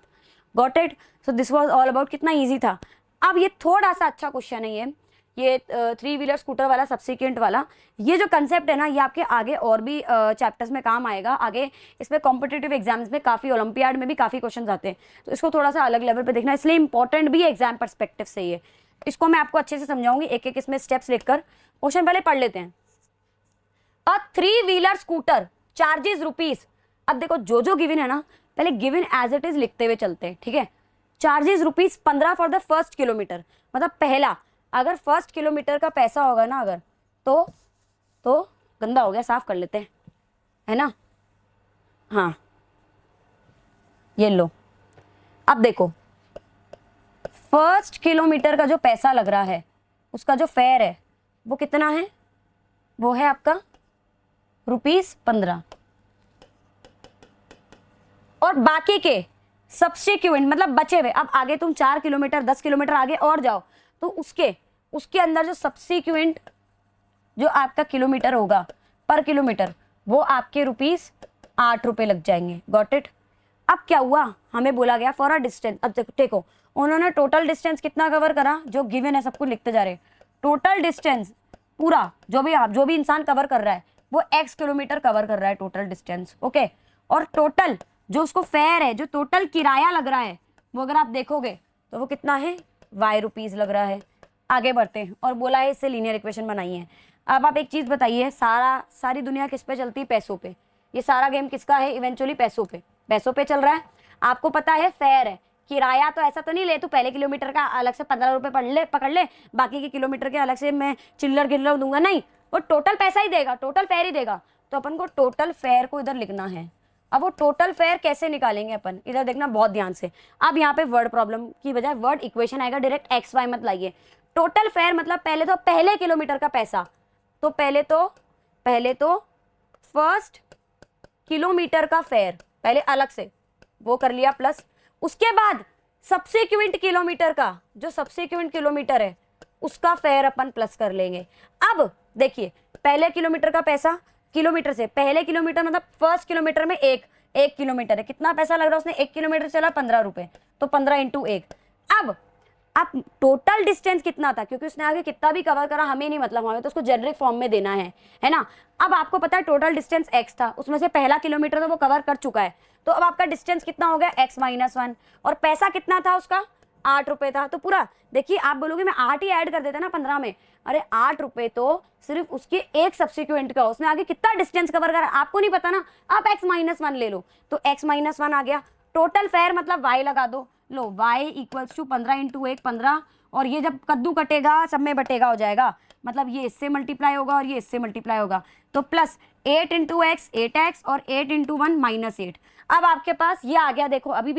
Got it? So this was all about, कितना इजी था। अब ये थोड़ा सा अच्छा क्वेश्चन है, ये 3 व्हीलर स्कूटर वाला सब्सिक्वेंट वाला। ये जो कंसेप्ट है ना, ये आपके आगे और भी चैप्टर्स में काम आएगा। आगे इसमें कॉम्पिटिटिव एग्जाम्स में काफ़ी, ओलंपियाड में भी काफ़ी क्वेश्चन आते हैं, तो इसको थोड़ा सा अलग लेवल पे देखना, इसलिए इंपॉर्टेंट भी है एग्जाम परस्पेक्टिव से। ये इसको मैं आपको अच्छे से समझाऊंगी, एक एक इसमें स्टेप्स लिखकर। क्वेश्चन पहले पढ़ लेते हैं। अ 3 व्हीलर स्कूटर चार्जेस रुपीज। अब देखो जो गिवन है ना, पहले गिवन एज इट इज लिखते हुए चलते हैं, ठीक है। Charges rupees 15 for the first kilometre, मतलब पहला, अगर फर्स्ट किलोमीटर का पैसा होगा ना, अगर तो गंदा हो गया, साफ कर लेते हैं, है ना। हाँ ये लो, अब देखो फर्स्ट किलोमीटर का जो पैसा लग रहा है, उसका जो फेयर है वो कितना है, वो है आपका ₹15। और बाकी के सब्सिक्वेंट मतलब बचे हुए, अब आगे तुम 4 किलोमीटर 10 किलोमीटर आगे और जाओ तो उसके अंदर जो सब्सिक्वेंट जो आपका किलोमीटर होगा पर किलोमीटर, वो आपके ₹8 लग जाएंगे। Got it? अब क्या हुआ, हमें बोला गया फॉर अ डिस्टेंस। अब देखो उन्होंने टोटल डिस्टेंस कितना कवर करा, जो गिवन है सब कुछ लिखते जा रहे हैं। टोटल डिस्टेंस पूरा जो भी इंसान कवर कर रहा है वो x किलोमीटर कवर कर रहा है, टोटल डिस्टेंस, ओके। और टोटल जो उसको फेयर है, जो टोटल किराया लग रहा है, वो अगर आप देखोगे तो वो कितना है, y रुपीज लग रहा है। आगे बढ़ते हैं, और बोला है इससे लीनियर इक्वेशन बनाई है। अब आप एक चीज बताइए, सारी दुनिया किस पे चलती है, पैसों पे। ये सारा गेम किसका है, इवेंचुअली पैसों पे चल रहा है। आपको पता है फेयर है, किराया तो ऐसा तो नहीं ले तू पहले किलोमीटर का अलग से 15 रुपए पकड़ ले, बाकी के किलोमीटर के अलग से मैं चिल्लर दूंगा, नहीं, वो टोटल पैसा ही देगा, टोटल फेयर ही देगा। तो अपन को टोटल फेयर को इधर लिखना है। अब वो टोटल फेयर कैसे निकालेंगे अपन, इधर देखना बहुत ध्यान से। अब यहाँ पे वर्ड प्रॉब्लम की बजाय वर्ड इक्वेशन आएगा, डायरेक्ट एक्स वाई मत लाइए। टोटल फेयर मतलब पहले किलोमीटर का पैसा, तो पहले तो फर्स्ट किलोमीटर का फेयर पहले अलग से वो कर लिया, प्लस उसके बाद सब्सिक्वेंट किलोमीटर का, जो सब्सिक्वेंट किलोमीटर है उसका फेयर अपन प्लस कर लेंगे। अब देखिए पहले किलोमीटर का पैसा, किलोमीटर से पहले किलोमीटर मतलब फर्स्ट किलोमीटर में एक किलोमीटर है, कितना पैसा लग रहा है उसने, 1 किलोमीटर चला 15 रुपए, तो 15 × 1। अब टोटल डिस्टेंस कितना था, क्योंकि उसने आगे कितना भी कवर करा हमें नहीं मतलब, हमें तो उसको जेनरिक फॉर्म में देना है ना। अब आपको पता है टोटल डिस्टेंस x था, उसमें से पहला किलोमीटर तो वो कवर कर चुका है, तो अब आपका डिस्टेंस कितना हो गया, x - 1, और पैसा कितना था उसका, 8 रुपए था। तो पूरा देखिए, आप बोलोगे मैं 8 ही ऐड कर देता ना 15 में, अरे 8 रुपए तो सिर्फ उसके एक सब्सिक्वेंट का, उसने आगे कितना डिस्टेंस कवर करा आपको नहीं पता ना, आप x - 1 ले लो, तो x - 1 आ गया। टोटल फेयर मतलब y लगा दो, लो y = 15 × 1 15, और ये जब कद्दू कटेगा सब में बटेगा हो जाएगा, मतलब ये इससे मल्टीप्लाई होगा और ये इससे मल्टीप्लाई होगा, तो प्लस 8 × x 8x और 8 × 1 -8। अब आपके पास ये आ गया, देखो अभी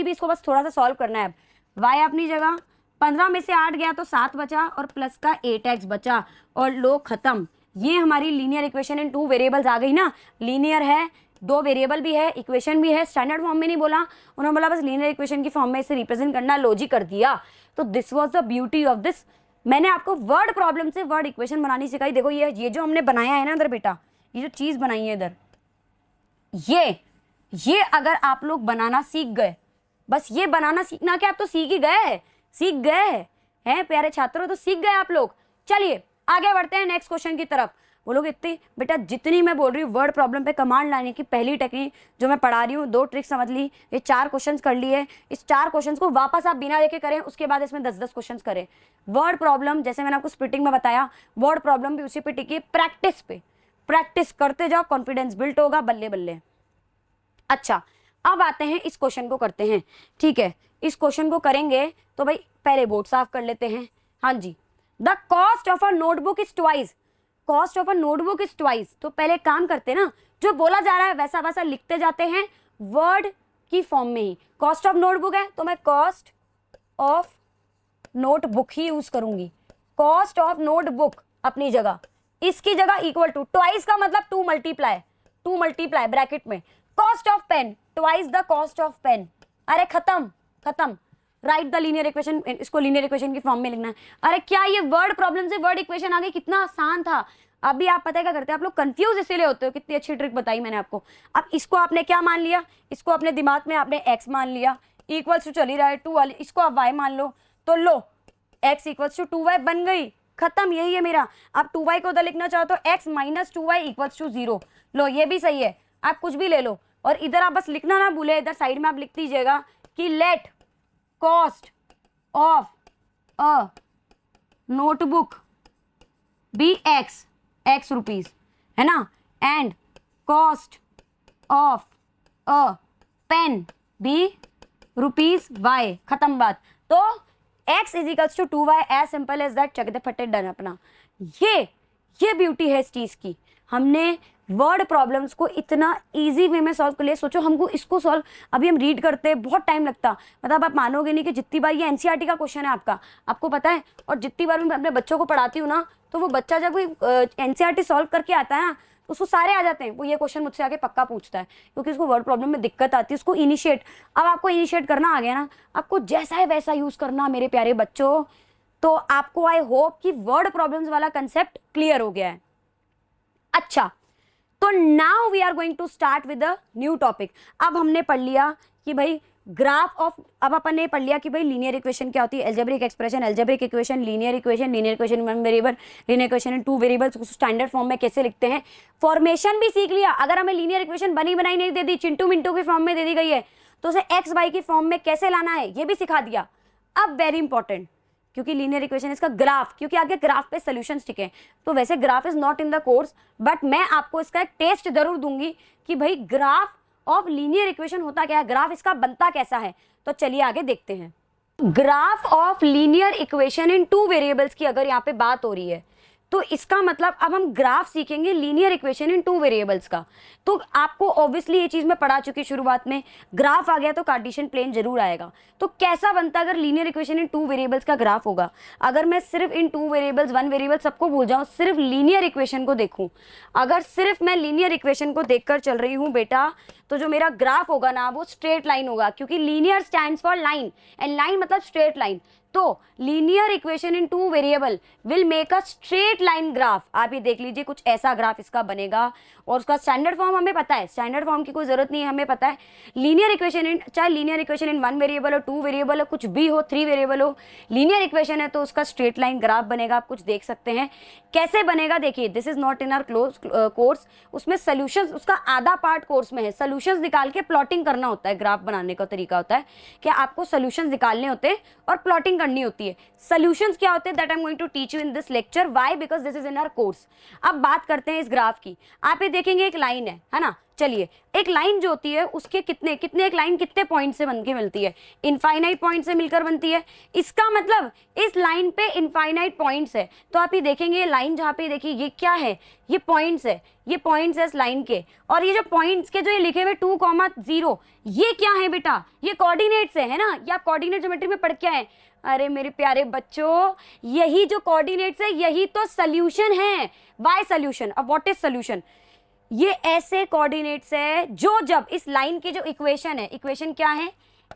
भी इसको बस थोड़ा सा सॉल्व करना है। अब y अपनी जगह, 15 में से 8 गया तो 7 बचा, और प्लस का 8x बचा, और लो खत्म। ये हमारी लीनियर इक्वेशन इन 2 वेरिएबल्स आ गई ना। लीनियर है, 2 वेरिएबल भी है, इक्वेशन भी है। स्टैंडर्ड फॉर्म में नहीं बोला उन्होंने, बोला बस लीनियर इक्वेशन की फॉर्म में इसे रिप्रेजेंट करना, लॉजिक कर दिया। तो this was the beauty of this. मैंने आपको वर्ड प्रॉब्लम से वर्ड इक्वेशन बनानी सिखाई। देखो ये जो हमने बनाया है ना इधर बेटा, ये जो चीज बनाई है इधर, ये अगर आप लोग बनाना सीख गए, बस ये बनाना सीखना, कि आप तो सीख ही गए हैं प्यारे छात्रों, तो सीख गए आप लोग। चलिए आगे बढ़ते हैं नेक्स्ट क्वेश्चन की तरफ। बोलोगे इतनी बेटा जितनी मैं बोल रही हूँ वर्ड प्रॉब्लम पे कमांड लाने की पहली टेक्निक जो मैं पढ़ा रही हूँ, 2 ट्रिक समझ ली, ये 4 क्वेश्चंस कर लिए, इस 4 क्वेश्चंस को वापस आप बिना देखे करें, उसके बाद इसमें 10-10 क्वेश्चंस करें। वर्ड प्रॉब्लम जैसे मैंने आपको स्प्लिटिंग में बताया, वर्ड प्रॉब्लम भी उसी पे टिकी, प्रैक्टिस पे, प्रैक्टिस करते जाओ, कॉन्फिडेंस बिल्ट होगा, बल्ले बल्ले। अच्छा, अब आते हैं इस क्वेश्चन को करते हैं, ठीक है। इस क्वेश्चन को करेंगे तो भाई पहले बोर्ड साफ कर लेते हैं। हाँ जी, the cost of a notebook is twice, cost of a notebook is twice. तो पहले काम करते हैं ना, जो बोला जा रहा है वैसा वैसा लिखते जाते हैं वर्ड की फॉर्म में ही। कॉस्ट ऑफ नोटबुक है तो मैं cost of notebook he use करूंगी, कॉस्ट ऑफ नोटबुक अपनी जगह, इसकी जगह इक्वल टू, ट्वाइस का मतलब 2 मल्टीप्लाई, 2 मल्टीप्लाई ब्रैकेट में, cost of pen twice the cost of pen. अरे खत्म खत्म, राइट द लीनियर इक्वेशन, इसको लीनियर इक्वेशन की फॉर्म में लिखना है। अरे क्या ये वर्ड प्रॉब्लम से वर्ड इक्वेशन आ गई, कितना आसान था। अभी आप पता है क्या करते हैं, आप लोग कंफ्यूज इसीलिए होते हो, कितनी अच्छी ट्रिक बताई मैंने आपको। अब इसको आपने क्या मान लिया, इसको अपने दिमाग में आपने x मान लिया, इक्वल्स टू चल ही रहा है 2 वाली, इसको आप y मान लो, तो लो x इक्वल्स टू 2y बन गई, खत्म, यही है मेरा। आप 2y को उधर लिखना चाहो तो x minus 2y equals to 0, लो ये भी सही है, आप कुछ भी ले लो। और इधर आप बस लिखना ना भूले, इधर साइड में आप लिख दीजिएगा कि let cost of a notebook be x rupees, है ना, and cost of a pen be rupees y, खत्म बात। तो x equals to 2y, as simple as that, चक दे फटे डन अपना। ये ब्यूटी है इस चीज की, हमने वर्ड प्रॉब्लम्स को इतना इजी वे में सॉल्व कर लिया। सोचो हमको इसको सॉल्व, अभी हम रीड करते हैं बहुत टाइम लगता, मतलब आप मानोगे नहीं कि जितनी बार ये एनसीईआरटी का क्वेश्चन है आपका, आपको पता है, और जितनी बार मैं अपने बच्चों को पढ़ाती हूँ ना, तो वो बच्चा जब एनसीईआरटी सॉल्व करके आता है ना, तो उसको सारे आ जाते हैं, वो ये क्वेश्चन मुझसे आके पक्का पूछता है, क्योंकि उसको वर्ड प्रॉब्लम में दिक्कत आती है, उसको इनिशिएट, अब आपको इनिशिएट करना आ गया ना, आपको जैसा है वैसा यूज करना मेरे प्यारे बच्चों। तो आपको आई होप कि वर्ड प्रॉब्लम्स वाला कंसेप्ट क्लियर हो गया है। अच्छा, तो now we are going to start with a new topic. अब हमने पढ़ लिया कि भाई ग्राफ ऑफ, अब अपन ने पढ़ लिया कि भाई लीनियर इक्वेशन क्या होती है, algebraic expression, algebraic equation, linear equation, linear equation in 1 variable, linear equation in 2 variables, standard form में कैसे लिखते हैं, फॉर्मेशन भी सीख लिया। अगर हमें लीनियर इक्वेशन बनी बनाई नहीं दे दी, चिंटू मिंटू की फॉर्म में दे दी गई है, तो उसे एक्स वाई की फॉर्म में कैसे लाना है ये भी सिखा दिया। अब वेरी इंपॉर्टेंट, क्योंकि लीनियर इक्वेशन इसका ग्राफ, क्योंकि आगे ग्राफ पे सॉल्यूशंस टिके, तो वैसे graph is not in the course, but मैं आपको इसका एक टेस्ट जरूर दूंगी कि भाई ग्राफ ऑफ लीनियर इक्वेशन होता क्या है, ग्राफ इसका बनता कैसा है। तो चलिए आगे देखते हैं। Graph of linear equation in 2 variables की अगर यहाँ पे बात हो रही है, तो इसका मतलब अब हम ग्राफ सीखेंगे लीनियर इक्वेशन इन 2 वेरिएबल्स का। तो आपको ऑब्वियसली ये चीज मैं पढ़ा चुकी शुरुआत में, ग्राफ आ गया तो कार्टेशियन प्लेन जरूर आएगा। तो कैसा बनता अगर लीनियर इक्वेशन इन 2 वेरिएबल्स का ग्राफ होगा, अगर मैं सिर्फ इन 2 वेरिएबल्स 1 वेरिएबल सबको भूल जाऊं, सिर्फ लीनियर इक्वेशन को देखूं, अगर सिर्फ मैं लीनियर इक्वेशन को देखकर चल रही हूं बेटा, तो जो मेरा ग्राफ होगा ना वो स्ट्रेट लाइन होगा, क्योंकि linear stands for line and line मतलब स्ट्रेट लाइन। तो linear equation in 2 variable will make a straight line graph. आप ये देख लीजिए कुछ ऐसा ग्राफ इसका बनेगा, और उसका स्टैंडर्ड फॉर्म हमें पता है, स्टैंडर्ड फॉर्म की कोई जरूरत नहीं है, हमें पता है लीनियर इक्वेशन इन, चाहे लीनियर इक्वेशन इन 1 वेरिएबल हो, 2 वेरिएबल हो, कुछ भी हो, 3 वेरिएबल हो, लीनियर इक्वेशन है तो उसका स्ट्रेट लाइन ग्राफ बनेगा। आप कुछ देख सकते हैं कैसे बनेगा, देखिए this is not in our close course, उसमें सोल्यूशंस, उसका आधा पार्ट कोर्स में है, सोल्यूशंस निकाल के प्लॉटिंग करना होता है। ग्राफ बनाने का तरीका होता है कि आपको सोल्यूशंस निकालने होते हैं और प्लॉटिंग करनी होती है। सॉल्यूशंस क्या होते हैं that I am going to teach you in this lecture, why, because this is in our course. अब बात करते हैं इस ग्राफ की। आप ये देखेंगे एक लाइन है ना, चलिए एक लाइन जो होती है उसके कितने एक लाइन कितने पॉइंट से बनके मिलती है, इनफाइनाइट पॉइंट से मिलकर बनती है। इसका मतलब इस लाइन पे इनफाइनाइट पॉइंट्स है। तो आप ये देखेंगे ये लाइन जहाँ पे देखिए ये क्या है, ये पॉइंट्स है, ये पॉइंट्स है इस लाइन के, और ये जो पॉइंट्स के जो ये लिखे हुए 2,0 ये क्या है बेटा, ये कोऑर्डिनेट्स है ना, ये आप कोऑर्डिनेट ज्योमेट्री में पढ़ के आए। अरे मेरे प्यारे बच्चों, यही जो कोऑर्डिनेट्स है यही तो सॉल्यूशन है। व्हाई सॉल्यूशन, अब व्हाट इज सॉल्यूशन, ये ऐसे कोऑर्डिनेट्स है जो जब इस लाइन की जो इक्वेशन है, इक्वेशन क्या है,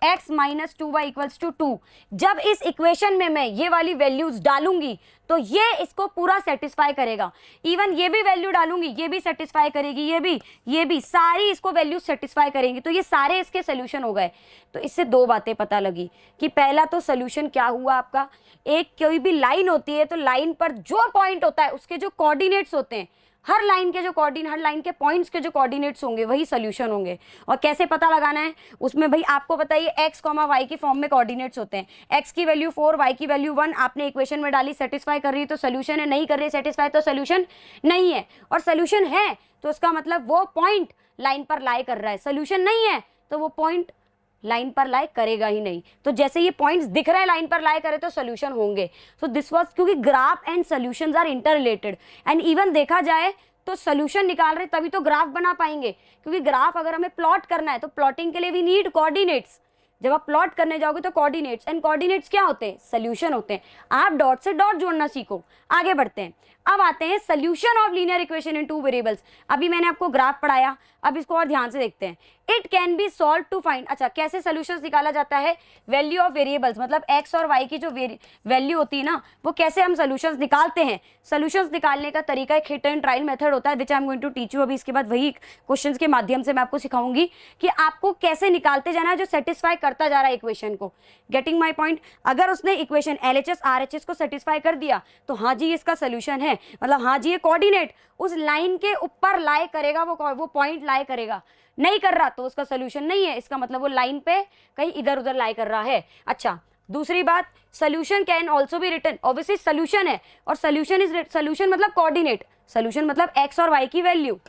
x minus 2y equals to 2। जब इस इक्वेशन में मैं ये वाली वैल्यूज डालूंगी तो ये इसको पूरा सेटिस्फाई करेगा। इवन ये भी वैल्यू डालूंगी, ये भी सेटिस्फाई करेगी, ये भी सारी इसको वैल्यू सेटिस्फाई करेंगी। तो ये सारे इसके सोल्यूशन हो गए। तो इससे दो बातें पता लगी कि पहला तो सोल्यूशन क्या हुआ आपका, एक कोई भी लाइन होती है तो लाइन पर जो पॉइंट होता है उसके जो कोऑर्डिनेट्स होते हैं, हर लाइन के पॉइंट्स के जो कोऑर्डिनेट्स होंगे वही सोल्यूशन होंगे। और कैसे पता लगाना है उसमें भाई आपको बताइए, x, y की फॉर्म में कोऑर्डिनेट्स होते हैं। x की वैल्यू 4, y की वैल्यू 1 आपने इक्वेशन में डाली, सेटिस्फाई कर रही है तो सोल्यूशन है, नहीं कर रही है सेटिस्फाई तो सोल्यूशन नहीं है। और सोल्यूशन है तो उसका मतलब वो पॉइंट लाइन पर लाई कर रहा है, सोल्यूशन नहीं है तो वो पॉइंट लाइन पर लाई करेगा ही नहीं। तो जैसे ये पॉइंट्स दिख रहे हैं लाइन पर लाई करे तो सोल्यूशन होंगे। सो दिस वाज, क्योंकि graph and solutions are inter related and even देखा जाए तो सोल्यूशन निकाल रहे तभी तो ग्राफ बना पाएंगे, क्योंकि ग्राफ अगर हमें प्लॉट करना है तो प्लॉटिंग के लिए वी नीड कोऑर्डिनेट्स। जब आप प्लॉट करने जाओगे तो कोऑर्डिनेट्स, एंड कोऑर्डिनेट्स क्या होते हैं, सोल्यूशन होते हैं। आप डॉट से डॉट जोड़ना सीखो। आगे बढ़ते हैं, अब आते हैं solution of linear equation in two variables. अभी मैंने आपको ग्राफ पढ़ाया, अब इसको और ध्यान से देखते हैं। It can be solve to find, अच्छा कैसे सोल्यूशंस निकाला जाता है, वैल्यू ऑफ वेरिएबल्स मतलब एक्स और वाई की जो वैल्यू होती है ना, वो कैसे हम सोल्यूशंस निकालते हैं। सोल्यूशंस निकालने का तरीका एक हिट एंड ट्रायल मेथड होता है, which I am going to teach you. अभी इसके बाद वही क्वेश्चंस के माध्यम से मैं आपको सिखाऊंगी कि आपको कैसे निकालते जाना है जो सेटिस्फाई करता जा रहा है इक्वेशन को। Getting my point. अगर उसने इक्वेशन LHS RHS को सेटिस्फाई कर दिया तो हाँ जी इसका सोल्यूशन है, मतलब हाँ जी ये कोऑर्डिनेट उस लाइन के ऊपर लाई करेगा, वो पॉइंट लाई करेगा। नहीं कर रहा तो उसका सोल्यूशन नहीं है, इसका मतलब वो लाइन पे कहीं इधर उधर लाई कर रहा है। अच्छा दूसरी बात, solution can also be written, obviously solution है और सोल्यूशन मतलब कोऑर्डिनेट, सोल्यूशन मतलब एक्स और वाई की वैल्यू,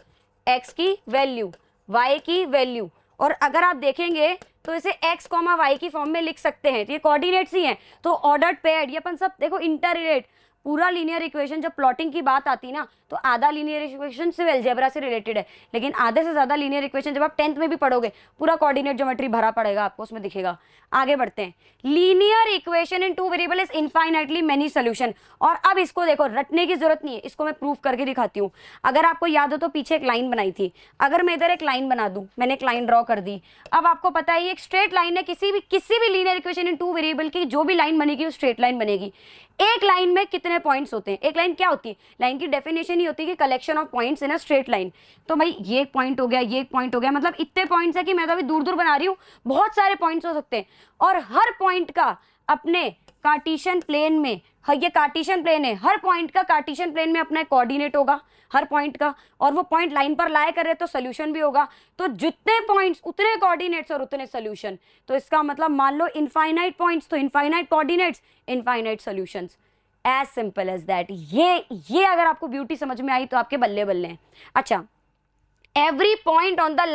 एक्स की वैल्यू, वाई की वैल्यू। और अगर आप देखेंगे तो इसे x, y की फॉर्म में लिख सकते हैं, तो ये कोऑर्डिनेट्स ही हैं। तो ऑर्डर्ड पेयर्ड, ये अपन सब देखो इंटर रिलेट। पूरा लीनियर इक्वेशन जब प्लॉटिंग की बात आती ना तो आधा लीनियर इक्वेशन सिर्फ अलजेब्रा से रिलेटेड है, लेकिन आधे से ज्यादा लीनियर इक्वेशन जब आप 10th में भी पढ़ोगे पूरा कोऑर्डिनेट ज्योमेट्री भरा पड़ेगा आपको, उसमें दिखेगा। आगे बढ़ते हैं, linear equation in two variable is infinitely many solution. और अब इसको देखो, रटने की जरूरत नहीं है, इसको मैं प्रूफ करके दिखाती हूँ। अगर आपको याद हो तो पीछे एक लाइन बनाई थी, अगर मैं इधर एक लाइन बना दूं, मैंने एक लाइन ड्रॉ कर दी। अब आपको पता है ये एक स्ट्रेट लाइन है, किसी भी लीनियर इक्वेशन इन टू वेरिएबल की जो भी लाइन बनेगी वो स्ट्रेट लाइन बनेगी। एक लाइन में कितने पॉइंट्स होते हैं, एक लाइन क्या होती है, लाइन की डेफिनेशन ही होती है कि collection of points in a straight line. तो भाई ये एक पॉइंट हो गया, ये एक पॉइंट हो गया, मतलब इतने पॉइंट्स है कि मैं तो अभी दूर दूर बना रही हूँ, बहुत सारे पॉइंट्स हो सकते हैं। और हर पॉइंट का अपने कार्टेशियन प्लेन में, ये कार्टेशियन प्लेन है, हर पॉइंट का कार्टेशियन प्लेन में अपना कोऑर्डिनेट होगा हर पॉइंट का, और वो पॉइंट लाइन पर लाए कर रहे तो सोल्यूशन भी होगा। तो जितने पॉइंट्स उतने कोऑर्डिनेट्स और उतने सोल्यूशन। तो इसका मतलब मान लो इनफाइनाइट पॉइंट्स तो infinite coordinates, infinite solutions, as simple as that. ये अगर आपको ब्यूटी समझ में आई तो आपके बल्ले बल्ले हैं। अच्छा, every point on the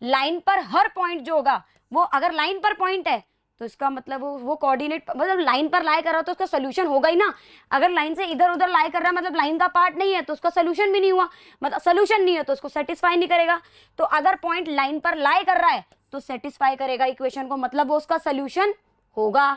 line पर हर पॉइंट जो होगा वो, अगर लाइन पर पॉइंट है तो इसका मतलब वो कोऑर्डिनेट, मतलब लाइन पर लाई कर रहा हो तो उसका सोल्यूशन होगा ही ना। अगर लाइन से इधर उधर लाई कर रहा है मतलब लाइन का पार्ट नहीं है तो उसका सोल्यूशन भी नहीं हुआ, मतलब सोल्यूशन नहीं है तो उसको सेटिस्फाई नहीं करेगा। तो अगर पॉइंट लाइन पर लाई कर रहा है तो सेटिस्फाई करेगा इक्वेशन को, मतलब वो उसका सोल्यूशन होगा,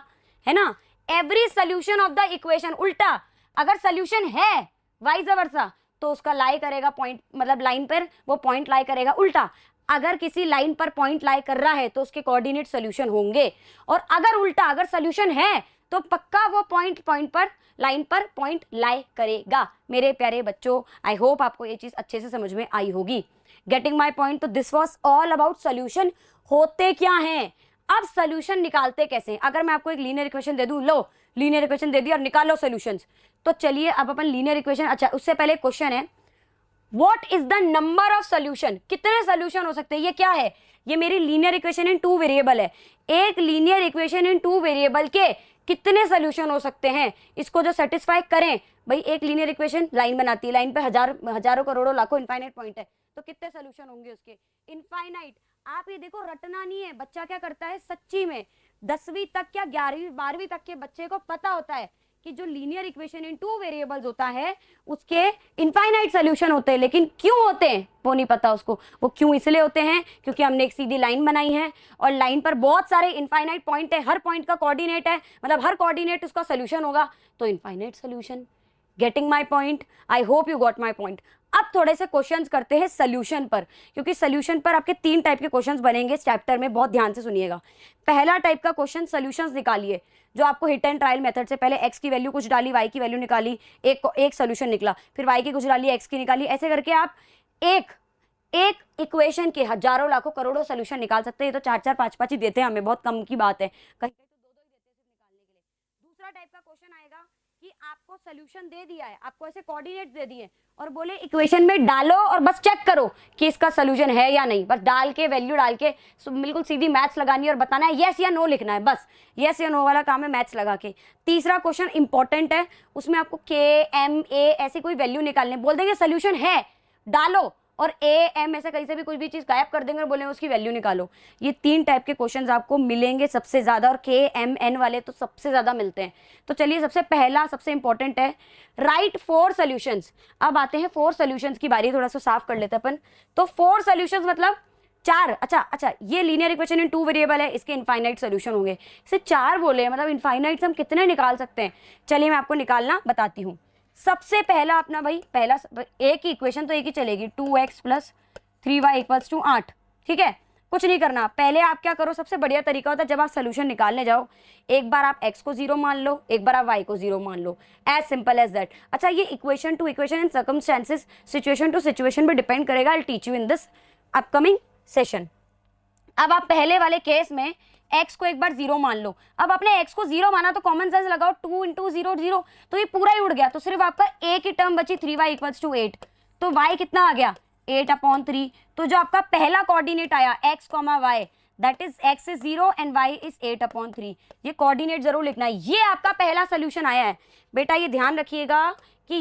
है ना। Every solution of the equation, उल्टा अगर सोल्यूशन है वाइस वर्सा तो उसका लाई करेगा पॉइंट, मतलब लाइन पर वो पॉइंट लाई करेगा। उल्टा अगर किसी लाइन पर पॉइंट लाई कर रहा है तो उसके कोऑर्डिनेट सोल्यूशन होंगे, और अगर उल्टा अगर सोल्यूशन है तो पक्का वो पॉइंट पर लाइन पर पॉइंट लाई करेगा। मेरे प्यारे बच्चों, आई होप आपको ये चीज अच्छे से समझ में आई होगी। Getting my point. तो this was all about solution होते क्या हैं। अब सोल्यूशन निकालते कैसे। अगर मैं आपको एक लीनियर इक्वेशन दे दूं, लो लीनियर इक्वेशन दे दी और निकालो सोल्यूशंस, तो चलिए अब अपन लीनियर इक्वेशन, अच्छा उससे पहले क्वेश्चन है, what is the number of solution, कितने सोल्यूशन हो सकते हैं। ये क्या है, ये मेरी लीनियर इक्वेशन इन टू वेरिएबल है। एक लीनियर इक्वेशन इन टू वेरिएबल के कितने सोल्यूशन हो सकते हैं, इसको जो सेटिस्फाई करें। भाई एक लीनियर इक्वेशन लाइन बनाती है, लाइन पे हजारों करोड़ों लाखों इनफाइनाइट पॉइंट है, तो कितने सोल्यूशन होंगे उसके, इनफाइनाइट। आप ये देखो, रटना नहीं है। बच्चा क्या करता है सच्ची में, 10वीं तक क्या 11वीं 12वीं तक के बच्चे को पता होता है कि जो लीनियर इक्वेशन इन टू वेरिएबल्स होता है उसके इनफाइनाइट सोल्यूशन होते हैं, लेकिन क्यों होते हैं वो नहीं पता उसको। वो क्यों इसलिए होते हैं क्योंकि हमने एक सीधी लाइन बनाई है और लाइन पर बहुत सारे इनफाइनाइट पॉइंट है, हर पॉइंट का कोऑर्डिनेट है, मतलब हर कोऑर्डिनेट उसका सोल्यूशन होगा, तो infinite solution. Getting my point, I hope you got my point. अब अब थोड़े से क्वेश्चंस करते हैं सोल्यूशन पर, क्योंकि सोल्यूशन पर आपके 3 टाइप के क्वेश्चंस बनेंगे इस चैप्टर में, बहुत ध्यान से सुनिएगा। पहला टाइप का क्वेश्चन सोल्यूशंस निकालिए, जो आपको हिट एंड ट्रायल मेथड से पहले x की वैल्यू कुछ डाली, y की वैल्यू निकाली, एक सोल्यूशन निकला, फिर y की कुछ डाली, x की निकाली, ऐसे करके आप एक इक्वेशन के हजारों लाखों करोड़ों सोल्यूशन निकाल सकते हैं। ये तो 4-4 5-5 ही देते हैं हमें, बहुत कम की बात है, कहीं कहीं तो 2-2 ही देते हैं सिर्फ निकालने के लिए। दूसरा टाइप का क्वेश्चन आएगा कि आपको सोल्यूशन दे दिया है, आपको ऐसे कोऑर्डिनेट्स दे दिए और बोले इक्वेशन में डालो और बस चेक करो कि इसका सोल्यूशन है या नहीं, बस डाल के वैल्यू डाल के बिल्कुल सीधी मैथ्स लगानी है और बताना है यस या नो लिखना है, बस यस या नो वाला काम है मैथ्स लगा के। तीसरा क्वेश्चन इंपॉर्टेंट है, उसमें आपको के एम ए ऐसी कोई वैल्यू निकालने, बोल देंगे सोल्यूशन है डालो, और ए एम ऐसे कहीं से भी कोई भी चीज गायब कर देंगे और बोलेंगे उसकी वैल्यू निकालो। ये 3 टाइप के क्वेश्चंस आपको मिलेंगे सबसे ज्यादा, और के एम एन वाले तो सबसे ज्यादा मिलते हैं। तो चलिए सबसे पहला सबसे इंपॉर्टेंट है राइट 4 सॉल्यूशंस। अब आते हैं 4 सॉल्यूशंस की बारी, थोड़ा सा साफ कर लेते हैं अपन। तो 4 सॉल्यूशंस मतलब 4, अच्छा ये लीनियर इक्वेशन इन 2 वेरिएबल है, इसके इनफाइनाइट सॉल्यूशन होंगे। इसे 4 बोले मतलब इनफाइनाइट हम कितने निकाल सकते हैं, चलिए मैं आपको निकालना बताती हूँ। सबसे पहला अपना भाई पहला एक ही इक्वेशन तो एक ही चलेगी, 2x + 3y = 8, ठीक है। कुछ नहीं करना, पहले आप क्या करो, सबसे बढ़िया तरीका होता है जब आप सोल्यूशन निकालने जाओ, एक बार आप x को 0 मान लो, एक बार आप y को 0 मान लो, एज सिंपल एज दैट। अच्छा ये equation to equation and circumstances, situation to situation पे डिपेंड करेगा, I teach you in this upcoming session. अब आप पहले वाले केस में x को एक बार 0 मान लो, अब आपने x को 0 माना तो कॉमन सेंस लगाओ, 2 × 0 0, तो ये पूरा ही उड़ गया, तो सिर्फ आपका एक ही टर्म बची, 3y = 8, तो y कितना आ गया 8/3। तो जो आपका पहला कोऑर्डिनेट आया x, y, that is x is 0 and y is 8/3, ये कोऑर्डिनेट जरूर लिखना है। ये आपका पहला सोल्यूशन आया है बेटा, ये ध्यान रखिएगा कि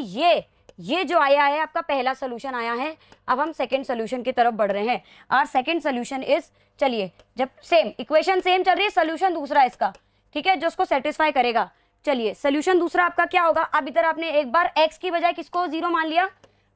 ये जो आया है आपका पहला सोल्यूशन आया है। अब हम सेकंड सोल्यूशन की तरफ बढ़ रहे हैं, और सेकंड सोल्यूशन इज, चलिए जब सेम इक्वेशन सेम चल रही है, सोल्यूशन दूसरा है इसका, ठीक है, जो उसको सेटिस्फाई करेगा। चलिए सोल्यूशन दूसरा आपका क्या होगा, अब इधर आपने एक बार x की बजाय किसको 0 मान लिया,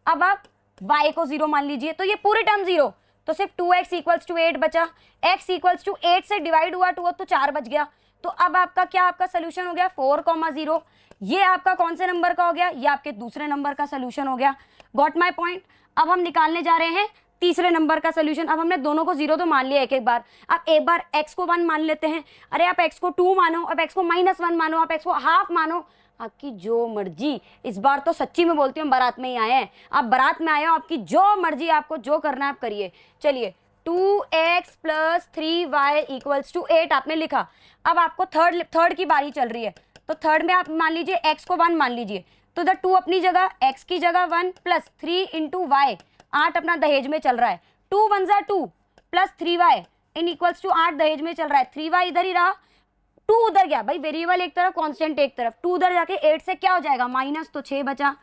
अब आप y को 0 मान लीजिए, तो ये पूरी टर्म 0, तो सिर्फ 2x = 8 बचा, x = 8 से डिवाइड हुआ 2 तो 4 बच गया। तो अब आपका क्या, आपका सोल्यूशन हो गया 4,0। ये आपका कौन से नंबर का हो गया, ये आपके दूसरे नंबर का सोल्यूशन हो गया। Got my point. अब हम निकालने जा रहे हैं तीसरे नंबर का सोल्यूशन। अब हमने दोनों को 0 तो मान लिया एक बार, अब एक बार x को 1 मान लेते हैं। अरे आप x को 2 मानो, अब x को -1 मानो, आप x को हाफ मानो, आपकी जो मर्जी। इस बार तो सच्ची में बोलती हूँ बारात में ही आए हैं, आप बारात में आए हो, आपकी जो मर्जी, आपको जो करना है आप करिए। चलिए 2x + 3y = 8 आपने लिखा। अब आपको थर्ड की बारी चल रही है, तो थर्ड में आप मान लीजिए x को 1 मान लीजिए, तो द 2 अपनी जगह, x की जगह 1 + 3 × y, 8 अपना दहेज में चल रहा है, 2 × 1 = 2 + 3y = 8 दहेज में चल रहा है, 3y इधर ही रहा, 2 उधर गया, भाई वेरिएबल एक तरफ कांस्टेंट एक तरफ, 2 उधर जाके 8 से क्या हो जाएगा माइनस, तो 6 बचा,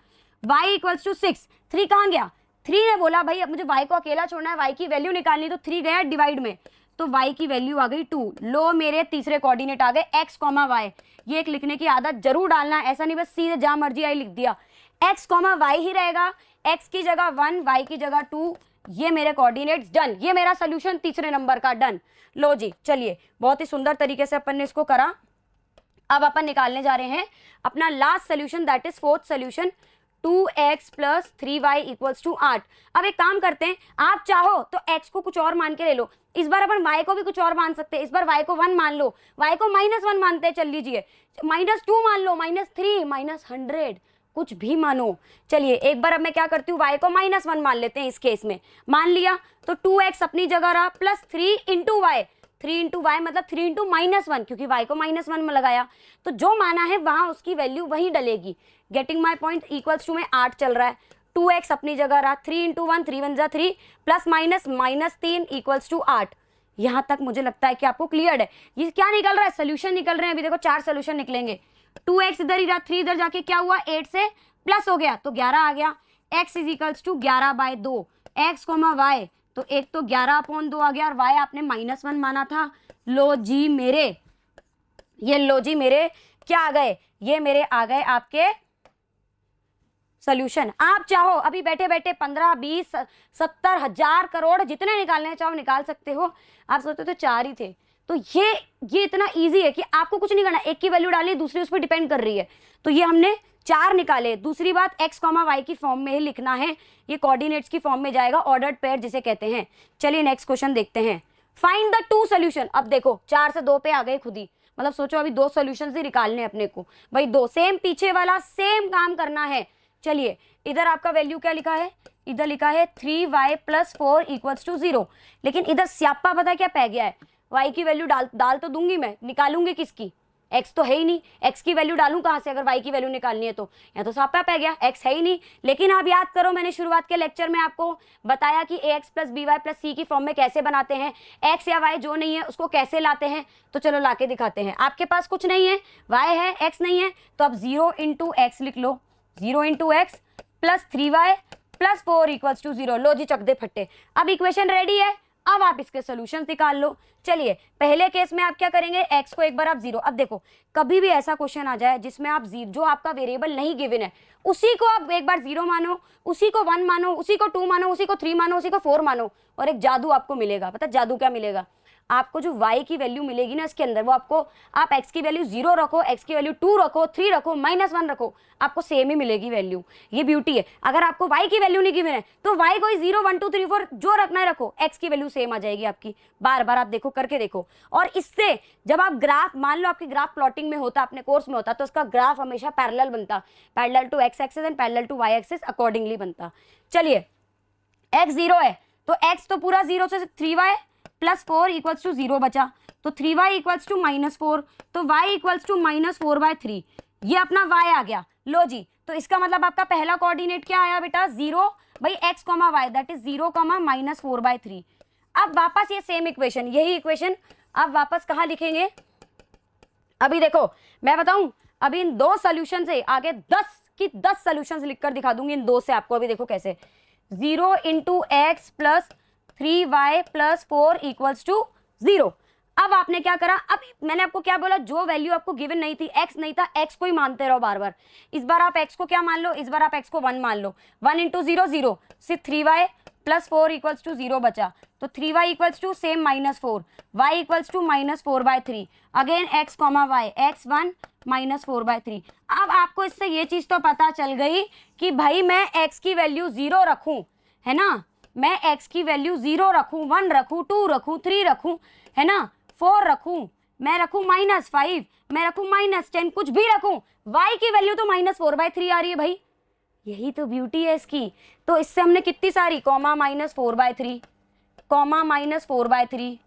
y = 6, 3 कहाँ गया, 3 ने बोला भाई अब मुझे y को अकेला छोड़ना है, y की वैल्यू निकालनी, तो 3 गया डिवाइड में, तो y की वैल्यू आ गई 2। लो मेरे तीसरे कोऑर्डिनेट आ गए x, y। ये एक लिखने की आदत जरूर डालना, ऐसा नहीं बस सीधे जहां मर्जी आई लिख दिया, x, y ही रहेगा, x की जगह 1, y की जगह 2, ये मेरे कोऑर्डिनेट्स डन, ये मेरा सोल्यूशन तीसरे नंबर का डन। लो जी चलिए, बहुत ही सुंदर तरीके से अपन ने इसको करा। अब अपन निकालने जा रहे हैं अपना last solution, that is fourth solution, 2x + 3y = 8। अब एक काम करते हैं, आप चाहो तो x को कुछ और मान के ले लो, इस बार अपन y को भी कुछ और मान सकते हैं, इस बार y को 1 मान लो, y को -1 मानते हैं, चल लीजिए, -2 मान लो, -3, -100, कुछ भी मानो। चलिए एक बार अब मैं क्या करती हूँ, y को -1 मान लेते हैं, इस केस में मान लिया, तो 2x अपनी जगह रहा, प्लस 3 × y, 3 × y मतलब 3 × -1, क्योंकि y को -1 में लगाया, तो जो माना है वहां उसकी वैल्यू वही डलेगी। Getting my point. Equals to में 8 चल रहा है, 2x अपनी जगह रहा, 3 × 1 3 × 1 = 3, प्लस माइनस -3 = 8। यहाँ तक मुझे लगता है कि आपको क्लियर है। ये क्या निकल रहा है, सोल्यूशन निकल रहे हैं, अभी देखो 4 सोल्यूशन निकलेंगे। 2x इधर ही रहा, 3 इधर जाके क्या हुआ, 8 से प्लस हो गया तो 11 आ गया, x = 11/2, x, y, तो एक तो 11/2 आ गया, और y आपने -1 माना था। लो जी मेरे, ये लो जी मेरे क्या आ गए, ये मेरे आ गए आपके सोल्यूशन। आप चाहो अभी बैठे बैठे 15, 20, 70, 1000 करोड़ जितने निकालने चाहो निकाल सकते हो। आप सोचते तो 4 ही थे, तो ये इतना इजी है कि आपको कुछ नहीं करना, एक की वैल्यू डालनी, दूसरी उस पर डिपेंड कर रही है। तो ये हमने 4 निकाले। दूसरी बात x कॉमा वाई की फॉर्म में ही लिखना है, ये कोऑर्डिनेट्स की फॉर्म में जाएगा, ऑर्डर्ड पेयर जिसे कहते हैं। चलिए नेक्स्ट क्वेश्चन देखते हैं। Find the 2 solution. अब देखो 4 से 2 पे आ गए खुद ही, मतलब सोचो अभी 2 सोल्यूशन ही निकालने अपने को भाई, 2 सेम पीछे वाला सेम काम करना है। चलिए इधर आपका वैल्यू क्या लिखा है, इधर लिखा है 3y + 4 = 0, लेकिन इधर स्यापा पता क्या पै गया है, y की वैल्यू डाल तो दूंगी मैं, निकालूंगी किसकी, x तो है ही नहीं, x की वैल्यू डालूं कहां से अगर y की वैल्यू निकालनी है तो, या तो स्यापा पै गया, x है ही नहीं। लेकिन आप याद करो मैंने शुरुआत के लेक्चर में आपको बताया कि ax + by + c की फॉर्म में कैसे बनाते हैं, x या y जो नहीं है उसको कैसे लाते हैं, तो चलो लाके दिखाते हैं। आपके पास कुछ नहीं है, y है x नहीं है, तो अब 0 × x लिख लो, 0 × x + 3y + 4 = 0। लो जी चक दे फट्टे, अब इक्वेशन रेडी है, अब आप इसके सॉल्यूशंस निकाल लो। चलिए पहले केस में आप क्या करेंगे, x को एक बार आप 0, अब देखो कभी भी ऐसा क्वेश्चन आ जाए जिसमें आप जो आपका वेरिएबल नहीं गिवन है उसी को आप एक बार 0 मानो, उसी को 1 मानो, उसी को 2 मानो, उसी को 3 मानो, उसी को 4 मानो, और एक जादू आपको मिलेगा। पता जादू क्या मिलेगा, आपको जो y की वैल्यू मिलेगी ना इसके अंदर, वो आपको, आप x की वैल्यू 0 रखो, x की वैल्यू 2 रखो, 3 रखो, -1 रखो, आपको सेम ही मिलेगी वैल्यू। ये ब्यूटी है। अगर आपको y की वैल्यू नहीं गिवन है तो y को 0 1 2 3 4 जो रखना है रखो, x की वैल्यू सेम आ जाएगी आपकी। बार बार आप देखो, करके देखो। और इससे जब आप ग्राफ, मान लो आपकी ग्राफ प्लॉटिंग में होता, अपने कोर्स में होता, तो उसका ग्राफ हमेशा पैरेलल बनता, parallel to x axis and parallel to y axis accordingly बनता। चलिए x 0 है तो x तो पूरा 0 से 3y + 4 = 0 बचा, तो 3y = -4, तो y = -4/3, ये अपना y आ गया। लो जी, तो इसका मतलब आपका पहला कोऑर्डिनेट क्या आया बेटा, 0 भाई x, y, दैट इज 0, -4/3। अब वापस ये सेम इक्वेशन, यही इक्वेशन अब वापस कहाँ लिखेंगे, अभी देखो मैं बताऊं, अभी इन 2 सोल्यूशन से आगे 10 की 10 सोल्यूशन लिखकर दिखा दूंगी इन 2 से आपको। अभी देखो कैसे, 0 × x + 3y + 4 = 0। अब आपने क्या करा, अब मैंने आपको क्या बोला, जो वैल्यू आपको गिवन नहीं थी, x नहीं था, x को ही मानते रहो बार बार। इस बार आप x को क्या मान लो, इस बार आप x को 1 मान लो, 1 × 0 0, सिर्फ 3y + 4 = 0 बचा, तो 3y = same -4, y = -4/3, again x, y, x1 -4/3। अब आपको इससे ये चीज तो पता चल गई कि भाई मैं x की वैल्यू 0 रखूं, है ना, मैं x की वैल्यू 0 रखूं, 1 रखूं, 2 रखूं, 3 रखूं, है ना, 4 रखूं, मैं रखूं -5, मैं रखूं -10, कुछ भी रखूं, y की वैल्यू तो -4/3 आ रही है भाई, यही तो ब्यूटी है इसकी। तो इससे हमने कितनी सारी, comma -4/3, comma -4/3,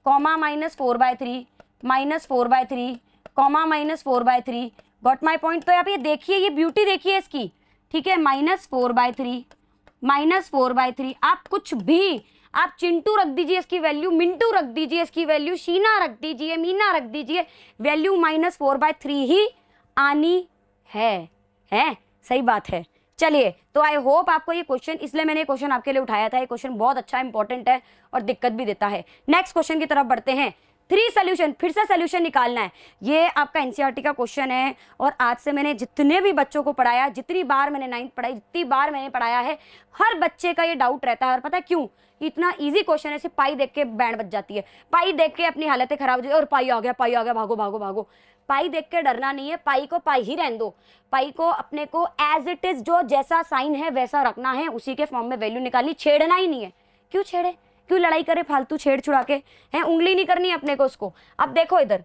comma -4/3, -4/3, comma -4/3, got my point. तो आप ये देखिए, ये ब्यूटी देखिए इसकी, ठीक है, -4/3, -4/3, आप कुछ भी, आप चिंटू रख दीजिए इसकी वैल्यू, मिंटू रख दीजिए इसकी वैल्यू, शीना रख दीजिए, मीना रख दीजिए, वैल्यू -4/3 ही आनी है सही बात है। चलिए, तो आई होप आपको ये क्वेश्चन, इसलिए मैंने क्वेश्चन आपके लिए उठाया था, ये क्वेश्चन बहुत अच्छा इंपॉर्टेंट है और दिक्कत भी देता है। नेक्स्ट क्वेश्चन की तरफ बढ़ते हैं। 3 सोल्यूशन, फिर से सोल्यूशन निकालना है। ये आपका एनसीईआरटी का क्वेश्चन है और आज से मैंने जितने भी बच्चों को पढ़ाया, जितनी बार मैंने 9th पढ़ाई, जितनी बार मैंने पढ़ाया है, हर बच्चे का ये डाउट रहता है। और पता है क्यों, इतना इजी क्वेश्चन है, सिर्फ पाई देख के बैंड बज जाती है, पाई देख के अपनी हालतें खराब हो जाती है, और पाई आ गया, भागो भागो भागो। पाई देख के डरना नहीं है, पाई को पाई ही रहने दो, पाई को अपने को एज इट इज, जो जैसा साइन है वैसा रखना है, उसी के फॉर्म में वैल्यू निकालनी, छेड़ना ही नहीं है। क्यों छेड़े, क्यों लड़ाई करे फालतू छेड़ छुड़ा के, हैं, उंगली नहीं करनी है अपने को उसको। अब देखो इधर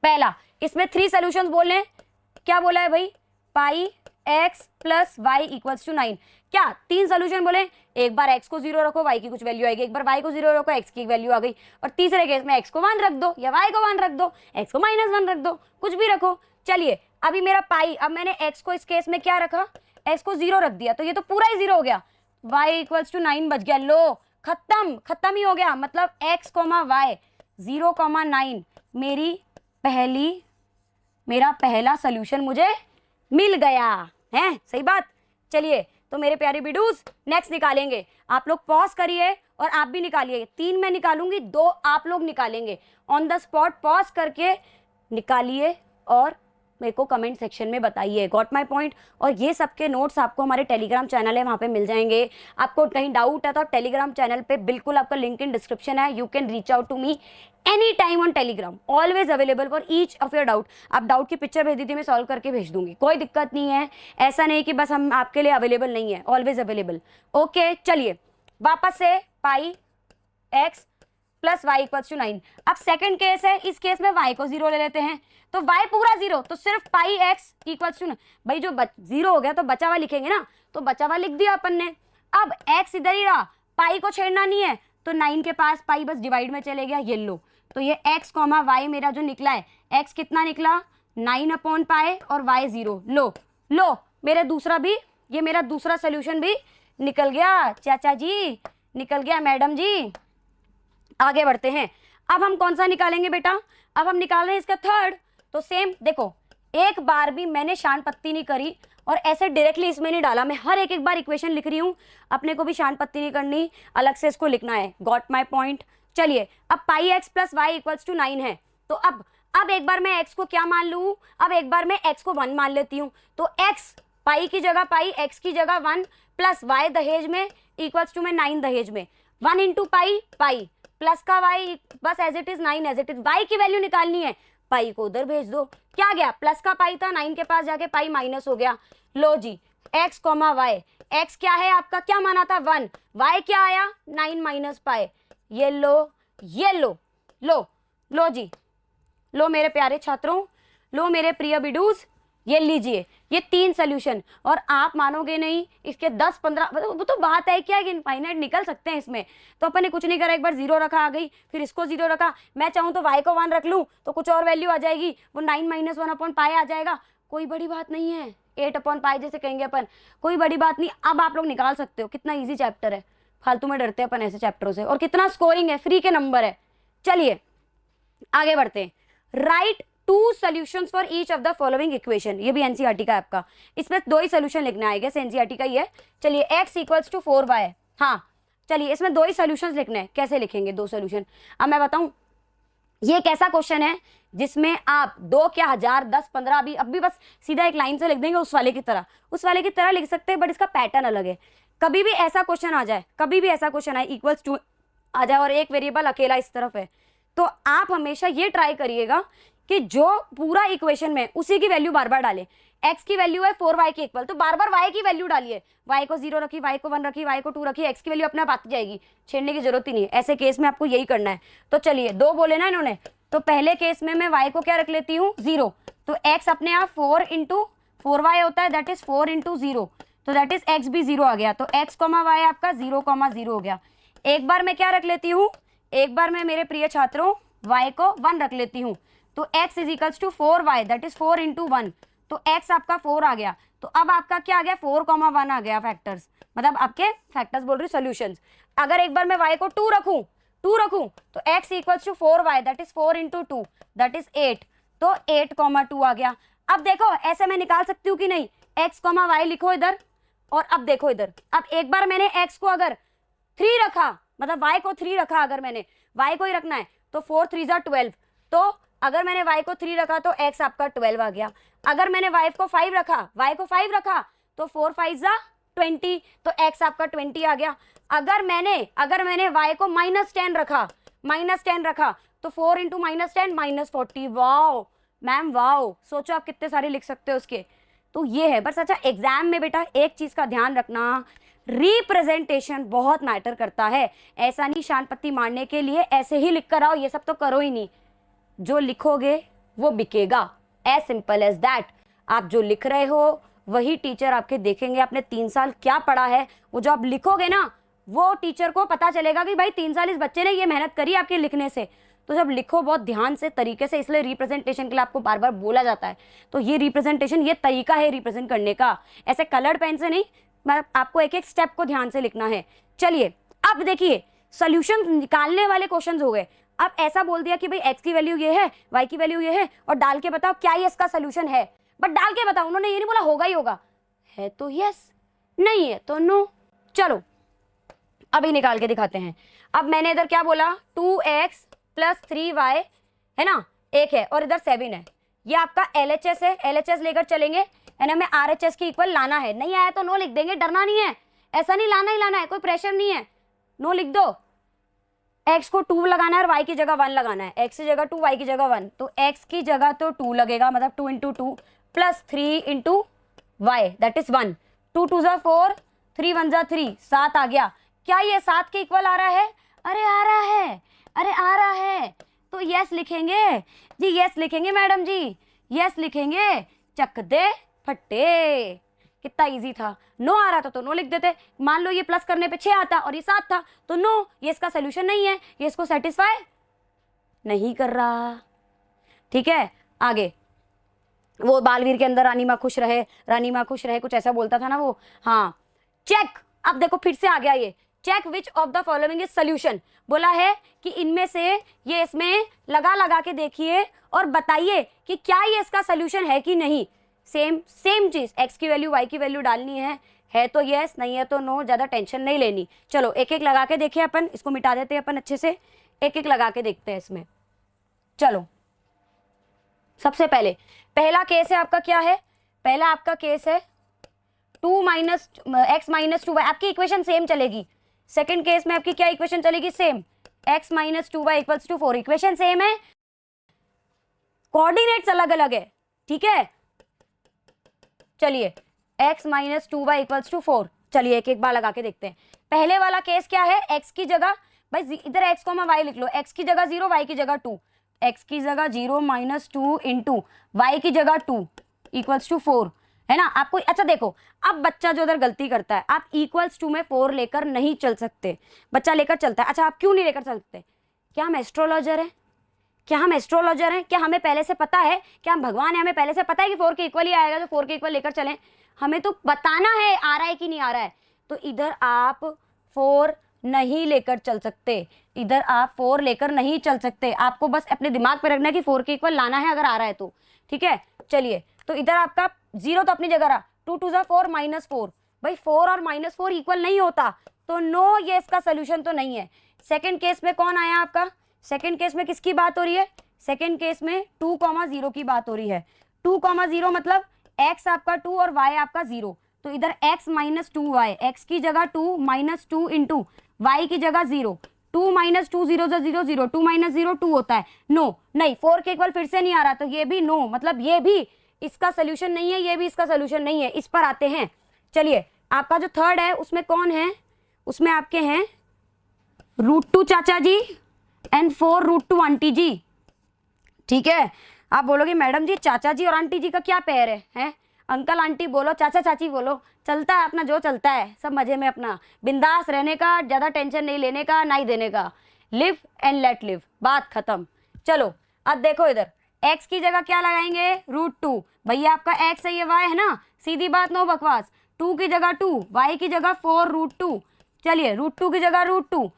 पहला, इसमें 3 सॉल्यूशंस बोले, क्या बोला है भाई, पाई x + y = 9। क्या 3 सॉल्यूशन बोले, एक बार x को 0 रखो, y की कुछ वैल्यू आएगी, एक बार y को 0 रखो, x की वैल्यू आ गई, और तीसरे केस में x को 1 रख दो या y को 1 रख दो, x को -1 रख दो, कुछ भी रखो। चलिए अभी मेरा पाई, अब मैंने x को इस केस में क्या रखा, x को 0 रख दिया, तो ये तो पूरा ही 0 हो गया, y = 9 बच गया। लो खत्म ही हो गया, मतलब x, y 0,9 मेरा पहला सोल्यूशन मुझे मिल गया है, सही बात। चलिए तो मेरे प्यारे बिडूज, नेक्स्ट निकालेंगे। आप लोग पॉज करिए और आप भी निकालिए, 3 मैं निकालूंगी, 2 आप लोग निकालेंगे, ऑन द स्पॉट पॉज करके निकालिए और मेरे को कमेंट सेक्शन में बताइए। Got my point. और ये सब के नोट्स आपको हमारे टेलीग्राम चैनल है, वहाँ पे मिल जाएंगे। आपको कहीं डाउट है तो आप टेलीग्राम चैनल पे बिल्कुल, आपका लिंक इन डिस्क्रिप्शन है, you can reach out to me any time on Telegram, always available for each of your doubt. आप डाउट की पिक्चर भेज दीजिए, मैं सॉल्व करके भेज दूंगी, कोई दिक्कत नहीं है। ऐसा नहीं कि बस हम आपके लिए अवेलेबल नहीं है, ऑलवेज अवेलेबल। ओके चलिए वापस से pi x plus y equals to 9। अब सेकंड केस है, इस केस में y को 0 ले लेते हैं, तो y पूरा 0, तो सिर्फ पाई एक्स इक्वल्स टू, भाई जो 0 हो गया तो बचा हुआ लिखेंगे ना, तो बचा हुआ लिख दिया अपन ने। अब x इधर ही रहा, पाई को छेड़ना नहीं है, तो 9 के पास पाई बस डिवाइड में चले गया, ये लो। तो ये x कॉमा वाई मेरा जो निकला है, x कितना निकला 9/पाई और y 0। लो मेरे दूसरा भी, ये मेरा दूसरा सोल्यूशन भी निकल गया चाचा जी, निकल गया मैडम जी। आगे बढ़ते हैं। अब हम कौन सा निकालेंगे बेटा, अब हम निकाल रहे हैं इसका थर्ड। तो सेम देखो, एक बार भी मैंने शान पत्ती नहीं करी और ऐसे डायरेक्टली इसमें नहीं डाला, मैं हर एक बार इक्वेशन लिख रही हूँ, अपने को भी शान पत्ती नहीं करनी, अलग से इसको लिखना है। Got my point. चलिए अब pi x plus y equals to 9 है, तो अब एक बार मैं x को क्या मान लूँ, अब एक बार मैं x को 1 मान लेती हूँ। तो x पाई की जगह पाई, x की जगह 1 प्लस y दहेज में इक्वल्स टू में 9 दहेज में, 1 इंटू पाई पाई प्लस का y बस as it is 9 as it is. y की वैल्यू निकालनी है, पाई को उधर भेज दो, क्या गया प्लस का पाई था, 9 के पास जाके पाई माइनस हो गया। लो जी x कॉमा वाई, x क्या है आपका, क्या माना था 1, y क्या आया 9 माइनस पाई, ये लो लो जी, लो मेरे प्यारे छात्रों, लो मेरे प्रिय बिडूज, ये लीजिए ये 3 सोल्यूशन। और आप मानोगे नहीं, इसके 10-15 वो तो बात है क्या, इनफाइनाइट निकल सकते हैं इसमें। तो अपन ने कुछ नहीं करा, एक बार 0 रखा आ गई, फिर इसको 0 रखा, मैं चाहूँ तो y को 1 रख लूँ तो कुछ और वैल्यू आ जाएगी, वो 9 माइनस 1/पाई आ जाएगा, कोई बड़ी बात नहीं है। 8/पाई जैसे कहेंगे अपन, कोई बड़ी बात नहीं। अब आप लोग निकाल सकते हो, कितना ईजी चैप्टर है, फालतू में डरते हैं अपन ऐसे चैप्टरों से, और कितना स्कोरिंग है, फ्री के नंबर है। चलिए आगे बढ़ते हैं। Right 2 solutions for each of the following equation, ये भी एनसीईआरटी का आपका, इसमें 2 ही सोल्यूशन लिखना आएगा, एनसीईआरटी का ही है। चलिए x इक्वल्स टू 4y, हाँ चलिए इसमें 2 ही सोल्यूशंस लिखने हैं, कैसे लिखेंगे 2 सोल्यूशन, अब मैं बताऊं। ये एक ऐसा क्वेश्चन है जिसमें आप 2 क्या 1000 10 15 अभी बस सीधा एक लाइन से लिख देंगे, उस वाले की तरह लिख सकते हैं, बट इसका पैटर्न अलग है। कभी भी ऐसा क्वेश्चन आ जाए, कभी भी ऐसा क्वेश्चन आए इक्वल्स टू आ जाए और एक वेरिएबल अकेला इस तरफ है, तो आप हमेशा ये ट्राई करिएगा कि जो पूरा इक्वेशन में उसी की वैल्यू बार बार डालें। x की वैल्यू है 4y के इक्वल, तो बार बार y की वैल्यू डालिए, y को 0 रखी, y को 1 रखी, y को 2 रखी, x की वैल्यू अपने आप आती जाएगी, छेड़ने की जरूरत ही नहीं है। ऐसे केस में आपको यही करना है। तो चलिए 2 बोले ना इन्होंने, तो पहले केस में मैं y को क्या रख लेती हूँ 0, तो x अपने आप 4 इंटू 4y होता है, दैट इज 4 इंटू 0, तो दैट इज x भी 0 आ गया, तो x कॉमा वाई आपका 0,0 हो गया। एक बार मैं क्या रख लेती हूँ, एक बार मैं मेरे प्रिय छात्रों y को 1 रख लेती हूँ, तो x is equals to 4y, that is 4 into 1, तो x आपका 4 आ गया। तो अब आपका क्या आ गया 4,1 आ गया फैक्टर्स, मतलब आपके फैक्टर्स बोल रही सॉल्यूशंस। अगर एक बार मैं y को 2 रखूं तो x equals to 4y, that is 4 into 2, that is 8, तो 8,2 आ गया। अब देखो ऐसे मैं निकाल सकती हूँ कि नहीं, x, y लिखो इधर, और अब देखो इधर, अब एक बार मैंने x को अगर 3 रखा, मतलब y को 3 रखा, अगर मैंने y को ही रखना है तो 4 3 12, तो अगर मैंने y को 3 रखा तो x आपका 12 आ गया। अगर मैंने y को 5 रखा तो 4 5 20, तो x आपका 20 आ गया। अगर मैंने y को -10 रखा तो 4 इंटू -10 -40। वाओ मैम वाओ, सोचो आप कितने सारे लिख सकते हो उसके। तो ये है बस। अच्छा एग्जाम में बेटा एक चीज का ध्यान रखना, रिप्रेजेंटेशन बहुत मैटर करता है। ऐसा नहीं शान पत्ती मारने के लिए ऐसे ही लिख कर आओ, ये सब तो करो ही नहीं, जो लिखोगे वो बिकेगा, एज सिंपल एज दैट। आप जो लिख रहे हो वही टीचर आपके देखेंगे, आपने 3 साल क्या पढ़ा है, वो जो आप लिखोगे ना वो टीचर को पता चलेगा कि भाई 3 साल इस बच्चे ने ये मेहनत करी आपके लिखने से। तो जब लिखो बहुत ध्यान से तरीके से, इसलिए रिप्रेजेंटेशन के लिए आपको बार बार बोला जाता है। तो ये रिप्रेजेंटेशन, ये तरीका है रिप्रेजेंट करने का, ऐसे कलर्ड पेन से नहीं, आपको एक एक स्टेप को ध्यान से लिखना है। चलिए अब देखिए सॉल्यूशन निकालने वाले क्वेश्चंस हो गए। अब ऐसा बोल दिया कि भाई x की वैल्यू ये है, y की वैल्यू ये है, और डाल के बताओ क्या ये इसका सोल्यूशन है, बट डाल के बताओ। उन्होंने ये नहीं बोला होगा ही होगा, है तो यस, नहीं है तो नो। चलो अभी निकाल के दिखाते हैं। अब मैंने इधर क्या बोला, 2x + 3y है ना, 1 है, और इधर 7 है, ये आपका LHS है, LHS लेकर चलेंगे एंड हमें RHS के इक्वल लाना है। नहीं आया तो नो लिख देंगे, डरना नहीं है, ऐसा नहीं लाना ही लाना है, कोई प्रेशर नहीं है, नो लिख दो। x को 2 लगाना है और y की जगह 1 लगाना है, x की जगह 2 y की जगह 1, तो x की जगह तो 2 लगेगा, मतलब 2 into 2 plus 3 into y that is 1, 2 2 जा 4, 3 1 जा 3, 7 आ गया। क्या ये 7 के इक्वल आ रहा है? अरे आ रहा है, अरे आ रहा है, तो यस लिखेंगे जी, यस लिखेंगे मैडम जी, यस लिखेंगे, चक दे फट्टे। कितना इजी था। नो आ रहा था तो नो लिख देते। मान लो ये प्लस करने पे 6 आता और ये 7 था तो नो, ये इसका सोल्यूशन नहीं है, ये इसको सेटिस्फाई नहीं कर रहा। ठीक है, आगे वो बालवीर के अंदर रानी माँ खुश रहे, रानी माँ खुश रहे, कुछ ऐसा बोलता था ना वो। हाँ, चेक, अब देखो फिर से आ गया ये, check which of the following is solution. बोला है कि इनमें से ये इसमें लगा लगा के देखिए और बताइए कि क्या ये इसका सोल्यूशन है कि नहीं। सेम चीज, x की वैल्यू y की वैल्यू डालनी है तो यस, नहीं है तो नो, ज्यादा टेंशन नहीं लेनी। चलो एक एक लगा के देखिए, अपन इसको मिटा देते हैं अपन अच्छे से, एक एक लगा के देखते हैं इसमें। चलो सबसे पहले पहला केस है आपका, क्या है पहला आपका केस है 2 माइनस x माइनस 2y, आपकी इक्वेशन सेम चलेगी। सेकंड केस में आपकी क्या इक्वेशन चलेगी? Same, x minus 2y equals to 4, equation same है, कोऑर्डिनेट्स अलग अलग है। ठीक है, चलिए x minus 2y equals to 4, चलिए एक एक बार लगा के देखते हैं। पहले वाला केस क्या है? x की जगह, भाई इधर x को y लिख लो, x की जगह 0, y की जगह 2, x की जगह 0 माइनस 2 इंटू वाई की जगह 2 इक्वल्स टू 4, है ना। आपको अच्छा देखो, अब बच्चा जो उधर गलती करता है, आप इक्वल्स टू में 4 लेकर नहीं चल सकते, बच्चा लेकर चलता है। अच्छा आप क्यों नहीं लेकर चल सकते? क्या हम एस्ट्रोलॉजर हैं? क्या हम एस्ट्रोलॉजर हैं? क्या हमें पहले से पता है, क्या हम भगवान है, हमें पहले से पता है कि 4 के इक्वल ही आएगा तो 4 के इक्वल लेकर चलें? हमें तो बताना है आ रहा है कि नहीं आ रहा है। तो इधर आप 4 नहीं लेकर चल सकते, इधर आप 4 लेकर नहीं चल सकते, आपको बस अपने दिमाग पे रखना है कि 4 के इक्वल लाना है अगर आ रहा है तो। ठीक है, चलिए तो इधर आपका 0 तो अपनी जगह रहा, 2 2 जा 4 माइनस 4, भाई 4 और माइनस 4 इक्वल नहीं होता तो नो, ये इसका सोल्यूशन तो नहीं है। सेकेंड केस में कौन आया आपका? सेकेंड केस में किसकी बात हो रही है? सेकेंड केस में 2,0 की बात हो रही है। 2,0 मतलब x आपका 2 और y आपका 0, तो इधर x माइनस 2y, x की जगह 2 माइनस 2 इंटू y की जगह 0, 2 माइनस 2 0 0 0, 2 माइनस 0 2 होता है। नो नहीं, 4 के इक्वल फिर से नहीं आ रहा तो ये भी नो, मतलब ये भी इसका सोल्यूशन नहीं है, ये भी इसका सोल्यूशन नहीं है। इस पर आते हैं। चलिए आपका जो थर्ड है उसमें कौन है? उसमें आपके हैं √2 चाचा जी एंड 4 √2 आंटी जी। ठीक है, आप बोलोगे मैडम जी चाचा जी और आंटी जी का क्या पैर है? अंकल आंटी बोलो, चाचा चाची बोलो, चलता है अपना जो चलता है, सब मजे में अपना बिंदास रहने का, ज़्यादा टेंशन नहीं लेने का, ना ही देने का, लिव एंड लेट लिव, बात खत्म। चलो अब देखो इधर x की जगह क्या लगाएंगे? √2, भैया आपका x है, ये y है ना, सीधी बात, नो बकवास। 2 की जगह 2, y की जगह 4 √2, चलिए √2 की जगह √2,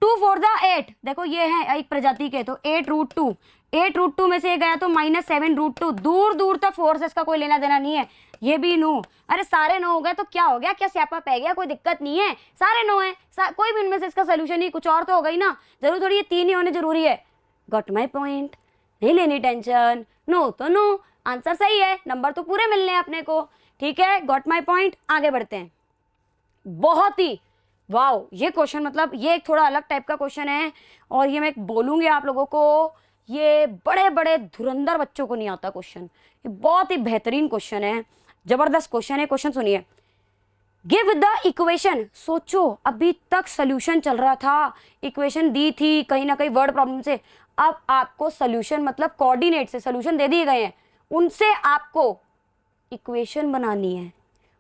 2 4 जा 8, देखो ये है एक प्रजाति के, तो 8 √2, 8 √2 में से ये गया तो माइनस 7 √2, दूर दूर तक 4 से इसका कोई लेना देना नहीं है, ये भी नो। अरे सारे नो हो गए तो क्या हो गया? क्या स्यापा पै गया? कोई दिक्कत नहीं है, सारे नो है, कोई भी इनमें से इसका सोल्यूशन नहीं, कुछ और तो हो गई ना, जरूर थोड़ी ये 3 ही होने जरूरी है। Got my point? नहीं लेनी टेंशन, नो तो नो, आंसर सही है, नंबर तो पूरे मिलने हैं अपने को। ठीक है, गॉट माई पॉइंट। आगे बढ़ते हैं। बहुत ही वाओ, ये क्वेश्चन मतलब ये एक थोड़ा अलग टाइप का क्वेश्चन है और ये मैं बोलूँगी आप लोगों को, ये बड़े बड़े धुरंधर बच्चों को नहीं आता क्वेश्चन, ये बहुत ही बेहतरीन क्वेश्चन है, जबरदस्त क्वेश्चन है। क्वेश्चन सुनिए, गिव द इक्वेशन। सोचो अभी तक सोल्यूशन चल रहा था, इक्वेशन दी थी कहीं ना कहीं वर्ड प्रॉब्लम से, अब आपको सोल्यूशन मतलब कोऑर्डिनेट से सोल्यूशन दे दिए गए हैं, उनसे आपको इक्वेशन बनानी है,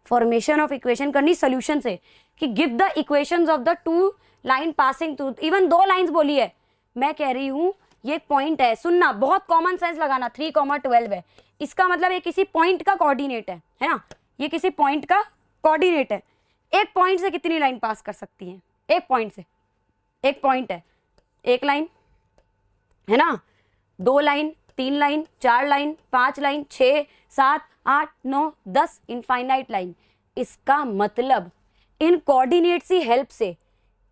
फॉर्मेशन ऑफ इक्वेशन करनी सोल्यूशन से, कि give the equations of the 2 line passing through, even 2 lines बोली है। मैं कह रही हूँ ये पॉइंट है, सुनना, बहुत कॉमन सेंस लगाना, 3,12 है, इसका मतलब ये किसी पॉइंट का कोऑर्डिनेट है ना, ये किसी पॉइंट का कोऑर्डिनेट है। एक पॉइंट से कितनी लाइन पास कर सकती हैं? एक पॉइंट से, एक पॉइंट है, एक लाइन है ना, 2 line, 3 line, 4 line, 5 line, 6 7 8 9 10, infinite line. इसका मतलब इन कोऑर्डिनेट्स की हेल्प से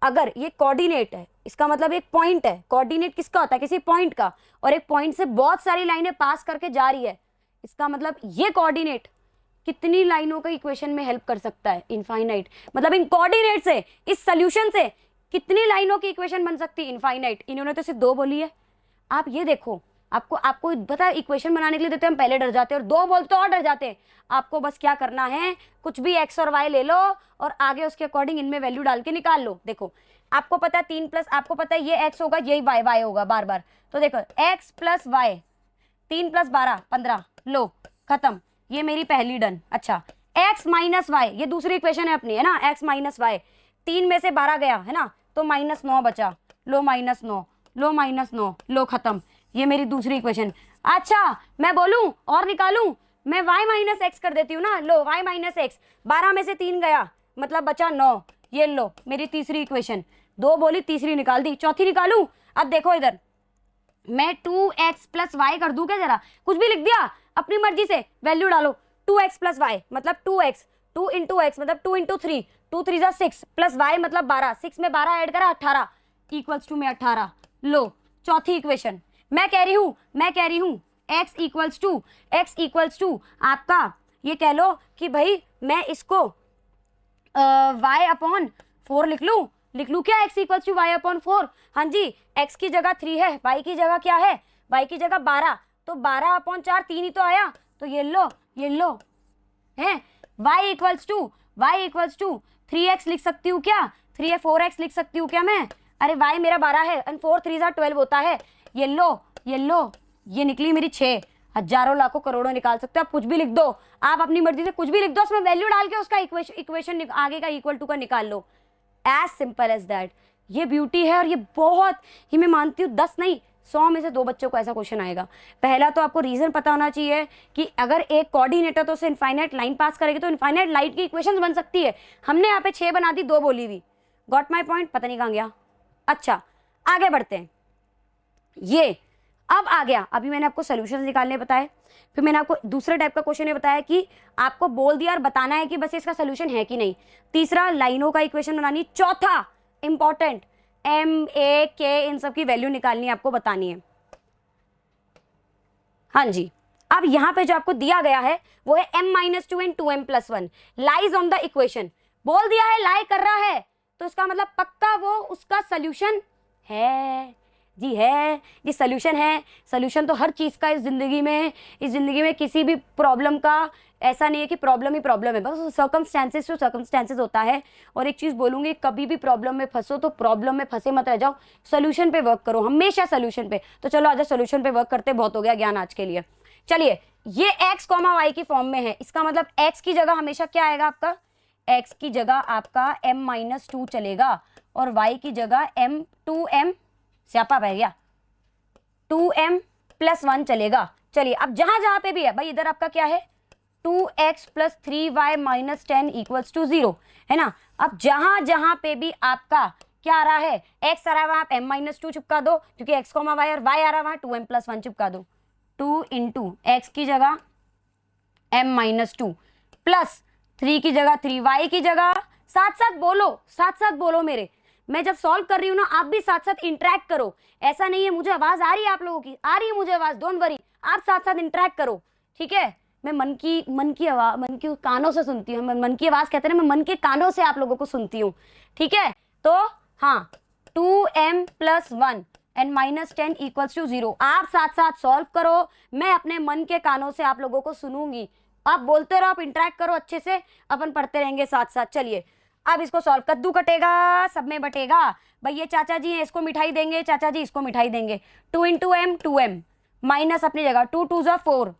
अगर ये कोऑर्डिनेट है, इसका मतलब एक पॉइंट है, कोऑर्डिनेट किसका होता है, किसी पॉइंट का, और एक पॉइंट से बहुत सारी लाइनें पास करके जा रही है, इसका मतलब ये कोऑर्डिनेट कितनी लाइनों का इक्वेशन में हेल्प कर सकता है, इनफाइनाइट। मतलब इन कोऑर्डिनेट से, इस सोल्यूशन से कितनी लाइनों की इक्वेशन बन सकती है, इनफाइनाइट। इन्होंने तो सिर्फ 2 बोली है। आप ये देखो, आपको पता है इक्वेशन बनाने के लिए देते हैं हम पहले डर जाते हैं, और 2 बोलते और डर जाते हैं। आपको बस क्या करना है, कुछ भी x और y ले लो और आगे उसके अकॉर्डिंग इनमें वैल्यू डाल के निकाल लो। देखो आपको पता है 3 प्लस, आपको पता है ये x होगा, यही y होगा बार बार। तो देखो x प्लस वाई, 3 प्लस 12 15, लो खत्म, ये मेरी पहली डन। अच्छा x माइनस वाई, ये दूसरी इक्वेशन है अपनी, है ना, x माइनस वाई, 3 में से 12 गया है ना, तो -9 बचा, लो -9, लो -9, लो खत्म, ये मेरी दूसरी इक्वेशन। अच्छा मैं बोलूं और निकालूं, मैं y माइनस एक्स कर देती हूँ ना, लो y माइनस एक्स, 12 में से 3 गया मतलब बचा 9, ये लो मेरी तीसरी इक्वेशन। 2 बोली, तीसरी निकाल दी, चौथी निकालूं। अब देखो इधर मैं 2x प्लस वाई कर दूं क्या, जरा कुछ भी लिख दिया अपनी मर्जी से, वैल्यू डालो। 2x प्लस वाई मतलब 2x, 2 इंटू एक्स मतलब 2 इंटू 3, 2 3 6 प्लस वाई मतलब 12, 6 में 12 ऐड करा 18, इक्वल्स टू में 18। लो चौथी इक्वेशन। मैं कह रही हूँ x इक्वल्स टू आपका, ये कह लो कि भाई मैं इसको y अपॉन 4 लिख लूँ क्या, x equals to y upon 4। हाँ जी, x की जगह 3 है, y की जगह क्या है, y की जगह 12, तो 12 अपॉन 4, 3 ही तो आया, तो ये लो है y इक्वल्स टू 3x लिख सकती हूँ क्या, 4x लिख सकती हूँ क्या मैं, अरे y मेरा 12 है एंड 4 3 12 होता है, ये लो, ये निकली मेरी 6। हजारों लाखों करोड़ों निकाल सकते हो आप, कुछ भी लिख दो, आप अपनी मर्जी से कुछ भी लिख दो, उसमें वैल्यू डाल के उसका इक्वेशन आगे का इक्वल टू का निकाल लो, एज सिंपल एज दैट। ये ब्यूटी है, और ये बहुत ही, मैं मानती हूँ 10 नहीं 100 में से 2 बच्चों को ऐसा क्वेश्चन आएगा। पहला तो आपको रीजन पता होना चाहिए कि अगर एक कोऑर्डिनेटर तो उसे इनफाइनाइट लाइन पास करेगी तो इनफाइनाइट लाइन की इक्वेशंस बन सकती है। हमने यहाँ पे 6 बना दी, 2 बोली हुई, गॉट माई पॉइंट, पता नहीं कहाँ गया। अच्छा आगे बढ़ते हैं, ये अब आ गया, अभी मैंने आपको सॉल्यूशंस निकालने बताए, फिर मैंने आपको दूसरे टाइप का क्वेश्चन ये बताया कि आपको बोल दिया और बताना है कि बस इसका सॉल्यूशन है कि नहीं। तीसरा लाइनों का इक्वेशन बनानी। चौथा इंपॉर्टेंट m a k इन सब की वैल्यू निकालनी है, आपको बतानी है। हाँ जी, अब यहाँ पे जो आपको दिया गया है वो है m-2 and 2m + 1 lies on the equation. बोल दिया है लाई कर रहा है, तो इसका मतलब पक्का वो उसका सॉल्यूशन है जी, है जी, सॉल्यूशन है। सॉल्यूशन तो हर चीज़ का इस ज़िंदगी में किसी भी प्रॉब्लम का ऐसा नहीं है कि प्रॉब्लम ही प्रॉब्लम है, बस सर्कमस्टेंसेस टू सर्कमस्टेंसेस होता है। और एक चीज़ बोलूँगी, कभी भी प्रॉब्लम में फंसो तो प्रॉब्लम में फंसे मत रह जाओ, सॉल्यूशन पे वर्क करो, हमेशा सॉल्यूशन पे। तो चलो आज सॉल्यूशन पे वर्क करते, बहुत हो गया ज्ञान आज के लिए। चलिए, ये x, y की फॉर्म में है, इसका मतलब x की जगह हमेशा क्या आएगा आपका, x की जगह आपका m-2 चलेगा, और y की जगह m स्यापा बह गया 2m + 1 चलेगा। चलिए अब जहां पे भी है भाई, इधर आपका क्या है 2x + 3y - 10 = 0, है ना। अब जहां पे भी आपका क्या आ रहा है, x आ रहा है वहां आप m-2 चिपका दो, क्योंकि x, y और y आ रहा है वहां 2m + 1 चिपका दो। 2 × x की जगह m-2 प्लस 3 की जगह 3y की जगह, साथ साथ बोलो मेरे, मैं जब सॉल्व कर रही हूँ ना आप भी साथ साथ इंटरेक्ट करो। ऐसा नहीं है मुझे आवाज आ रही है, आप लोगों की आ रही है मुझे आवाज, डोंट वरी, आप साथ साथ इंटरेक्ट करो, ठीक है। मैं मन की आवाज, मन की कानों से सुनती हूँ, मन की आवाज कहते हैं, मैं मन के कानों से आप लोगों को सुनती हूँ, ठीक है। तो हाँ, 2m + 1 एंड -10 = 0, आप साथ साथ सॉल्व करो, मैं अपने मन के कानों से आप लोगों को सुनूंगी, आप बोलते रहो, आप इंटरेक्ट करो अच्छे से, अपन पढ़ते रहेंगे साथ साथ। चलिए अब इसको सॉल्व, कद्दू कटेगा सब में बटेगा, भाई ये चाचा जी हैं इसको मिठाई देंगे, चाचा जी इसको मिठाई देंगे। 2 × m 2m माइनस अपनी जगह, 2 2 4,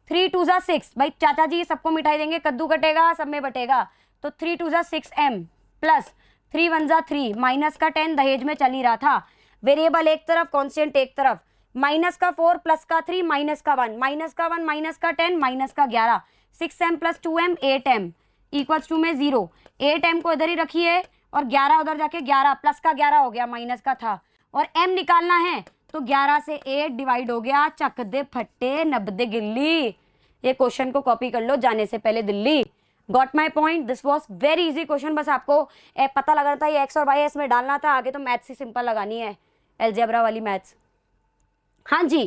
3 2 6, भाई चाचा जी सबको मिठाई देंगे, कद्दू कटेगा सब में बटेगा, तो 3 2 6m प्लस 3 1 3, माइनस का 10 दहेज में चल ही रहा था, वेरिएबल एक तरफ कांस्टेंट एक तरफ, माइनस का 4 प्लस का 3 माइनस का 1, माइनस का 1 माइनस का 10 माइनस का 11, 6m + 2m 8m = में 0, 8m को इधर ही रखिए और 11 उधर जाके 11 प्लस का 11 हो गया, माइनस का था, और m निकालना है तो 11 से 8 डिवाइड हो गया, चक दे फट्टे नब दे गिल्ली। ये क्वेश्चन को कॉपी कर लो जाने से पहले Delhi. Got my point? This was very easy question, बस आपको पता लगाना था ये एक्स और वाई है, इसमें डालना था, आगे तो मैथ्स ही सिंपल लगानी है, एलजेब्रा वाली मैथ्स। हाँ जी,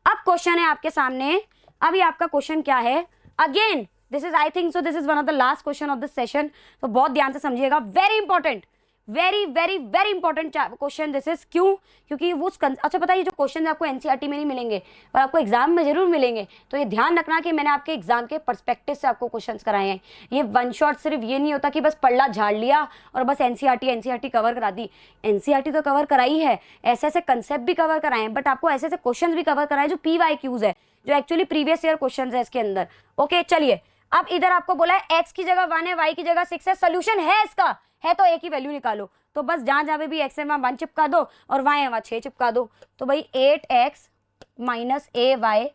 अब क्वेश्चन है आपके सामने। अभी आपका क्वेश्चन क्या है? Again this is, I think so this is one of the last question of this session, तो बहुत ध्यान से समझिएगा। Very important, very very very important question this is. क्यों? क्योंकि वो अच्छा पता है, ये जो क्वेश्चन आपको एनसीईआरटी में नहीं मिलेंगे पर आपको एग्जाम में जरूर मिलेंगे, तो ये ध्यान रखना कि मैंने आपके एग्जाम के पर्सपेक्टिव से आपको क्वेश्चंस कराए हैं। ये वन शॉट सिर्फ ये नहीं होता कि बस पढ़ला झाड़ लिया और बस एनसीईआरटी कवर करा दी। एनसीईआरटी तो कवर कराई है, ऐसे ऐसे कंसेप्ट भी कवर कराए हैं, बट आपको ऐसे ऐसे क्वेश्चन भी कवर कराए जो PYQs है, जो एक्चुअली प्रीवियस ईयर क्वेश्चन है इसके अंदर। ओके चलिए, अब इधर आपको बोला है x की जगह 1 है, y की जगह 6 है, सोल्यूशन है इसका, है तो a की वैल्यू निकालो। तो बस जहां जहां पे भी x है वहां 1 चिपका दो और y है वहां 6 चिपका दो। तो भाई 8x minus ay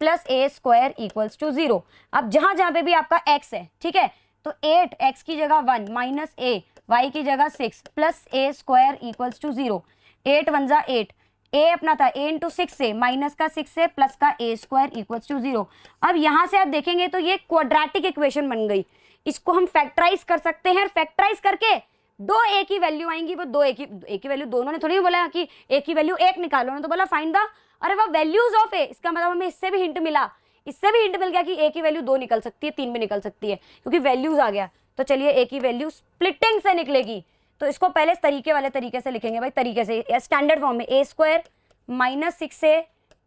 plus a square equals to 0। अब जहां जहां पे भी आपका x है, ठीक है, तो 8x की जगह 1 माइनस a, y की जगह 6 plus a square equals to 0। 8 1 जा 8, a अपना था a इंटू 6 से, माइनस का 6 से, प्लस का a स्क्वायर इक्वल्स टू 0। अब यहां से आप देखेंगे तो ये क्वाड्रेटिक इक्वेशन बन गई। इसको हम फैक्टराइज कर सकते हैं, फैक्टराइज करके दो a की वैल्यू आएंगी, वो दो a की वैल्यू, दोनों ने थोड़ी बोला कि a की वैल्यू 1 निकालो, ने तो बोला फाइंड द, अरे वो वैल्यूज ऑफ a। इसका मतलब हमें इससे भी हिंट मिला, इससे भी हिंट मिल गया कि a की वैल्यू 2 निकल सकती है, 3 भी निकल सकती है, क्योंकि वैल्यूज आ गया। तो चलिए a की वैल्यू स्प्लिटिंग से निकलेगी, तो इसको पहले इस तरीके वाले तरीके से लिखेंगे भाई, तरीके से स्टैंडर्ड फॉर्म में, a स्क्वायर minus 6 a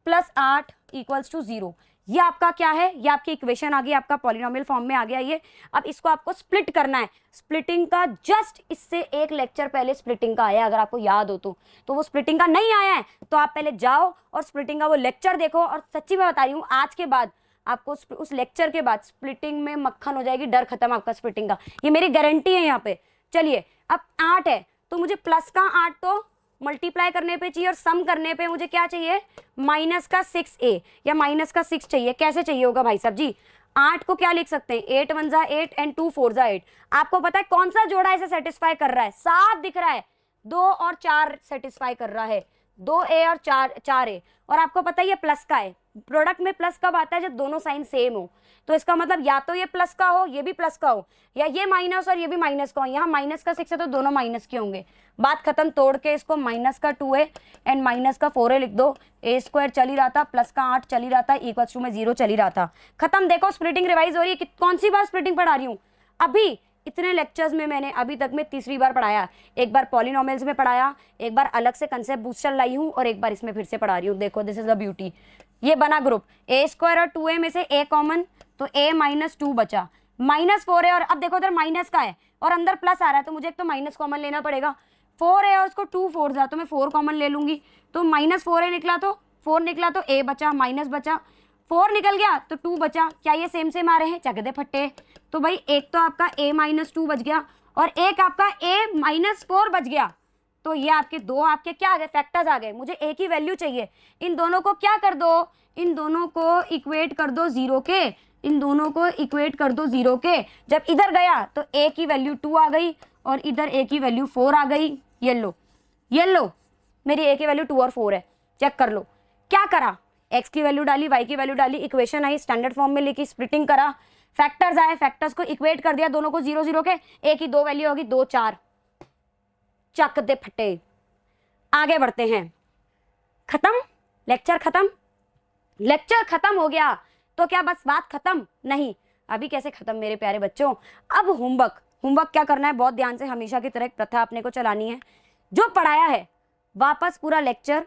plus 8 equals to 0। ये आपका क्या है? ये आपकी इक्वेशन आ गई, आपका पॉलिनोमियल फॉर्म में आ गया ये। अब इसको आपको स्प्लिट करना है। स्प्लिटिंग का जस्ट इससे एक लेक्चर पहले स्प्लिटिंग का आया, अगर आपको याद हो तो वो स्प्लिटिंग का नहीं आया है तो आप पहले जाओ और स्प्लिटिंग का वो लेक्चर देखो। और सच्ची मैं बता रही हूँ, आज के बाद आपको उस लेक्चर के बाद स्प्लिटिंग में मक्खन हो जाएगी, डर खत्म आपका स्प्लिटिंग का, ये मेरी गारंटी है यहाँ पे। चलिए, अब 8 है तो मुझे प्लस का 8 तो मल्टीप्लाई करने पे चाहिए और सम करने पे मुझे क्या चाहिए? माइनस का 6a या माइनस का 6 चाहिए। कैसे चाहिए होगा भाई साहब जी? 8 को क्या लिख सकते हैं? 8 1 जा 8 एंड 2 4 जा 8। आपको पता है कौन सा जोड़ा इसे सेटिस्फाई कर रहा है? 7 दिख रहा है, 2 और 4 सेटिस्फाई कर रहा है, 2a और 4a। और आपको पता है ये प्लस का है। प्रोडक्ट में प्लस कब आता है? जब दोनों साइन सेम हो। तो इसका मतलब या तो ये प्लस का हो, ये भी प्लस का हो, या ये माइनस और ये भी माइनस का हो। यहाँ माइनस का 6 है तो दोनों माइनस के होंगे। बात खत्म। तोड़ के इसको माइनस का 2a एंड माइनस का 4a लिख दो। a स्क्वायर चल ही रहा था, प्लस का 8 चल ही रहा था, इक्वल्स टू में 0 चल ही रहा था। खत्म। देखो स्प्लिटिंग रिवाइज हो रही है। कौन सी बार स्प्लिटिंग पढ़ा रही हूँ? अभी इतने लेक्चर्स में मैंने अभी तक में तीसरी बार पढ़ाया। एक बार पॉलिनोमियल्स में पढ़ाया, एक बार अलग से कंसेप्ट बूस्टर लाई हूँ, और एक बार इसमें फिर से पढ़ा रही हूँ। देखो दिस इज द ब्यूटी। ये बना ग्रुप, a स्क्वायर और 2a में से a कॉमन, तो a माइनस 2 बचा, माइनस 4 है। और अब देखो इधर माइनस का है और अंदर प्लस आ रहा है, तो मुझे एक तो माइनस कॉमन लेना पड़ेगा। 4 है और उसको 2 4 जा, तो मैं 4 कॉमन ले लूंगी। तो माइनस 4 निकला, तो 4 निकला तो a बचा, माइनस बचा, 4 निकल गया तो 2 बचा। क्या ये सेम सेम आ रहे हैं? चक दे फट्टे। तो भाई एक तो आपका a माइनस 2 बच गया और एक आपका a माइनस 4 बच गया। तो ये आपके दो आपके क्या आ गए? फैक्टर्स आ गए। मुझे a की वैल्यू चाहिए। इन दोनों को क्या कर दो? इन दोनों को इक्वेट कर दो 0 के। इन दोनों को इक्वेट कर दो 0 के। जब इधर गया तो a की वैल्यू 2 आ गई और इधर a की वैल्यू 4 आ गई। ये लो मेरी a की वैल्यू 2 और 4 है। चेक कर लो क्या करा। x की वैल्यू डाली, y की वैल्यू डाली, इक्वेशन आई, स्टैंडर्ड फॉर्म में लिखी, स्प्लिटिंग करा, फैक्टर्स आए, फैक्टर्स को इक्वेट कर दिया दोनों को 0 0 के। a की 2 वैल्यू होगी 2 4। चक दे फटे। आगे बढ़ते हैं। खत्म लेक्चर, खत्म। लेक्चर खत्म हो गया तो क्या बस बात खत्म? नहीं, अभी कैसे खत्म मेरे प्यारे बच्चों। अब होमवर्क क्या करना है? बहुत ध्यान से, हमेशा की तरह एक प्रथा अपने को चलानी है। जो पढ़ाया है वापस पूरा लेक्चर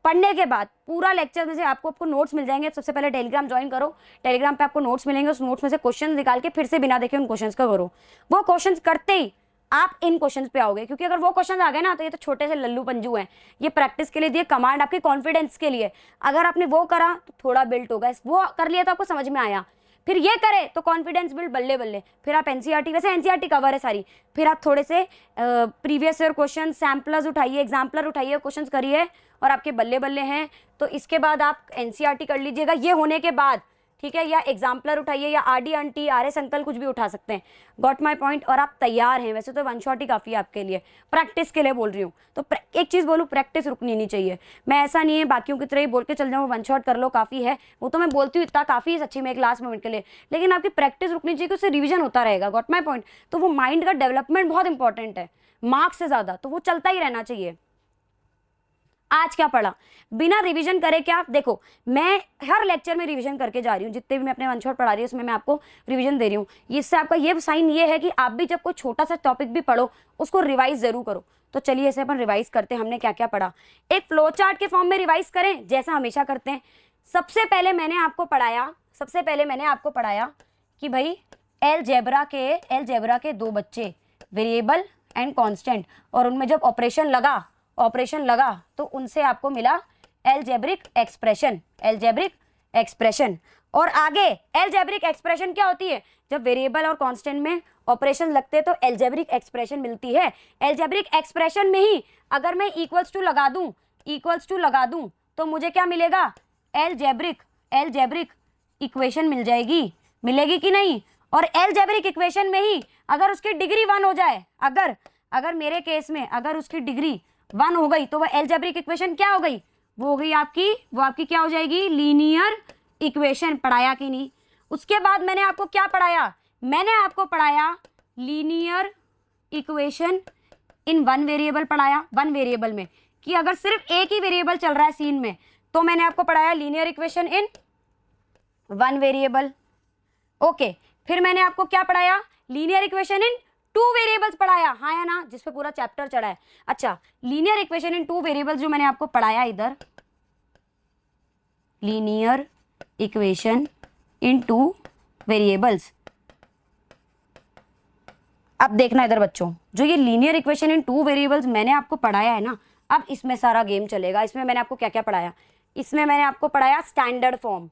पढ़ने के बाद, पूरा लेक्चर में से आपको नोट्स मिल जाएंगे। सबसे पहले टेलीग्राम ज्वाइन करो, टेलीग्राम पे आपको नोट्स मिलेंगे। उस नोट्स में से क्वेश्चन निकाल के फिर से बिना देखे उन क्वेश्चंस का करो। वो क्वेश्चंस करते ही आप इन क्वेश्चंस पे आओगे, क्योंकि अगर वो क्वेश्चन आ गए ना तो ये तो छोटे से लल्लू पंजू हैं। ये प्रैक्टिस के लिए दिए, कमांड आपके कॉन्फिडेंस के लिए। अगर आपने वो करा तो थोड़ा बिल्ट होगा, वो कर लिया तो आपको समझ में आया, फिर ये करे तो कॉन्फिडेंस बिल्ड बल्ले बल्ले। फिर आप एनसीईआरटी, वैसे एनसीईआरटी कवर है सारी, फिर आप थोड़े से प्रीवियस ईयर क्वेश्चन सैम्पलर्स उठाइए, एग्जाम्पलर उठाइए, क्वेश्चंस करिए और आपके बल्ले बल्ले हैं। तो इसके बाद आप एनसीईआरटी कर लीजिएगा। ये होने के बाद ठीक है, या एग्जाम्पलर उठाइए, या R D aunty, R S uncle, कुछ भी उठा सकते हैं। Got my point. और आप तैयार हैं, वैसे तो वन शॉट ही काफ़ी है आपके लिए, प्रैक्टिस के लिए बोल रही हूँ। तो एक चीज़ बोलूँ, प्रैक्टिस रुकनी नहीं चाहिए। मैं ऐसा नहीं है बाकियों की तरह ही बोल के चल जाऊँ वन शॉट कर लो काफ़ी है, वो तो मैं बोलती हूँ इतना काफ़ी है सच्ची में एक लास्ट मोमेंट के लिए, लेकिन आपकी प्रैक्टिस रुकनी चाहिए कि उससे रिविजन होता रहेगा। Got my point. तो वो माइंड का डेवलपमेंट बहुत इंपॉर्टेंट है मार्क्स से ज़्यादा, तो वो चलता ही रहना चाहिए। आज क्या पढ़ा बिना रिवीजन करे क्या? देखो मैं हर लेक्चर में रिवीजन करके जा रही हूँ, जितने भी मैं अपने वन शॉट पढ़ा रही हूँ उसमें मैं आपको रिवीजन दे रही हूँ। इससे आपका ये साइन ये है कि आप भी जब कोई छोटा सा टॉपिक भी पढ़ो उसको रिवाइज जरूर करो। तो चलिए ऐसे अपन रिवाइज करते हैं हमने क्या क्या पढ़ा। एक फ्लो चार्ट के फॉर्म में रिवाइज करें जैसा हमेशा करते हैं। सबसे पहले मैंने आपको पढ़ाया कि भाई एलजेब्रा के दो बच्चे, वेरिएबल एंड कांस्टेंट, और उनमें जब ऑपरेशन लगा तो उनसे आपको मिला एलजेब्रिक एक्सप्रेशन। और आगे एलजेब्रिक एक्सप्रेशन क्या होती है? जब वेरिएबल और कांस्टेंट में ऑपरेशन लगते हैं तो एलजेब्रिक एक्सप्रेशन मिलती है। एलजेब्रिक एक्सप्रेशन में ही अगर मैं इक्वल्स टू लगा दूं तो मुझे क्या मिलेगा? एलजेब्रिक इक्वेशन मिलेगी कि नहीं? और एलजेब्रिक इक्वेशन में ही अगर उसकी डिग्री 1 हो जाए, अगर मेरे केस में अगर उसकी डिग्री 1 हो गई तो वह एलजेब्रिक इक्वेशन क्या हो गई? वो हो गई आपकी क्या हो जाएगी? Linear equation. पढ़ाया कि नहीं? उसके बाद मैंने आपको क्या पढ़ाया? मैंने आपको पढ़ाया linear equation in one variable पढ़ाया। वन वेरिएबल में कि अगर सिर्फ एक ही वेरिएबल चल रहा है सीन में तो मैंने आपको पढ़ाया linear equation in one variable. Okay, फिर मैंने आपको क्या पढ़ाया? लीनियर इक्वेशन इन 2 वेरिएबल्स पढ़ाया, हाँ या ना, जिस पे पूरा चैप्टर चढ़ा है। अच्छा, लीनियर इक्वेशन इन 2 वेरिएबल्स जो मैंने आपको पढ़ाया इधर, लीनियर इक्वेशन इन 2 वेरिएबल्स। अब देखना इधर बच्चों, जो ये लीनियर इक्वेशन इन 2 वेरिएबल्स मैंने आपको पढ़ाया है ना, अब इसमें सारा गेम चलेगा। इसमें मैंने आपको क्या क्या पढ़ाया? इसमें मैंने आपको पढ़ाया स्टैंडर्ड फॉर्म।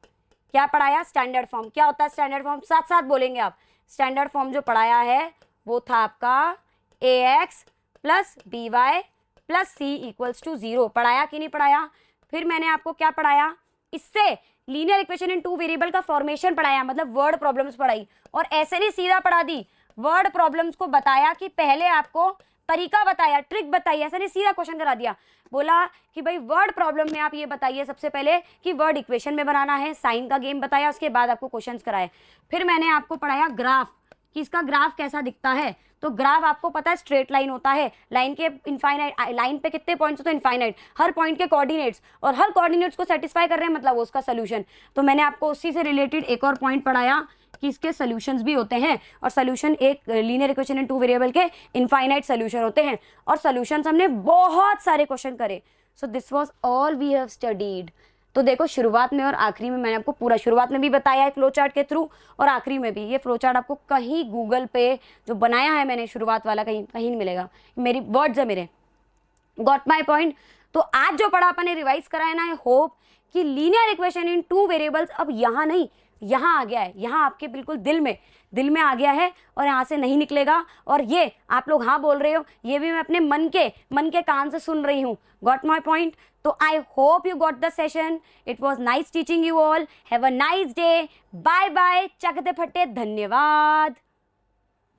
क्या पढ़ाया? Standard form. क्या होता है स्टैंडर्ड फॉर्म? साथ साथ बोलेंगे आप। स्टैंडर्ड फॉर्म जो पढ़ाया है वो था आपका ax plus B Y plus C equals to 0। पढ़ाया कि नहीं पढ़ाया? फिर मैंने आपको क्या पढ़ाया? इससे लीनियर इक्वेशन इन 2 वेरिएबल का फॉर्मेशन पढ़ाया, मतलब वर्ड प्रॉब्लम्स पढ़ाई। और ऐसे नहीं सीधा पढ़ा दी, वर्ड प्रॉब्लम्स को बताया कि पहले आपको तरीका बताया, ट्रिक बताई, ऐसा नहीं सीधा क्वेश्चन करा दिया। बोला कि भाई वर्ड प्रॉब्लम में आप ये बताइए सबसे पहले कि वर्ड इक्वेशन में बनाना है, साइन का गेम बताया, उसके बाद आपको क्वेश्चंस कराए। फिर मैंने आपको पढ़ाया ग्राफ, कि इसका ग्राफ कैसा दिखता है। तो ग्राफ आपको पता है स्ट्रेट लाइन होता है, लाइन के इनफाइनाइट, लाइन पे कितने पॉइंट्स होते हैं? इनफाइनाइट। हर पॉइंट के कोऑर्डिनेट्स, और हर कोऑर्डिनेट्स को सेटिस्फाई कर रहे हैं मतलब उसका सोल्यूशन। तो मैंने आपको उसी से रिलेटेड एक और पॉइंट पढ़ाया कि इसके सोल्यूशंस भी होते हैं, और सोल्यूशन एक लीनियर इक्वेशन इन 2 वेरिएबल के इनफाइनाइट सोल्यूशन होते हैं, और सोल्यूशंस हमने बहुत सारे क्वेश्चन करे। So this was all we have studied. तो देखो शुरुआत में और आखिरी में मैंने आपको पूरा शुरुआत में भी बताया है फ्लो चार्ट के थ्रू, और आखिरी में भी। ये फ्लो चार्ट आपको कहीं गूगल पे जो बनाया है मैंने शुरुआत वाला कहीं नहीं मिलेगा, मेरी वर्ड्स है मेरे। Got my point. तो आज जो पढ़ा अपन ने रिवाइज करा है ना, आई होप कि लीनियर इक्वेशन इन 2 वेरिएबल्स अब यहाँ नहीं, यहाँ आ गया है, यहाँ आपके बिल्कुल दिल में आ गया है, और यहाँ से नहीं निकलेगा। और ये आप लोग हाँ बोल रहे हो, ये भी मैं अपने मन के कान से सुन रही हूँ। Got my point. तो I hope you got the session. It was nice teaching you all. Have a nice day. Bye bye. चकते फटे। धन्यवाद।